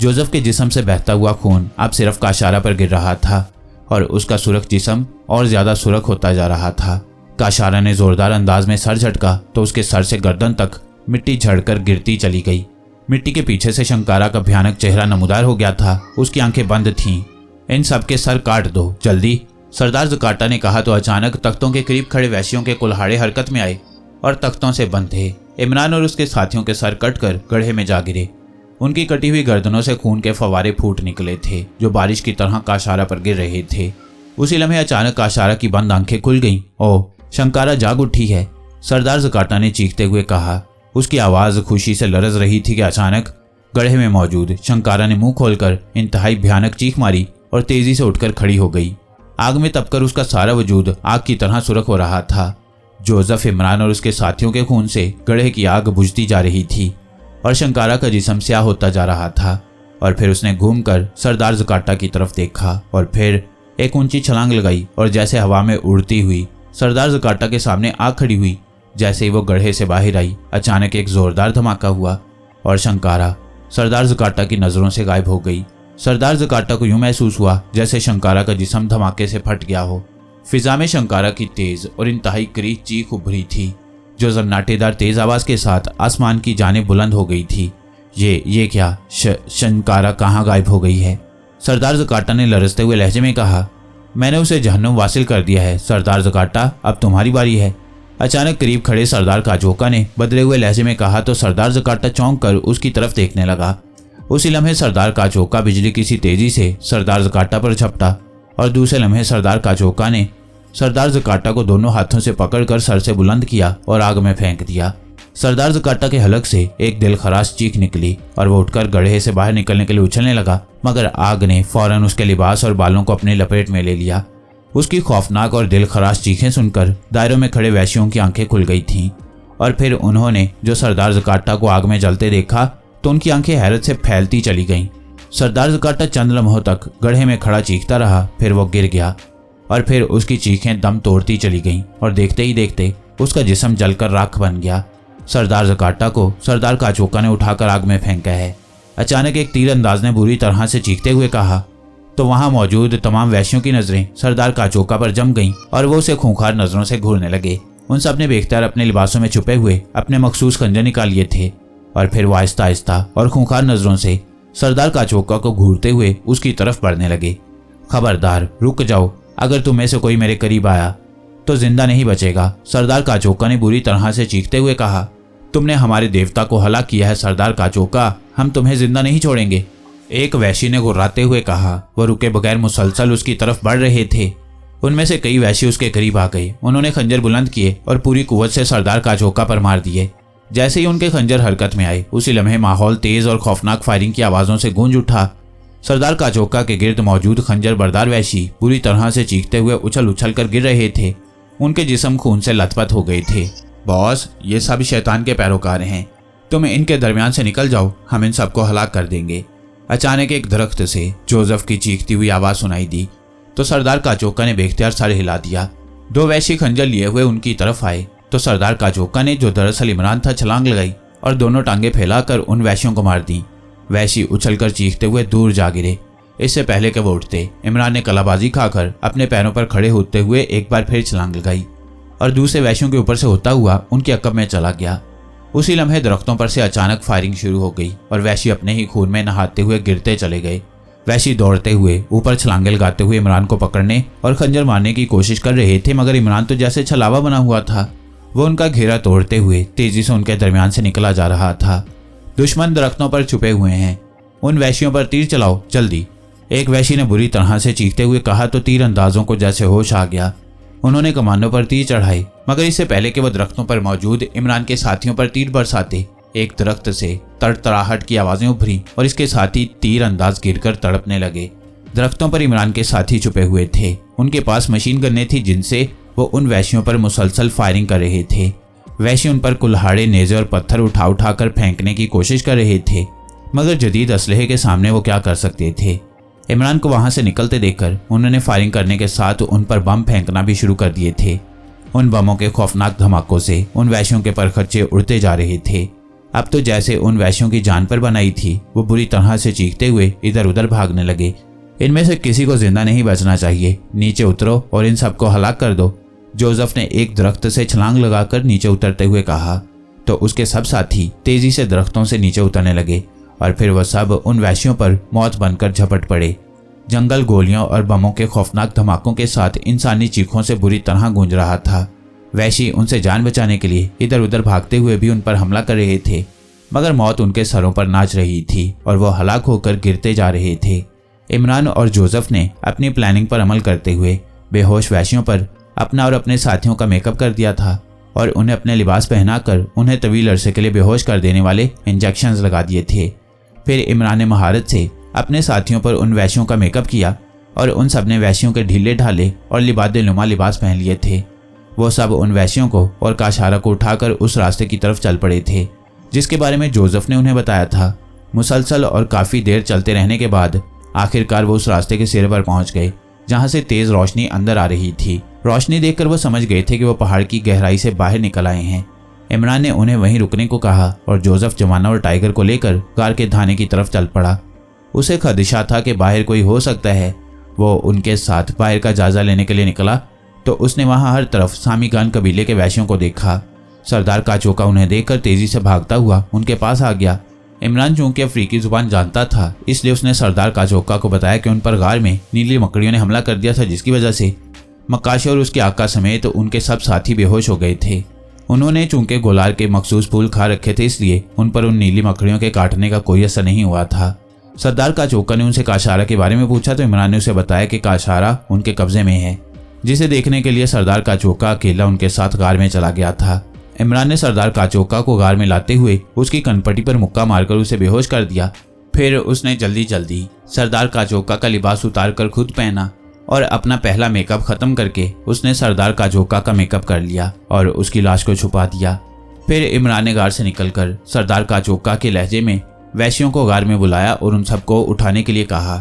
Speaker 1: जोसेफ के जिस्म से बहता हुआ खून अब सिर्फ काशारा पर गिर रहा था और उसका सुरख जिस्म और ज्यादा सुरख होता जा रहा था। काशारा ने जोरदार अंदाज में सर झटका तो उसके सर से गर्दन तक मिट्टी झड़कर गिरती चली गई। मिट्टी के पीछे से शंकारा का भयानक चेहरा नमूदार हो गया था। उसकी आंखें बंद थीं। इन सबके सर काट दो जल्दी, सरदार ज़काटा ने कहा तो अचानक तख्तों के करीब खड़े वैश्यों के कुल्हाड़े हरकत में आए और तख्तों से बंधे इमरान और उसके साथियों के सर कटकर गड्ढे में जा गिरे। उनकी कटी हुई गर्दनों से खून के फवारे फूट निकले थे जो बारिश की तरह काशारा पर गिर रहे थे। उसी लम्हे अचानक काशारा की बंद आंखें खुल गईं। ओह, शंकारा जाग उठी है, सरदार ज़काटा ने चीखते हुए कहा। उसकी आवाज़ खुशी से लरज रही थी कि अचानक गड्ढे में मौजूद शंकारा ने मुंह खोलकर इंतहाई भयानक चीख मारी और तेजी से उठकर खड़ी हो गई। आग में तपकर उसका सारा वजूद आग की तरह सुरख हो रहा था। जोसेफ, इमरान और उसके साथियों के खून से गड्ढे की आग बुझती जा रही थी और शंकारा का जिस्म स्याह होता जा रहा था। और फिर उसने घूमकर सरदार ज़काटा की तरफ देखा और फिर एक ऊंची छलांग लगाई और जैसे हवा में उड़ती हुई सरदार ज़काटा के सामने आ खड़ी हुई। जैसे ही वो गड्ढे से बाहर आई अचानक एक जोरदार धमाका हुआ और शंकारा सरदार ज़काटा की नज़रों से गायब हो गई। सरदार ज़काटा को यूं महसूस हुआ जैसे शंकारा का जिस्म धमाके से फट गया हो। फिजा में शंकारा की तेज और इंतहाई करीब चीख उभरी थी जो जन्नाटेदार तेज आवाज के साथ आसमान की जानिब बुलंद हो गई थी। ये क्या, शंकारा कहाँ गायब हो गई है? सरदार ज़काटा ने लरजते हुए लहजे में कहा। मैंने उसे जहन्नुम वासिल कर दिया है सरदार ज़काटा, अब तुम्हारी बारी है। अचानक करीब खड़े सरदार काचोका ने बदले हुए लहजे में कहा तो सरदार ज़काटा चौंक कर उसकी तरफ देखने लगा। उसी लम्हे सरदार काचोका बिजली की सी तेजी से सरदार ज़काटा पर झपटा और दूसरे लम्हे सरदार काचोका ने सरदार ज़काटा को दोनों हाथों से पकड़कर सर से बुलंद किया और आग में फेंक दिया। सरदार ज़काटा के हलक से एक दिलखराश चीख निकली और वो उठकर गड्ढे से बाहर निकलने के लिए उछलने लगा, मगर आग ने फौरन उसके लिबास और बालों को अपनी लपेट में ले लिया। उसकी खौफनाक और दिलखराश चीखें सुनकर दायरों में खड़े वैश्यों की आंखें खुल गई थीं और फिर उन्होंने जो सरदार ज़काटा को आग में जलते देखा तो उनकी आंखें हैरत से फैलती चली गईं। सरदार ज़काटा चंद लम्हों तक गड्ढे में खड़ा चीखता रहा, फिर वो गिर गया और फिर उसकी चीखें दम तोड़ती चली गईं और देखते ही देखते उसका जिस्म जलकर राख बन गया। सरदार ज़काटा को सरदार काचोका ने उठाकर आग में फेंका है। अचानक एक तीरंदाज ने बुरी तरह से चीखते हुए कहा तो वहां मौजूद तमाम वैश्यों की नजरें सरदार काचोका पर जम गईं और वो उसे खूंखार नजरों से घूरने लगे। उन सब ने बेख्तियार अपने लिबासों में छुपे हुए अपने मखसूस खंजर निकाल लिए थे और फिर वो आहिस्ता आहिस्ता और खूंखार नजरों से सरदार काचोका को घूरते हुए उसकी तरफ बढ़ने लगे। खबरदार, रुक जाओ, अगर तुम में से कोई मेरे करीब आया तो जिंदा नहीं बचेगा, सरदार काचोका ने बुरी तरह से चीखते हुए कहा। तुमने हमारे देवता को हलाक किया है सरदार काचोका, हम तुम्हें जिंदा नहीं छोड़ेंगे, एक वैश्य ने गुर्राते हुए कहा। वो रुके बगैर मुसलसल उसकी तरफ बढ़ रहे थे। उनमें से कई वैश्य उसके करीब आ गए। उन्होंने खंजर बुलंद किए और पूरी कुव्वत से सरदार काचोका पर मार दिए। जैसे ही उनके खंजर हरकत में आए उसी लम्हे माहौल तेज और खौफनाक फायरिंग की आवाजों से गूंज उठा। सरदार काचोका के गिर्द मौजूद खंजर बरदार वैशी बुरी तरह से चीखते हुए उछल उछल कर गिर रहे थे। उनके जिस्म खून से लथपथ हो गए थे। बॉस, ये सब शैतान के पैरोकार हैं, तुम इनके दरमियान से निकल जाओ, हम इन सबको हलाक कर देंगे। अचानक एक दरख्त से जोसेफ की चीखती हुई आवाज सुनाई दी तो सरदार काचोका ने बेख्तियार सर हिला दिया। दो वैश्य खंजर लिए हुए उनकी तरफ आए तो सरदार काचोका ने, जो दरअसल इमरान था, छलांग लगाई और दोनों टांगे फैलाकर उन वैश्यों को मार दी। वैश्य उछलकर चीखते हुए दूर जा गिरे। इससे पहले कि वो उठते, इमरान ने कलाबाजी खाकर अपने पैरों पर खड़े होते हुए एक बार फिर छलांग लगाई और दूसरे वैश्यों के ऊपर से होता हुआ उनके अकब में चला गया। उसी लम्हे दरख्तों पर से अचानक फायरिंग शुरू हो गई और वैश्य अपने ही खून में नहाते हुए गिरते चले गए। वैश्य दौड़ते हुए ऊपर छलांगे लगाते हुए इमरान को पकड़ने और खंजर मारने की कोशिश कर रहे थे, मगर इमरान तो जैसे छलावा बना हुआ था। वो उनका घेरा तोड़ते हुए तेजी से उनके दरमियान से निकला जा रहा था। दुश्मन दरख्तों पर छुपे हुए हैं, उन वैश्यों पर तीर चलाओ जल्दी, एक वैश्य ने बुरी तरह से चीखते हुए कहा तो तीर अंदाजों को जैसे होश आ गया। उन्होंने कमानों पर तीर चढ़ाए, मगर इससे पहले कि वो दरख्तों पर मौजूद इमरान के साथियों पर तीर बरसाते, एक दरख्त से तड़तड़ाहट की आवाजें उभरी और इसके साथ ही तीर अंदाज गिरकर तड़पने लगे। दरख्तों पर इमरान के साथी छुपे हुए थे। उनके पास मशीन गन्नें थी जिनसे वो उन वैश्यों पर मुसलसल फायरिंग कर रहे थे। वैश्य उन पर कुल्हाड़े, नेज़े और पत्थर उठा उठा कर फेंकने की कोशिश कर रहे थे, मगर जदीद असलहे के सामने वो क्या कर सकते थे। इमरान को वहां से निकलते देखकर उन्होंने फायरिंग करने के साथ उन पर बम फेंकना भी शुरू कर दिए थे। उन बमों के खौफनाक धमाकों से उन वैश्यों के परखच्चे उड़ते जा रहे थे। अब तो जैसे उन वैश्यों की जान पर बनाई थी, वो बुरी तरह से चीखते हुए इधर उधर भागने लगे। इनमें से किसी को जिंदा नहीं बचना चाहिए, नीचे उतरो और इन सबको हलाक कर दो। जोसेफ ने एक दरख्त से छलांग लगाकर नीचे उतरते हुए कहा, तो उसके सब साथी तेजी से दरख्तों से नीचे उतरने लगे और फिर वह सब उन वैश्यों पर मौत बनकर झपट पड़े। जंगल गोलियों और बमों के खौफनाक धमाकों के साथ इंसानी चीखों से बुरी तरह गूंज रहा था। वैश्य उनसे जान बचाने के लिए इधर उधर भागते हुए भी उन पर हमला कर रहे थे, मगर मौत उनके सरों पर नाच रही थी और वो हलाक होकर गिरते जा रहे थे। इमरान और जोसेफ ने अपनी प्लानिंग पर अमल करते हुए बेहोश वैश्यों पर अपना और अपने साथियों का मेकअप कर दिया था और उन्हें अपने लिबास पहनाकर उन्हें तवील अरसे के लिए बेहोश कर देने वाले इंजेक्शंस लगा दिए थे। फिर इमरान ने महारत से अपने साथियों पर उन वैश्यों का मेकअप किया और उन सब ने वैश्यों के ढीले ढाले और लिबादे-नुमा लिबास पहन लिए थे। वो सब उन वैश्यों को और काशारा को उठाकर उस रास्ते की तरफ चल पड़े थे जिसके बारे में जोसेफ ने उन्हें बताया था। मुसलसल और काफ़ी देर चलते रहने के बाद आखिरकार वो उस रास्ते के सिरे पर पहुंच गए जहां से तेज रोशनी अंदर आ रही थी। रोशनी देखकर वो समझ गए थे कि वो पहाड़ की गहराई से बाहर निकल आए हैं। इमरान ने उन्हें वहीं रुकने को कहा और जोसेफ जमाना और टाइगर को लेकर गार के धाने की तरफ चल पड़ा। उसे खदशा था कि बाहर कोई हो सकता है। वो उनके साथ बाहर का जायजा लेने के लिए निकला तो उसने वहां हर तरफ सामीगान कबीले के वैश्यों को देखा। सरदार काचोका उन्हें देखकर तेजी से भागता हुआ उनके पास आ गया। इमरान चूंकि अफ्रीकी जुबान जानता था, इसलिए उसने सरदार काचोका को बताया कि उन पर गार में नीली मकड़ियों ने हमला कर दिया था, जिसकी वजह से मकाशे और उसके आका समेत उनके सब साथी बेहोश हो गए थे। उन्होंने चूंकि गोलार के मखसूस फूल खा रखे थे, इसलिए उन पर उन नीली मकड़ियों के काटने का कोई असर नहीं हुआ था। सरदार काचोका ने उनसे काशारा के बारे में पूछा तो इमरान ने उसे बताया कि काशारा उनके कब्जे में है, जिसे देखने के लिए सरदार काचोका अकेला उनके साथ गार में चला गया था। इमरान ने सरदार काचोका को गार में लाते हुए उसकी कनपटी पर मुक्का मारकर उसे बेहोश कर दिया। फिर उसने जल्दी जल्दी सरदार काचोका का लिबास उतार कर खुद पहना और अपना पहला मेकअप खत्म करके उसने सरदार काचोका का मेकअप कर लिया और उसकी लाश को छुपा दिया। फिर इमरान ने गार से निकलकर सरदार काचोका के लहजे में वैश्यों को गार में बुलाया और उन सबको उठाने के लिए कहा,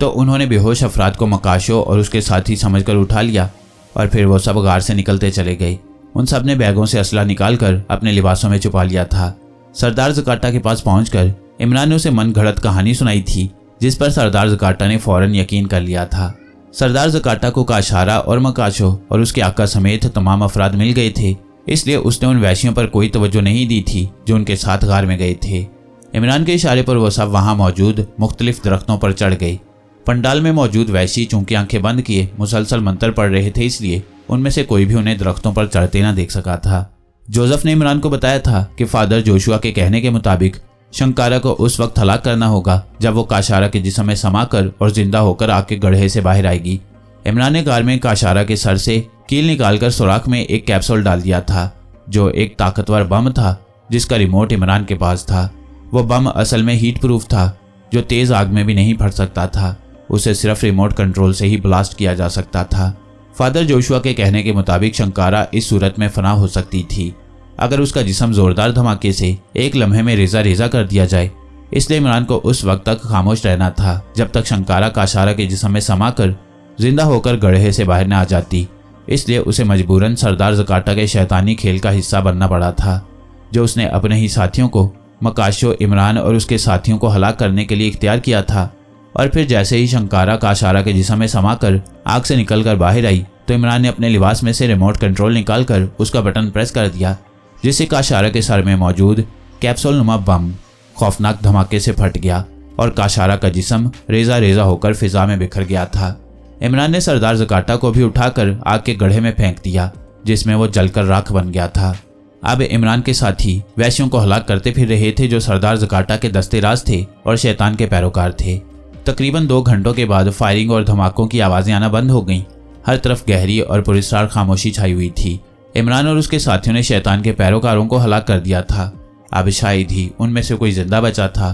Speaker 1: तो उन्होंने बेहोश अफराद को मकाशों और उसके साथी समझकर उठा लिया और फिर वो सब गार से निकलते चले गए। उन सब ने बैगों से असला निकालकर अपने लिबासों में छुपा लिया था। सरदार ज़काटा के पास पहुंचकर इमरान ने उसे मन घड़त कहानी सुनाई थी, जिस पर सरदार ज़काटा ने फौरन यकीन कर लिया था। सरदार ज़काटा को काशारा और मकाशो और उसके आका समेत तमाम अफराद मिल गए थे, इसलिए उसने उन वैश्यों पर कोई तवज्जो नहीं दी थी जो उनके साथ गार में गए थे। इमरान के इशारे पर वो सब वहां मौजूद मुख्तलिफ दरख्तों पर चढ़ गए। पंडाल में मौजूद वैश्य चूंकि आंखें बंद किए मुसलसल मंत्र पढ़ रहे थे, इसलिए उनमें से कोई भी उन्हें दरख्तों पर चढ़ते ना देख सका था। जोसेफ ने इमरान को बताया था कि फादर जोशुआ के कहने के मुताबिक शंकारा को उस वक्त हलाक करना होगा जब वो काशारा के जिस्म में समाकर और जिंदा होकर आग के गड्ढे से बाहर आएगी। इमरान ने गार में काशारा के सर से कील निकालकर सुराख में एक कैप्सूल डाल दिया था, जो एक ताकतवर बम था जिसका रिमोट इमरान के पास था। वो बम असल में हीट प्रूफ था, जो तेज आग में भी नहीं फट सकता था। उसे सिर्फ रिमोट कंट्रोल से ही ब्लास्ट किया जा सकता था। फादर जोशुआ के कहने के मुताबिक शंकारा इस सूरत में फना हो सकती थी अगर उसका जिस्म जोरदार धमाके से एक लम्हे में रेजा रेजा कर दिया जाए। इसलिए इमरान को उस वक्त तक खामोश रहना था जब तक शंकारा काशारा के जिस्म में समाकर जिंदा होकर गड्ढे से बाहर न आ जाती। इसलिए उसे मजबूरन सरदार ज़काटा के शैतानी खेल का हिस्सा बनना पड़ा था, जो उसने अपने ही साथियों को मकाशो, इमरान और उसके साथियों को हलाक करने के लिए इख्तियार किया था। और फिर जैसे ही शंकारा काशारा के जिस्म में समाकर आग से निकलकर बाहर आई तो इमरान ने अपने लिबास में से रिमोट कंट्रोल निकालकर उसका बटन प्रेस कर दिया, जिससे काशारा के सर में मौजूद कैप्सूल नुमा बम खौफनाक धमाके से फट गया और काशारा का जिस्म रेजा रेजा होकर फिजा में बिखर गया था। इमरान ने सरदार ज़काटा को भी उठाकर आग के गड्ढे में फेंक दिया, जिसमें वो जलकर राख बन गया था। अब इमरान के साथी वैश्यों को हलाक करते फिर रहे थे, जो सरदार ज़काटा के दस्तेराज थे और शैतान के पैरोकार थे। तकरीबन 2 घंटों के बाद फायरिंग और धमाकों की आवाज़ें आना बंद हो गईं। हर तरफ गहरी और पुरस्कार खामोशी छाई हुई थी। इमरान और उसके साथियों ने शैतान के पैरोकारों को हलाक कर दिया था। अब शायद ही उनमें से कोई जिंदा बचा था।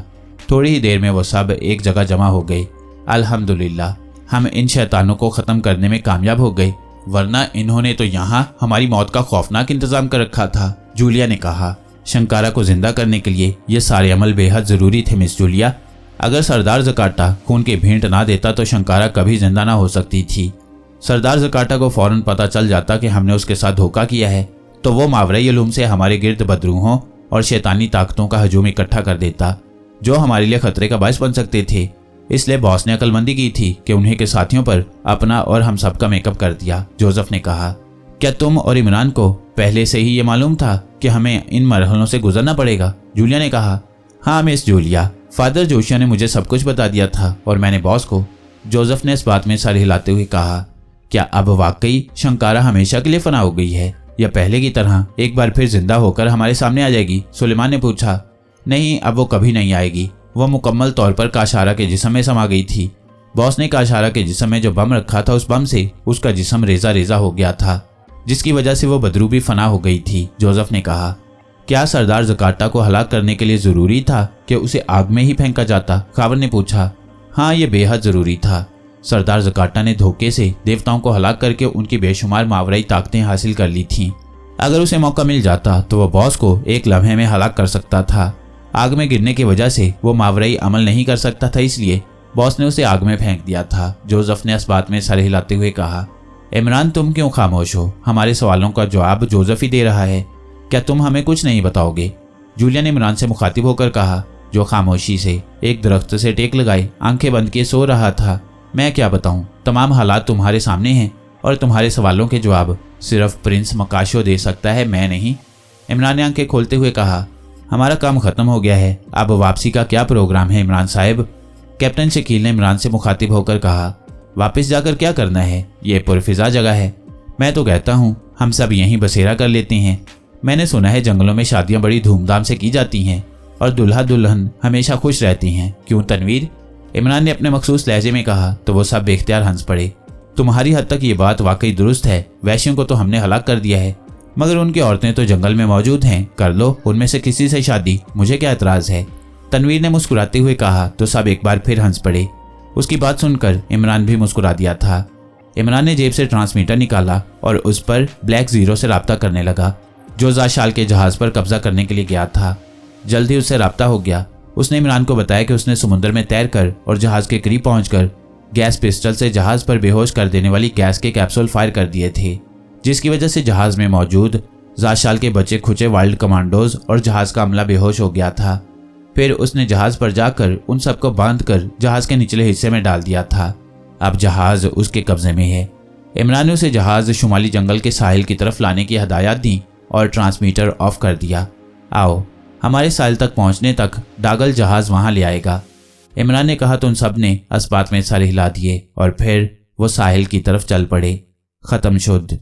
Speaker 1: थोड़ी ही देर में वो सब एक जगह जमा हो गए। अल्हम्दुलिल्लाह, हम इन शैतानों को ख़त्म करने में कामयाब हो गए, वरना इन्होंने तो यहाँ हमारी मौत का खौफनाक इंतज़ाम कर रखा था। जूलिया ने कहा। शंकारा को जिंदा करने के लिए ये सारे अमल बेहद जरूरी थे मिस जूलिया। अगर सरदार जकार्ता खून की भेंट ना देता तो शंकारा कभी जिंदा ना हो सकती थी। सरदार जकार्ता को फौरन पता चल जाता कि हमने उसके साथ धोखा किया है तो वो मावराई उलूम से हमारे गिर्द बदरूहों और शैतानी ताकतों का हजूम इकट्ठा कर देता जो हमारे लिए खतरे का बायस बन सकते थे। इसलिए बॉस ने अक्लमंदी की थी कि उन्हीं के साथियों पर अपना और हम सबका मेकअप कर दिया। जोसेफ ने कहा, क्या तुम और इमरान को पहले से ही ये मालूम था कि हमें इन मरहलों से गुजरना पड़ेगा? जूलिया ने कहा। हाँ मिस जूलिया, फादर जोशिया ने मुझे सब कुछ बता दिया था और मैंने बॉस को। जोसेफ ने इस बात में सर हिलाते हुए कहा, क्या अब वाकई शंकारा हमेशा के लिए फना हो गई है या पहले की तरह एक बार फिर जिंदा होकर हमारे सामने आ जाएगी? सुलेमान ने पूछा। नहीं, अब वो कभी नहीं आएगी। वह मुकम्मल तौर पर काशारा के जिस्म में समा गई थी। बॉस ने काशारा के जिस्म में जो बम रखा था उस बम से उसका जिस्म रेजा रेजा हो गया था जिसकी वजह से वो बदरू भी फना हो गई थी। जोसेफ ने कहा, क्या सरदार जकार्ता को हलाक करने के लिए जरूरी था कि उसे आग में ही फेंका जाता? खावर ने पूछा। हाँ, ये बेहद जरूरी था। सरदार जकार्ता ने धोखे से देवताओं को हलाक करके उनकी बेशुमार मावराई ताकतें हासिल कर ली थीं। अगर उसे मौका मिल जाता तो वह बॉस को एक लम्हे में हलाक कर सकता था। आग में गिरने की वजह से वो मावराई अमल नहीं कर सकता था, इसलिए बॉस ने उसे आग में फेंक दिया था। जोसेफ ने इस बात में सर हिलाते हुए कहा, इमरान तुम क्यों खामोश हो? हमारे सवालों का जवाब जोसेफ ही दे रहा है। क्या तुम हमें कुछ नहीं बताओगे? जूलिया ने इमरान से मुखातिब होकर कहा, जो खामोशी से एक दरख्त से टेक लगाए आंखें बंद किए सो रहा था। मैं क्या बताऊं? तमाम हालात तुम्हारे सामने हैं और तुम्हारे सवालों के जवाब सिर्फ प्रिंस मकाशो दे सकता है, मैं नहीं। इमरान ने आंखें खोलते हुए कहा, हमारा काम खत्म हो गया है। अब वापसी का क्या प्रोग्राम है इमरान साहब? कैप्टन शकील ने इमरान से मुखातिब होकर कहा, वापस जाकर क्या करना है? ये पुरफिजा जगह है। मैं तो कहता हूँ हम सब यहीं बसेरा कर लेते हैं। मैंने सुना है जंगलों में शादियाँ बड़ी धूमधाम से की जाती हैं और दुल्हा दुल्हन हमेशा खुश रहती हैं, क्यों तनवीर? इमरान ने अपने मखसूस लहजे में कहा तो वो सब बेख्तियार हंस पड़े। तुम्हारी हद तक ये बात वाकई दुरुस्त है। वैश्यों को तो हमने हलाक कर दिया है, मगर उनकी औरतें तो जंगल में मौजूद हैं। कर लो उनमें से किसी से शादी, मुझे क्या एतराज है? तनवीर ने मुस्कुराते हुए कहा तो सब एक बार फिर हंस पड़े। उसकी बात सुनकर इमरान भी मुस्कुरा दिया था। इमरान ने जेब से ट्रांसमीटर निकाला और उस पर ब्लैक जीरो से राब्ता करने लगा जो जाशाल के जहाज पर कब्जा करने के लिए गया था। जल्द ही उससे राब्ता हो गया। उसने इमरान को बताया कि उसने समुद्र में तैरकर और जहाज के करीब पहुंचकर गैस पिस्टल से जहाज पर बेहोश कर देने वाली गैस के कैप्सूल फायर कर दिए थे, जिसकी वजह से जहाज में मौजूद जाशाल के बचे खुचे वाइल्ड कमांडोज और जहाज का अमला बेहोश हो गया था। फिर उसने जहाज पर जाकर उन सबको बांधकर जहाज के निचले हिस्से में डाल दिया था। अब जहाज उसके कब्जे में है। इमरान ने उसे जहाज शुमाली जंगल के साहिल की तरफ लाने की हदायत दी और ट्रांसमीटर ऑफ कर दिया। आओ, हमारे साहिल तक पहुंचने तक डागल जहाज वहां ले आएगा। इमरान ने कहा तो उन सब ने इस बात में सर हिला दिए और फिर वो साहिल की तरफ चल पड़े। खत्म शुद्ध।